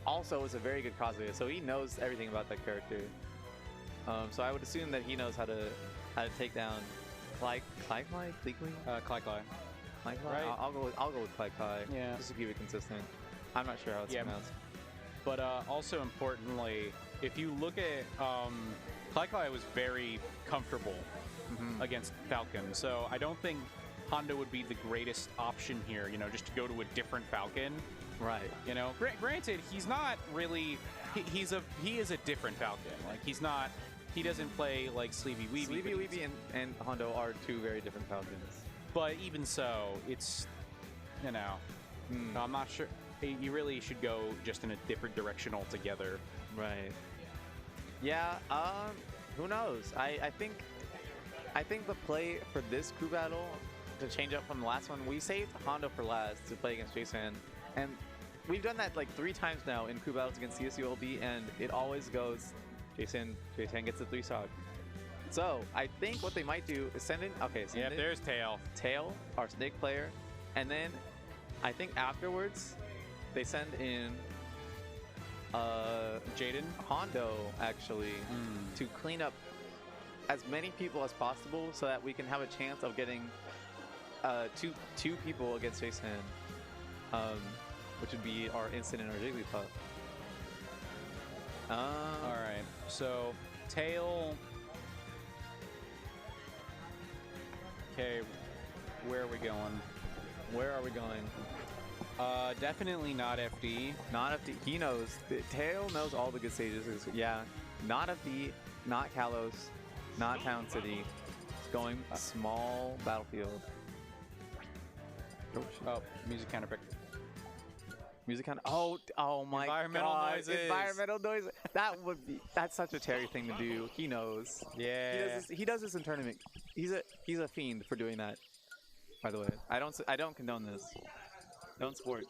also is a very good Kazuya, so he knows everything about that character. So I would assume that he knows how to take down Clyde. Cly. Right. Right. I'll go with Clyde. Yeah. Just to keep it consistent. I'm not sure how it's pronounced. But also importantly, if you look at Cly was very comfortable against Falcon, so I don't think Hondo would be the greatest option here. You know, just to go to a different Falcon. Right. You know, granted, he's not really. He is a different Falcon. Like he doesn't play like Sleepy Weeby. Sleepy Weeby and Hondo are two very different Falcons. But even so, it's, you know, I'm not sure. You really should go just in a different direction altogether. Right. Yeah. Who knows? I think the play for this crew battle to change up from the last one, we saved Hondo for last to play against Jason, and we've done that like 3 times now in crew battles against CSULB, and it always goes Jason gets the 3-stock. So I think what they might do is send in. Okay. Yeah. There's Tail. Tail, our snake player, and then I think afterwards they send in Jaden Hondo actually to clean up as many people as possible so that we can have a chance of getting two people against Jason, which would be our Instant and our Jigglypuff. All right, so Tail. Okay, where are we going? Where are we going? Definitely not FD. Not FD. He knows. Tail knows all the good stages. Yeah, not FD, not Kalos, not Town City. Going small battlefield. Oh, music counter pick. Music counter. Oh my Environmental God. noises. Environmental noises. That's such a Terry thing to do. He knows. Yeah. He does this in tournament. He's a fiend for doing that. By the way, I don't condone this. Don't support.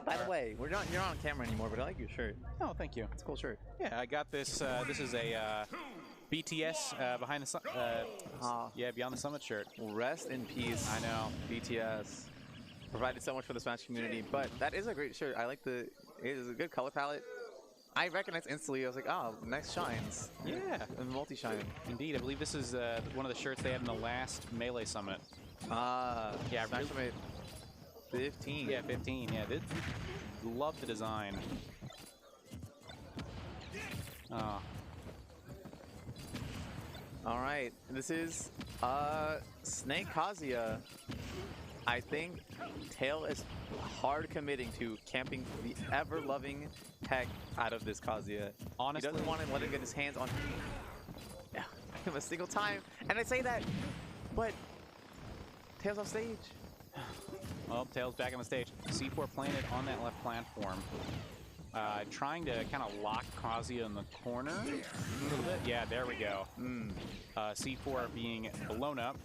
By the way, you're not on camera anymore, but I like your shirt. Oh, thank you. It's a cool shirt. Yeah, I got this. This is a BTS behind the Beyond the Summit shirt. Rest in peace. I know. BTS provided so much for the Smash community, but that is a great shirt. I like it is a good color palette. I recognized instantly. I was like, oh, nice shines. Yeah. And multi-shine. Indeed. I believe this is one of the shirts they had in the last Melee Summit. Yeah, Smash Summit 15. Yeah, 15. Yeah, love the design. Oh. All right, this is Snake Kazuya. I think Tail is hard committing to camping the ever-loving heck out of this Kazuya. Honestly, he doesn't want to let him get him hands on him a single time. And I say that, but Tail's off stage. Well, Tail's back on the stage. C4 planted on that left platform. Trying to kind of lock Kazuya in the corner a little bit. Yeah, there we go. C4 being blown up.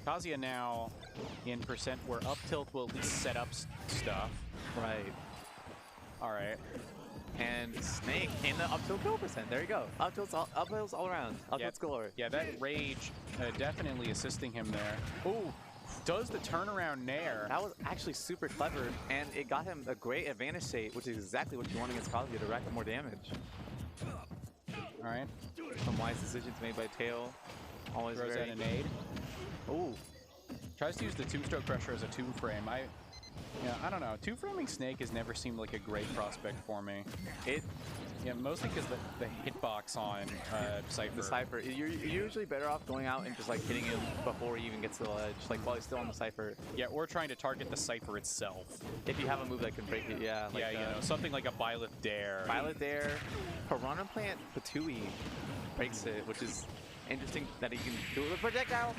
Kazuya now in percent where up tilt will at least set up stuff. Right. All right. And Snake in the up tilt kill percent. There you go. Up tilts all around. Up tilts galore. Yeah, that rage definitely assisting him there. Ooh. Does the turnaround nair. That was actually super clever, and it got him a great advantage state, which is exactly what you want against Kazuya to rack up more damage. All right. Some wise decisions made by Tail. Always throws very... out a nade. Ooh. Tries to use the two-stroke pressure as a two-frame. I don't know. Two-framing Snake has never seemed like a great prospect for me. Yeah, mostly because the hitbox on Cypher. The Cypher. You're usually better off going out and just like hitting him before he even gets to the ledge, like while he's still on the Cypher. Yeah, or trying to target the Cypher itself. If you have a move that can break it, yeah. Like, yeah, you know, something like a Byleth Dare. Byleth Dare, Piranha Plant Patui breaks it, which is interesting that he can do it with a projectile.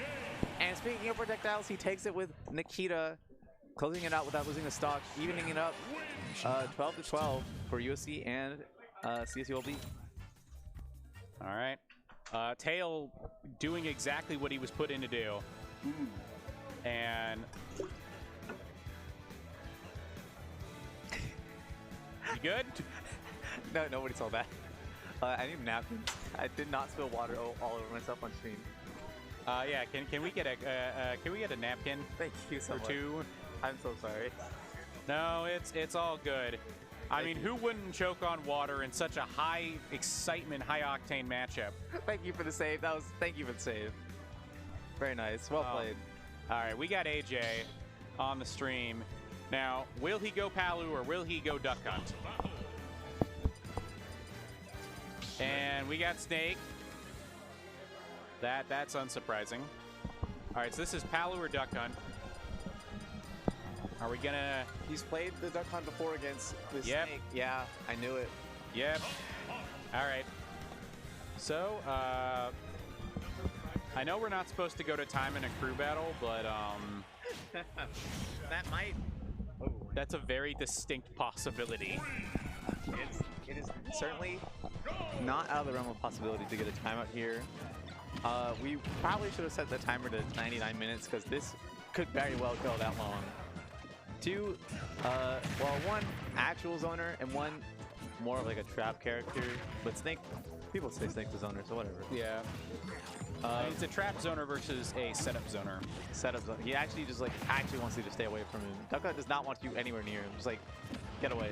And speaking of projectiles, he takes it with Nikita, closing it out without losing the stock, evening it up 12-12 for USC and CSULB. All right. Tail doing exactly what he was put in to do. And... You good? No, nobody saw that. I need napkins. I did not spill water all over myself on stream. Yeah, can we get a napkin? Thank you so much. Two? I'm so sorry. No, it's all good. I mean, who wouldn't choke on water in such a high excitement, high octane matchup? Thank you for the save. Thank you for the save. Very nice. Well played. All right, we got AJ on the stream. Now, will he go Palu or will he go Duck Hunt? And we got Snake. That's unsurprising. All right, so this is Palu or Duck Hunt. Are we gonna? He's played the Duck Hunt before against the Yep. Snake. Yeah, I knew it. Yep. All right. So, I know we're not supposed to go to time in a crew battle, but That might. that's a very distinct possibility. It is certainly not out of the realm of possibility to get a timeout here. We probably should have set the timer to 99 minutes because this could very well go that long. Two, well, one actual zoner and one more of like a trap character. But Snake, people say Snake's a zoner, so whatever. Yeah. It's a trap zoner versus a setup zoner. Setup zone. He actually just like actually wants you to stay away from him. Duck Hunt does not want you anywhere near him. Just like get away.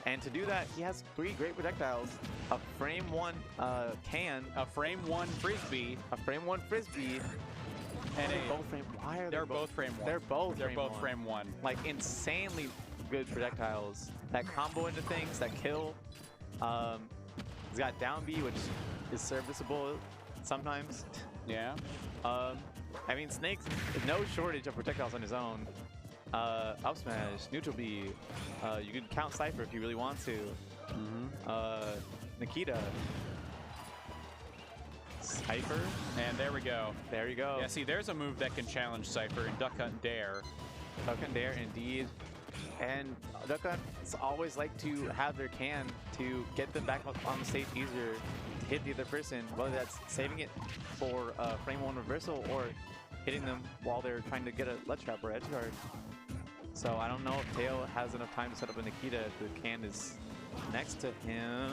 And to do that, he has 3 great projectiles: a frame 1 can, A frame 1 frisbee, a frame 1 frisbee, and both frame. Why are they're both frame 1. They're both. They're frame both one. frame 1. Like insanely good projectiles that combo into things that kill. He's got down B, which is serviceable sometimes. Yeah. I mean, Snake's no shortage of projectiles on his own. Up smash, neutral B. You can count Cypher if you really want to. Nikita. Cypher. And there we go. There you go. Yeah, see, there's a move that can challenge Cypher in Duck Hunt Dare. Duck Hunt Dare, indeed. And Duck Hunts always like to have their can to get them back on the stage easier to hit the other person, whether that's saving it for frame 1 reversal or hitting them while they're trying to get a ledge trap or edge guard. So I don't know if Teo has enough time to set up a Nikita if the can is next to him.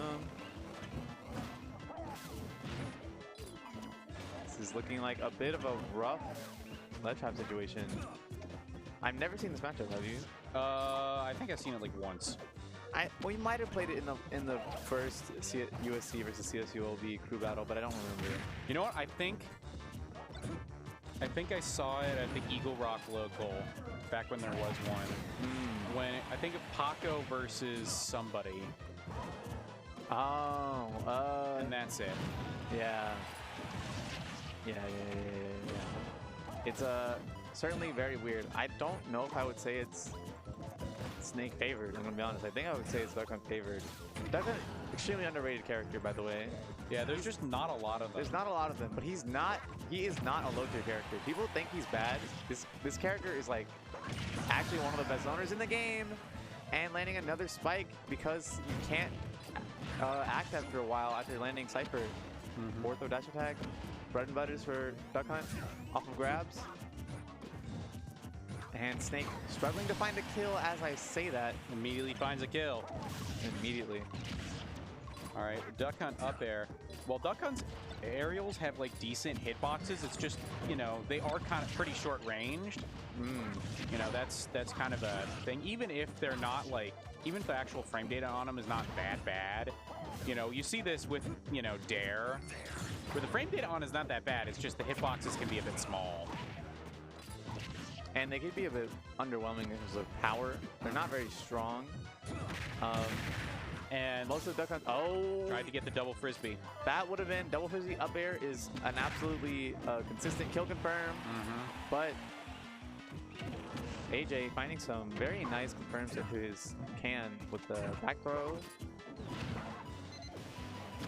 This is looking like a bit of a rough ledge trap situation. I've never seen this matchup, have you? I think I've seen it like once. We might have played it in the first USC versus CSULB crew battle, but I don't remember. You know what? I think I saw it at the Eagle Rock local back when there was one. When I think of Paco versus somebody. Oh, and that's it. Yeah. Yeah. It's certainly very weird. I don't know if I would say it's Snake favored. I'm gonna be honest. I think I would say it's Duck Hunt favored. Duck Hunt, extremely underrated character, by the way. Yeah, there's just not a lot of them. There's not a lot of them, but he is not a low tier character. People think he's bad. This character is like actually one of the best zoners in the game, and landing another spike because you can't act after a while after landing Cypher. Ortho dash attack, bread and butters for Duck Hunt off of grabs. And Snake struggling to find a kill as I say that. Immediately finds a kill. Immediately. All right, Duck Hunt up air. Well, Duck Hunt's aerials have like decent hitboxes. It's just, you know, they are kind of pretty short ranged. You know, that's kind of a thing. Even if they're not like, even if the actual frame data on them is not that bad, you know, you see this with, you know, Dare, where the frame data on is not that bad. It's just the hitboxes can be a bit small. And they could be a bit underwhelming in terms of power. They're not very strong. And most of the Duck Hunt, tried to get the double frisbee. That would have been double frisbee up air is an absolutely consistent kill confirm. But AJ finding some very nice confirms of his can with the back throw.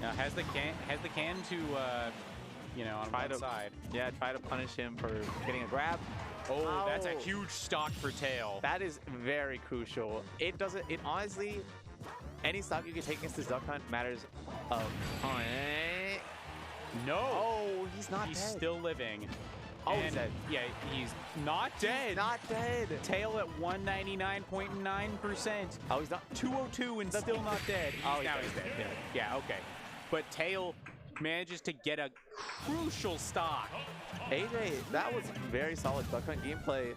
Now has the can to you know, on one side. Yeah, try to punish him for getting a grab. Oh, that's a huge stock for tail. That is very crucial. It honestly, any stock you can take against this Duck Hunt matters a ton. No. Oh, he's not He's dead. still living. Oh, he's dead. Yeah, he's not dead. He's not dead. Tail at 199.9%. Oh, he's not. 202 and still not dead. Now he's dead. Yeah, okay. But Tail manages to get a crucial stock. AJ, that was very solid Duck Hunt gameplay.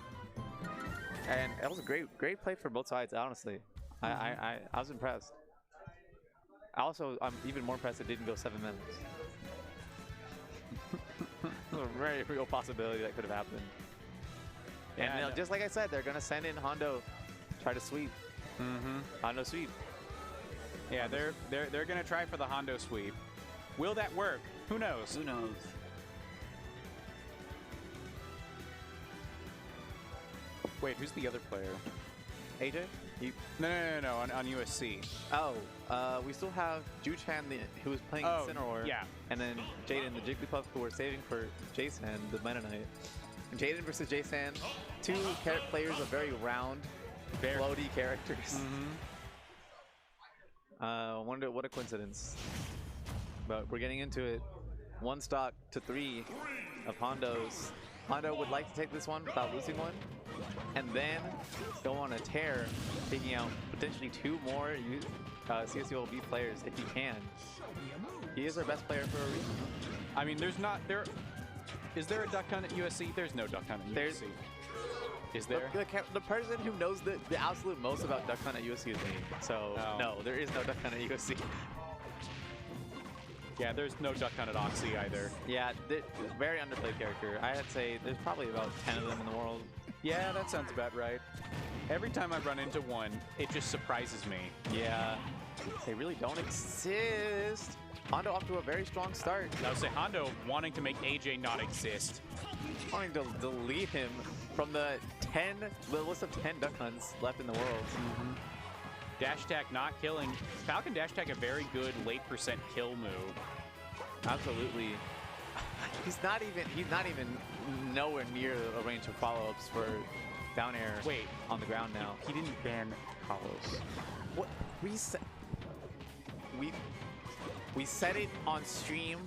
And that was a great play for both sides, honestly. I was impressed. Also, I'm even more impressed it didn't go 7 minutes. There's a very real possibility that could have happened. And Yeah, you know, no. just like I said, they're gonna send in Hondo, try to sweep. Hondo sweep. Yeah, they're gonna try for the Hondo sweep. Will that work? Who knows? Who knows? Wait, who's the other player? AJ? No, on USC. Oh, we still have Juchan, who was playing Incineroar. yeah. And then Jaden, the Jigglypuff, who we're saving for Jason, the Meta Knight. And Jaden versus Jason, two players of very round, floaty characters. Wonder what a coincidence. But we're getting into it. 1 stock to 3 of Hondo's. Hondo would like to take this one without losing one, and then go on a tear, taking out potentially 2 more CSULB players if he can. He is our best player for a reason. I mean, is there a duck hunt at USC? There's no duck hunt at USC. Is there? The person who knows the absolute most about duck hunt at USC is me. So no, there is no duck hunt at USC. Yeah, there's no duck hunt at OXY either. Yeah, very underplayed character. I'd say there's probably about 10 of them in the world. Yeah, that sounds about right. Every time I run into one, it just surprises me. Yeah, they really don't exist. Hondo off to a very strong start. I would say Hondo wanting to make AJ not exist. Wanting to delete him from the list of 10 duck hunts left in the world. Dash attack not killing. Falcon dash attack a very good late percent kill move. Absolutely. He's not even nowhere near a range of follow-ups for down air. Wait, on the ground now. He didn't ban Carlos. What we said it on stream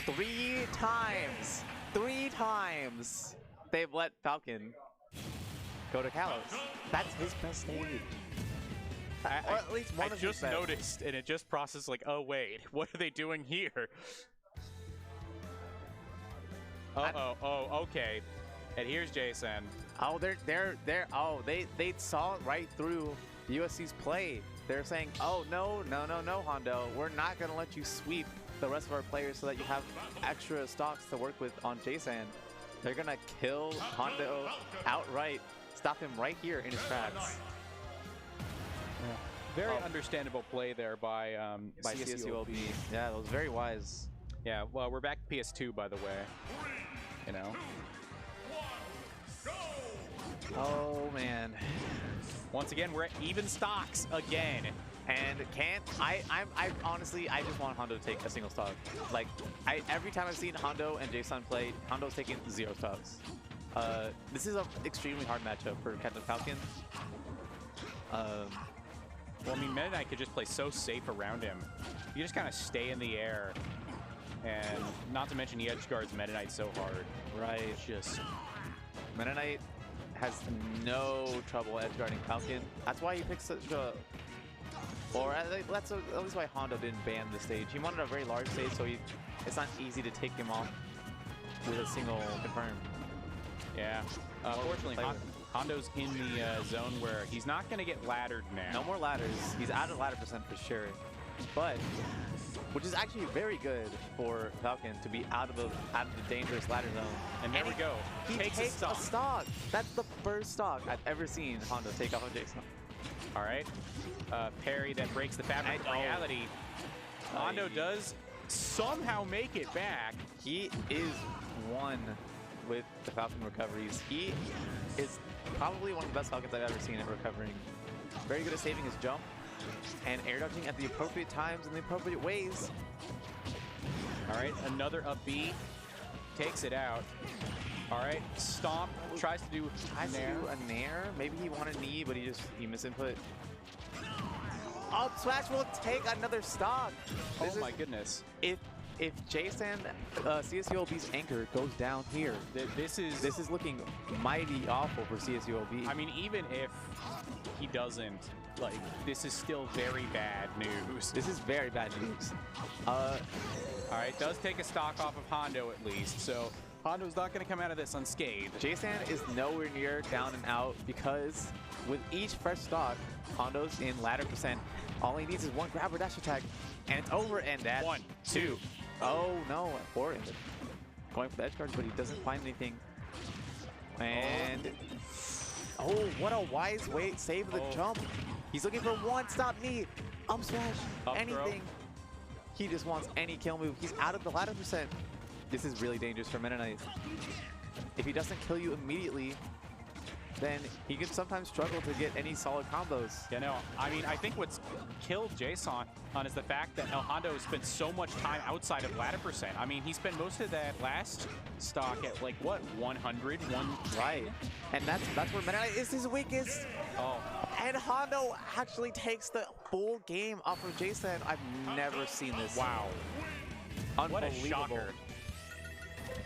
3 times. 3 times they've let Falcon go to Kalos. That's his best stage. Or at least one I of his just best. noticed, and it just processed like, oh wait, what are they doing here? Okay. And here's Jason. Oh, they saw right through USC's play. They're saying, oh no, Hondo, we're not gonna let you sweep the rest of our players so that you have extra stocks to work with on Jason. They're gonna kill Hondo outright, stop him right here in his tracks. Very understandable play there by CSULB. Yeah, that was very wise. Yeah, well, we're back to PS2, by the way. You know. Oh man. Once again, we're at even stocks again. And I honestly, I just want Hondo to take a single stock. Like, every time I've seen Hondo and Jason play, Hondo's taking 0 stocks. This is an extremely hard matchup for Captain Falcon. Well, I mean, Meta Knight could just play so safe around him. You just kind of stay in the air. And not to mention he edge guards Meta Knight so hard. Right. Just Meta Knight has no trouble edge guarding Falcon. That's why he picks such a... Or that's at least why Hondo didn't ban the stage. He wanted a very large stage, so it's not easy to take him off with a single confirm. Yeah. Fortunately, Hondo's in the zone where he's not going to get laddered now. No more ladders. He's out of ladder percent for sure. But, which is actually very good for Falcon to be out of the dangerous ladder zone. And there we go. He takes a stock. That's the first stock I've ever seen Hondo take off of Jason. All right. Parry that breaks the fabric of reality. Hondo does somehow make it back. He is one with the Falcon recoveries. He is probably one of the best Falcons I've ever seen at recovering. Very good at saving his jump and air dodging at the appropriate times in the appropriate ways. All right, another up B. Takes it out. All right, Stomp tries to do a nair. Maybe he wanted knee, but he misinput. Up smash will take another stock. Oh my goodness. If Jason CSULB's anchor goes down here, this is looking mighty awful for CSULB. I mean, even if he doesn't, like, this is still very bad news. This is very bad news. All right, does take a stock off of Hondo at least. So Hondo's not going to come out of this unscathed. Jason is nowhere near down and out because with each fresh stock, Hondo's in ladder percent. All he needs is one grab or dash attack, and it's over. And that 1, 2. Oh no, forward. Going for the edge guard, but he doesn't find anything. And oh, what a wise way! Save the jump. He's looking for one stop knee, up smash, Up anything. throw. He just wants any kill move. He's out of the ladder percent. This is really dangerous for Meta Knight. If he doesn't kill you immediately, then he can sometimes struggle to get any solid combos. Yeah, no, I mean, I think what's killed Jason is the fact that El Hondo spent so much time outside of ladder percent. I mean, he spent most of that last stock at like, what, 100? Right. And that's where Meta Knight is his weakest. Oh. And Hondo actually takes the full game off of Jason. I've never seen this. Wow. What a Unbelievable. shocker.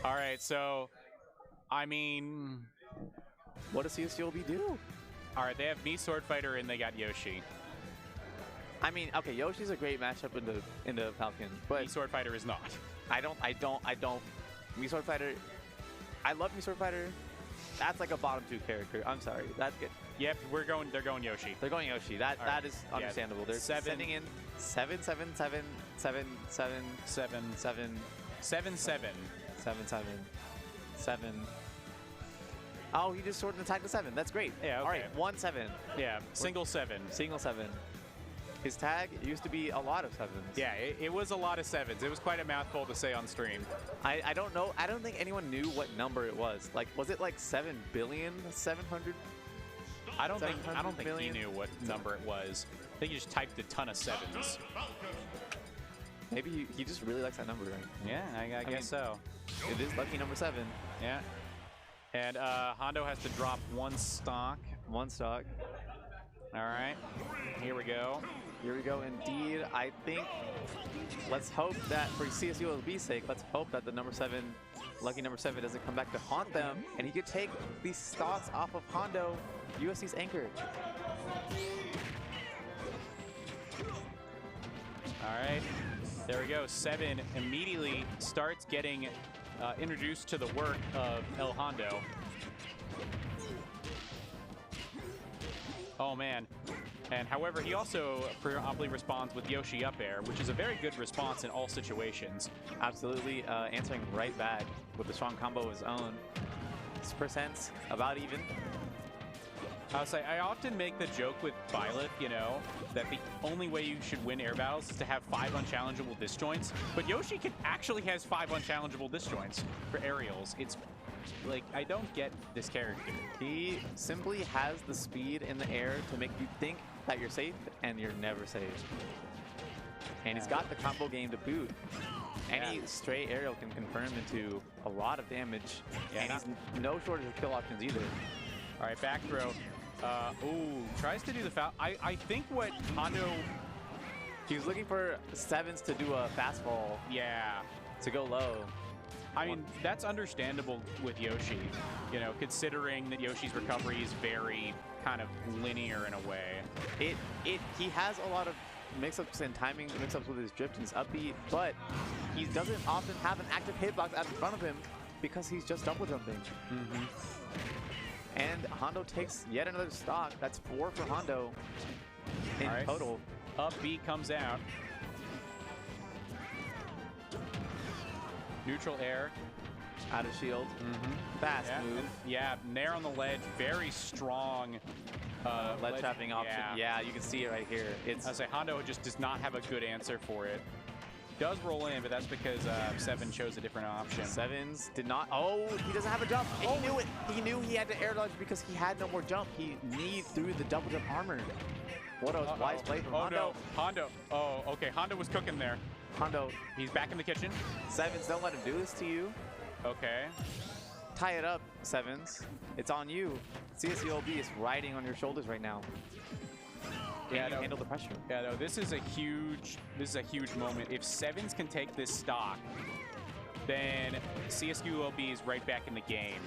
All right, so, I mean... What does CSULB do? All right, they have me Sword Fighter and they got Yoshi. I mean, okay, Yoshi's a great matchup in the Falcon, but Me Sword Fighter is not. I don't. Me Sword Fighter, I love Me Sword Fighter. That's like a bottom 2 character. I'm sorry. That's good. Yep, they're going Yoshi. They're going Yoshi. That All right. is understandable. They're Seven. sending in 7 7 7 7 7 7 7 7 7. 7 7 7. Oh, he just sword and attacked the 7. That's great. Yeah, All right, okay. 1 7. Yeah, single 7. Single 7. His tag used to be a lot of 7s. Yeah, it was a lot of 7s. It was quite a mouthful to say on stream. I don't know. I don't think anyone knew what number it was. Like, was it like 7 billion 700? I don't think 700 he million? knew what number it was. I think he just typed a ton of 7s. Maybe he just really likes that number, right? Yeah, I guess mean, so. It is lucky number 7. Yeah. And Hondo has to drop 1 stock. 1 stock. All right, here we go. Here we go, indeed. I think, let's hope that for CSULB's sake, let's hope that the number 7, lucky number 7, doesn't come back to haunt them, and he could take these stocks off of Hondo, USC's anchor. All right, there we go. 7 immediately starts getting introduced to the work of El Hondo. Oh man. And however, he also promptly responds with Yoshi up air, which is a very good response in all situations. Absolutely answering right back with a strong combo of his own. His percent's about even. I often make the joke with Byleth, you know, that the only way you should win air battles is to have 5 unchallengeable disjoints. But Yoshi actually has 5 unchallengeable disjoints for aerials. It's like, I don't get this character. He simply has the speed in the air to make you think that you're safe, and you're never safe. And he's got the combo game to boot. Any stray aerial can confirm into a lot of damage, and he's no shortage of kill options either. All right, back throw. Ooh, tries to do the foul. I think what Hondo... He was looking for 7s to do a fastball. Yeah. To go low. I mean, that's understandable with Yoshi, you know, considering that Yoshi's recovery is very kind of linear in a way. He has a lot of mix-ups and timing mix-ups with his drift and his upbeat, but he doesn't often have an active hitbox out in front of him because he's just double jumping. And Hondo takes yet another stock. That's 4 for Hondo in total. Upbeat comes out. Neutral air. Out of shield. Fast move. Yeah, Nair on the ledge. Very strong ledge trapping option. Yeah, you can see it right here. I say Hondo just does not have a good answer for it. Does roll in, but that's because 7 chose a different option. 7s did not. Oh, he doesn't have a jump. And he knew it. He knew he had to air dodge because he had no more jump. He needs through the double jump armor. What a wise play from Hondo. No. Hondo. Oh, okay. Hondo was cooking there. Hondo. He's back in the kitchen. 7s, don't let him do this to you. Okay. Tie it up, 7s. It's on you. CSULB is riding on your shoulders right now. Can you handle the pressure? Yeah, no, this is a huge moment. If 7s can take this stock, then CSULB is right back in the game.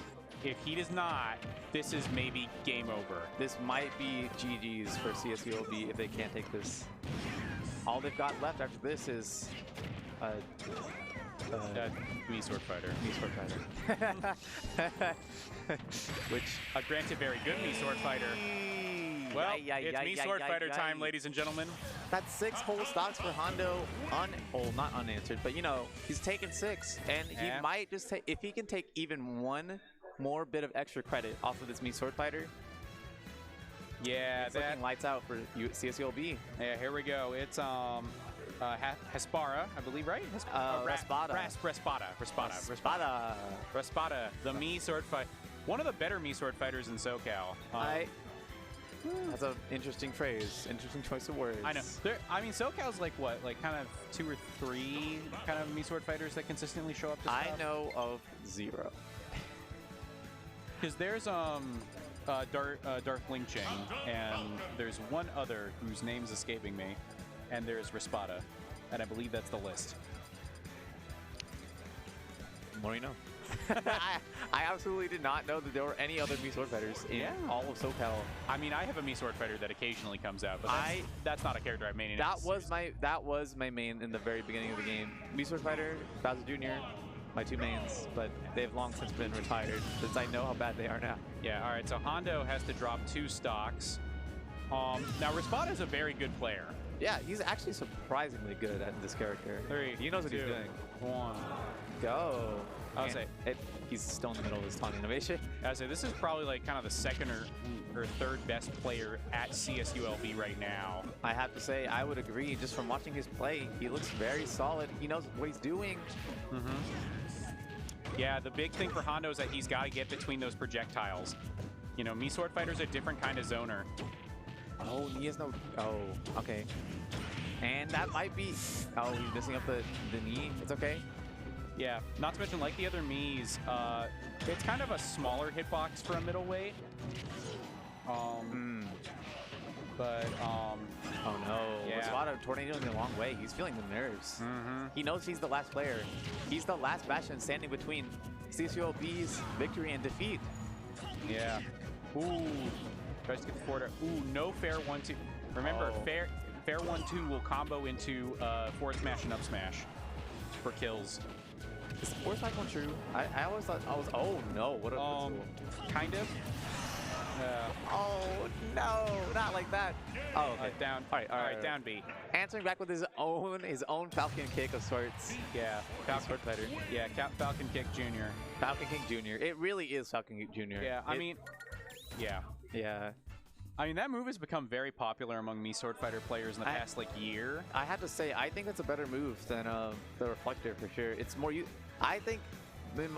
If he does not, this is maybe game over. This might be GG's for CSULB if they can't take this. All they've got left after this is Me Sword Fighter. Me Sword Fighter. Which, granted, very good Me Sword Fighter. Well, it's Me Sword Fighter time, ladies and gentlemen. That's 6 whole stocks for Hondo. Not unanswered, but you know, he's taken 6. And he might just take, if he can take even one more bit of extra credit off of this Me Sword Fighter. Yeah, it's looking lights out for CSULB. Yeah, here we go. It's Hespara, I believe, right? Raspada. Raspada, the Me Sword Fight. One of the better Me Sword Fighters in SoCal. That's an interesting phrase. Interesting choice of words. I know. I mean, SoCal's like what? Like kind of 2 or 3 kind of Me Sword Fighters that consistently show up to stuff? I know of 0. Because there's Darth Lingching, and there's one other whose name's escaping me, and there's Raspada, and I believe that's the list. What do you know? I absolutely did not know that there were any other Me Sword Fighters in all of SoCal. I mean, I have a Me Sword Fighter that occasionally comes out, but that's not a character I've made. That was my main in the very beginning of the game. Me Sword Fighter, Bowser Jr., my 2 mains, but they've long since been retired since I know how bad they are now. Yeah, all right, so Hondo has to drop 2 stocks. Now, Raspada is a very good player. Yeah, he's actually surprisingly good at this character. 3, he knows what he's doing. 1. Go. I'll say he's still in the middle of his taunt animation. I'll say this is probably like kind of the 2nd or 3rd best player at CSULB right now. I have to say, I would agree. Just from watching his play, he looks very solid. He knows what he's doing. Yeah, the big thing for Hondo is that he's got to get between those projectiles. You know, Me Sword Fighter's a different kind of zoner. Oh, he has no... Oh, okay. And that might be... Oh, he's missing up the knee. It's okay. Yeah, not to mention, like the other Miis, it's kind of a smaller hitbox for a middleweight. But, oh no. Yeah. Raspada tornadoing a long way. He's feeling the nerves. He knows he's the last player. He's the last bastion standing between CSULB's victory and defeat. Yeah. Ooh. Tries to get the forward. Ooh, no fair 1-2. Remember, fair 1-2 will combo into forward smash and up smash for kills. Is forward smash one true? I always thought I was... Oh no, what a... kind of. Oh no, not like that. Oh, okay. Down. All right, down B. Answering back with his own Falcon kick of sorts. Yeah, Sword Fighter. Yeah, Falcon Kick Jr. Falcon Kick Jr. It really is Falcon Kick Jr. Yeah, I mean, yeah. I mean, that move has become very popular among Me Sword Fighter players in the past like year. I have to say, I think it's a better move than the Reflector for sure. It's more I think in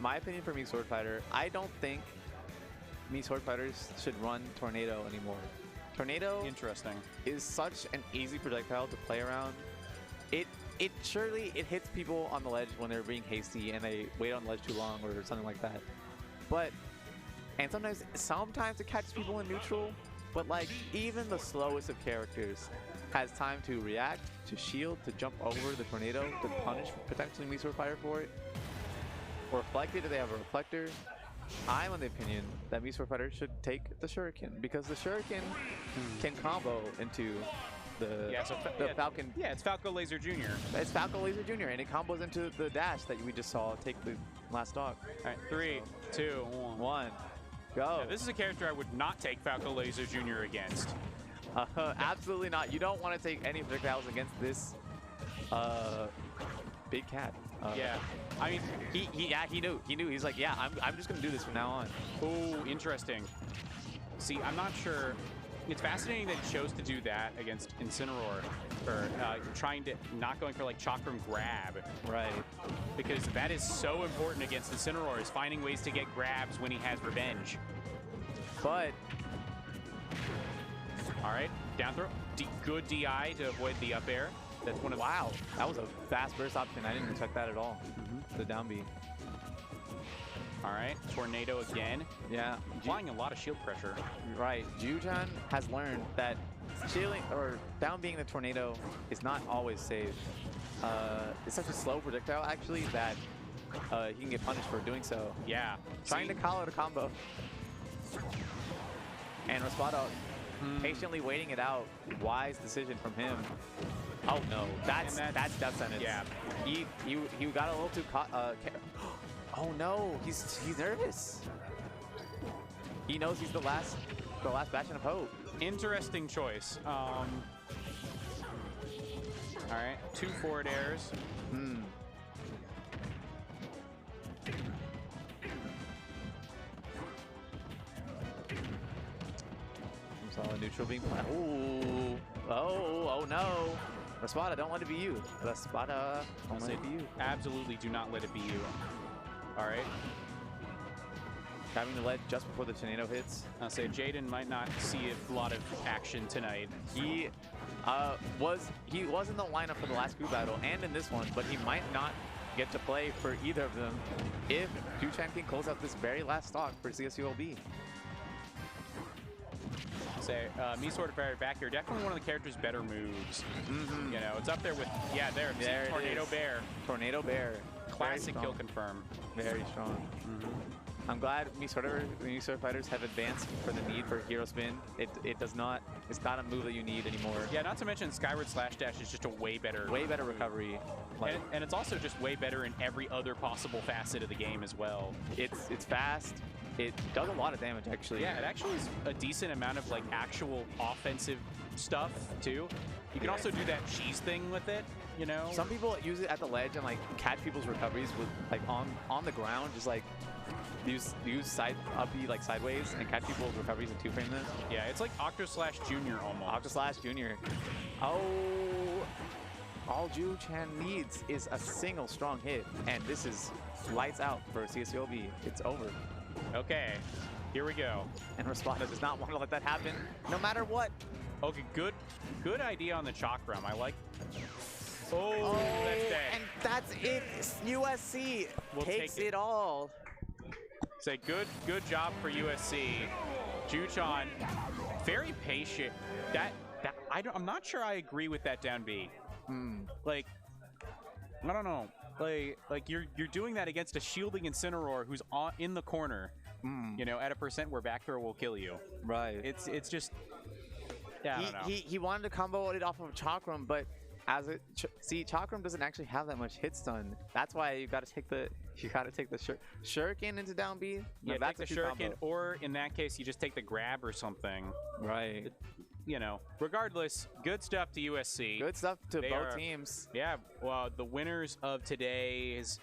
my opinion for Me Sword Fighter, I don't think Me Sword Fighters should run Tornado anymore. Tornado is such an easy projectile to play around. It surely hits people on the ledge when they're being hasty and they wait on the ledge too long or something like that. And sometimes it catches people in neutral, but like even the slowest of characters has time to react, to shield, to jump over the tornado, to punish potentially Me Sword Fighter for it. Or reflect it if they have a reflector. I'm of the opinion that Me Sword Fighter should take the Shuriken because the Shuriken can combo into the Falcon. Yeah, it's Falco Laser Jr. It's Falco Laser Jr. and it combos into the dash that we just saw take the last dog. All right, 3, 2, 1. Go. Yeah, this is a character I would not take Falco Laser Jr. against. Absolutely not. You don't want to take any projectiles against this big cat. Yeah, I mean, he knew. He's like, yeah, I'm just gonna do this from now on. Oh, interesting. See, I'm not sure. It's fascinating that he chose to do that against Incineroar, or not going for like Chakram grab. Right. Because that is so important against Incineroar, is finding ways to get grabs when he has revenge. But all right, down throw, good DI to avoid the up air. That's one of wow, that was a fast burst option. I didn't expect that at all. The down B. All right, Tornado again. Yeah, applying a lot of shield pressure. Right, Jujan has learned that shielding or down being the Tornado is not always safe. It's such a slow projectile actually that he can get punished for doing so. Yeah, trying to call out a combo. And Raspada patiently waiting it out. Wise decision from him. Oh no, that's And death sentence. Yeah. He got a little too caught. Oh no, he's nervous. He knows he's the last bastion of hope. Interesting choice. All right, 2 forward airs. Solid neutral being played. Ooh. Oh no. Raspada, don't let it be you. Raspada, don't let it be you. Absolutely do not let it be you. All right. Having the lead just before the tornado hits. I'll say Jaden might not see a lot of action tonight. He was in the lineup for the last group battle and in this one, but he might not get to play for either of them if Juchan can close out this very last stock for CSULB. Say, me sort of back here, definitely one of the character's better moves. You know, it's up there with, there it Tornado is. Bear. Tornado Bear. Classic kill confirm. Very strong. I'm glad me sort of fighters have advanced for the need for hero spin. It's not a move that you need anymore. Yeah, not to mention Skyward Slash Dash is just a way better recovery. Like, and it's also just way better in every other possible facet of the game as well. it's fast. It does a lot of damage, actually. Yeah, it actually is a decent amount of like actual offensive stuff too. You can also do that cheese thing with it, you know. Some people use it at the ledge and like catch people's recoveries with like on the ground, just like use side uppy like sideways and catch people's recoveries and 2-frame them. Yeah, it's like Octo Slash Junior almost. Octo Slash Junior. Oh, all Ju-Chan needs is a single strong hit, and this is lights out for CSULB. It's over. Okay, here we go. And Raspada does not want to let that happen, no matter what. Okay, good idea on the Chakram. I like. Oh, that's dead. And that's it. USC takes it all. Say good job for USC. Juchan, very patient. I'm not sure I agree with that down B. Like, I don't know. Like you're doing that against a shielding Incineroar who's in the corner. You know, at a percent where back throw will kill you. Right. It's just. Yeah, I don't know. He wanted to combo it off of Chakram, but Chakram doesn't actually have that much hit stun. That's why you got to take the shuriken into down B. Yeah, take the shuriken, or in that case, you just take the grab or something. Right. You know, regardless, good stuff to USC. Good stuff to both teams. Yeah, well, the winners of today's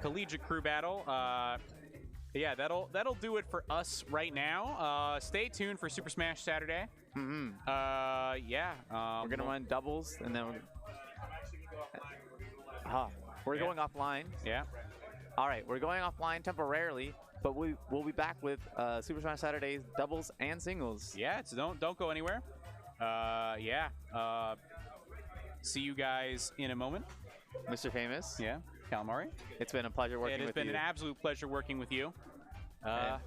collegiate crew battle. Yeah, that'll do it for us right now. Stay tuned for Super Smash Saturday. Yeah. We're gonna run doubles, and then we're going offline. Yeah. All right, we're going offline temporarily, but we'll be back with Super Smash Saturdays doubles and singles. Yeah, so don't go anywhere. Yeah. See you guys in a moment. Mr. Famous. Yeah. Calamari. It's been a pleasure working with you. It has been an absolute pleasure working with you. Yeah.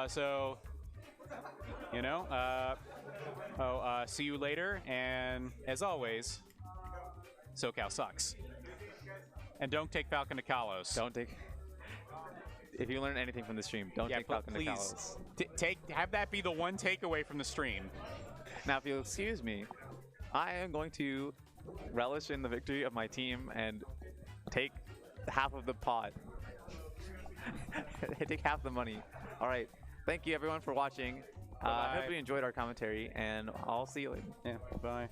So, you know, see you later. And as always, SoCal sucks. And don't take Falcon to Kalos. Don't take. If you learn anything from the stream, don't take Falcon to Kalos. Have that be the one takeaway from the stream. Now, if you'll excuse me, I am going to relish in the victory of my team and take half of the pot. Take half the money. All right. Thank you, everyone, for watching. I hope you enjoyed our commentary, and I'll see you later. Yeah. Bye.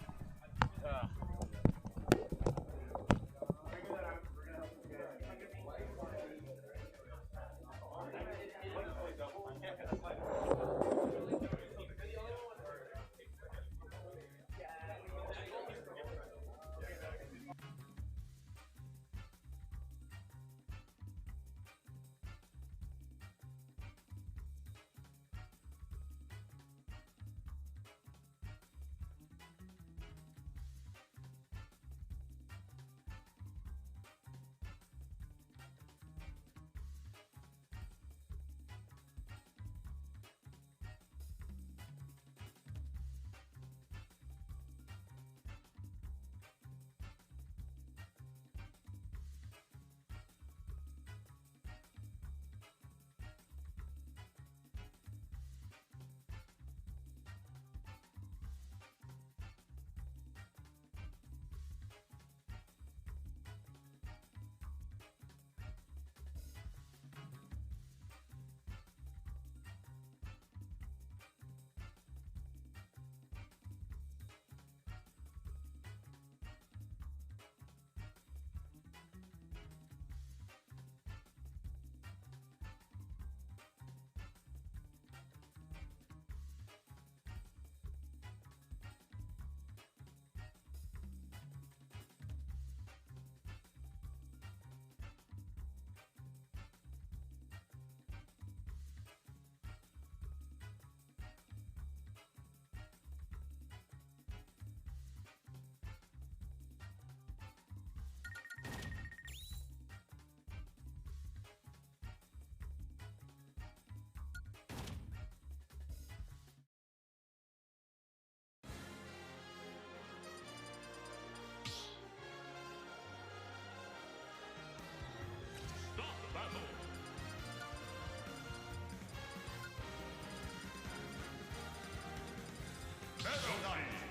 Pepperdine.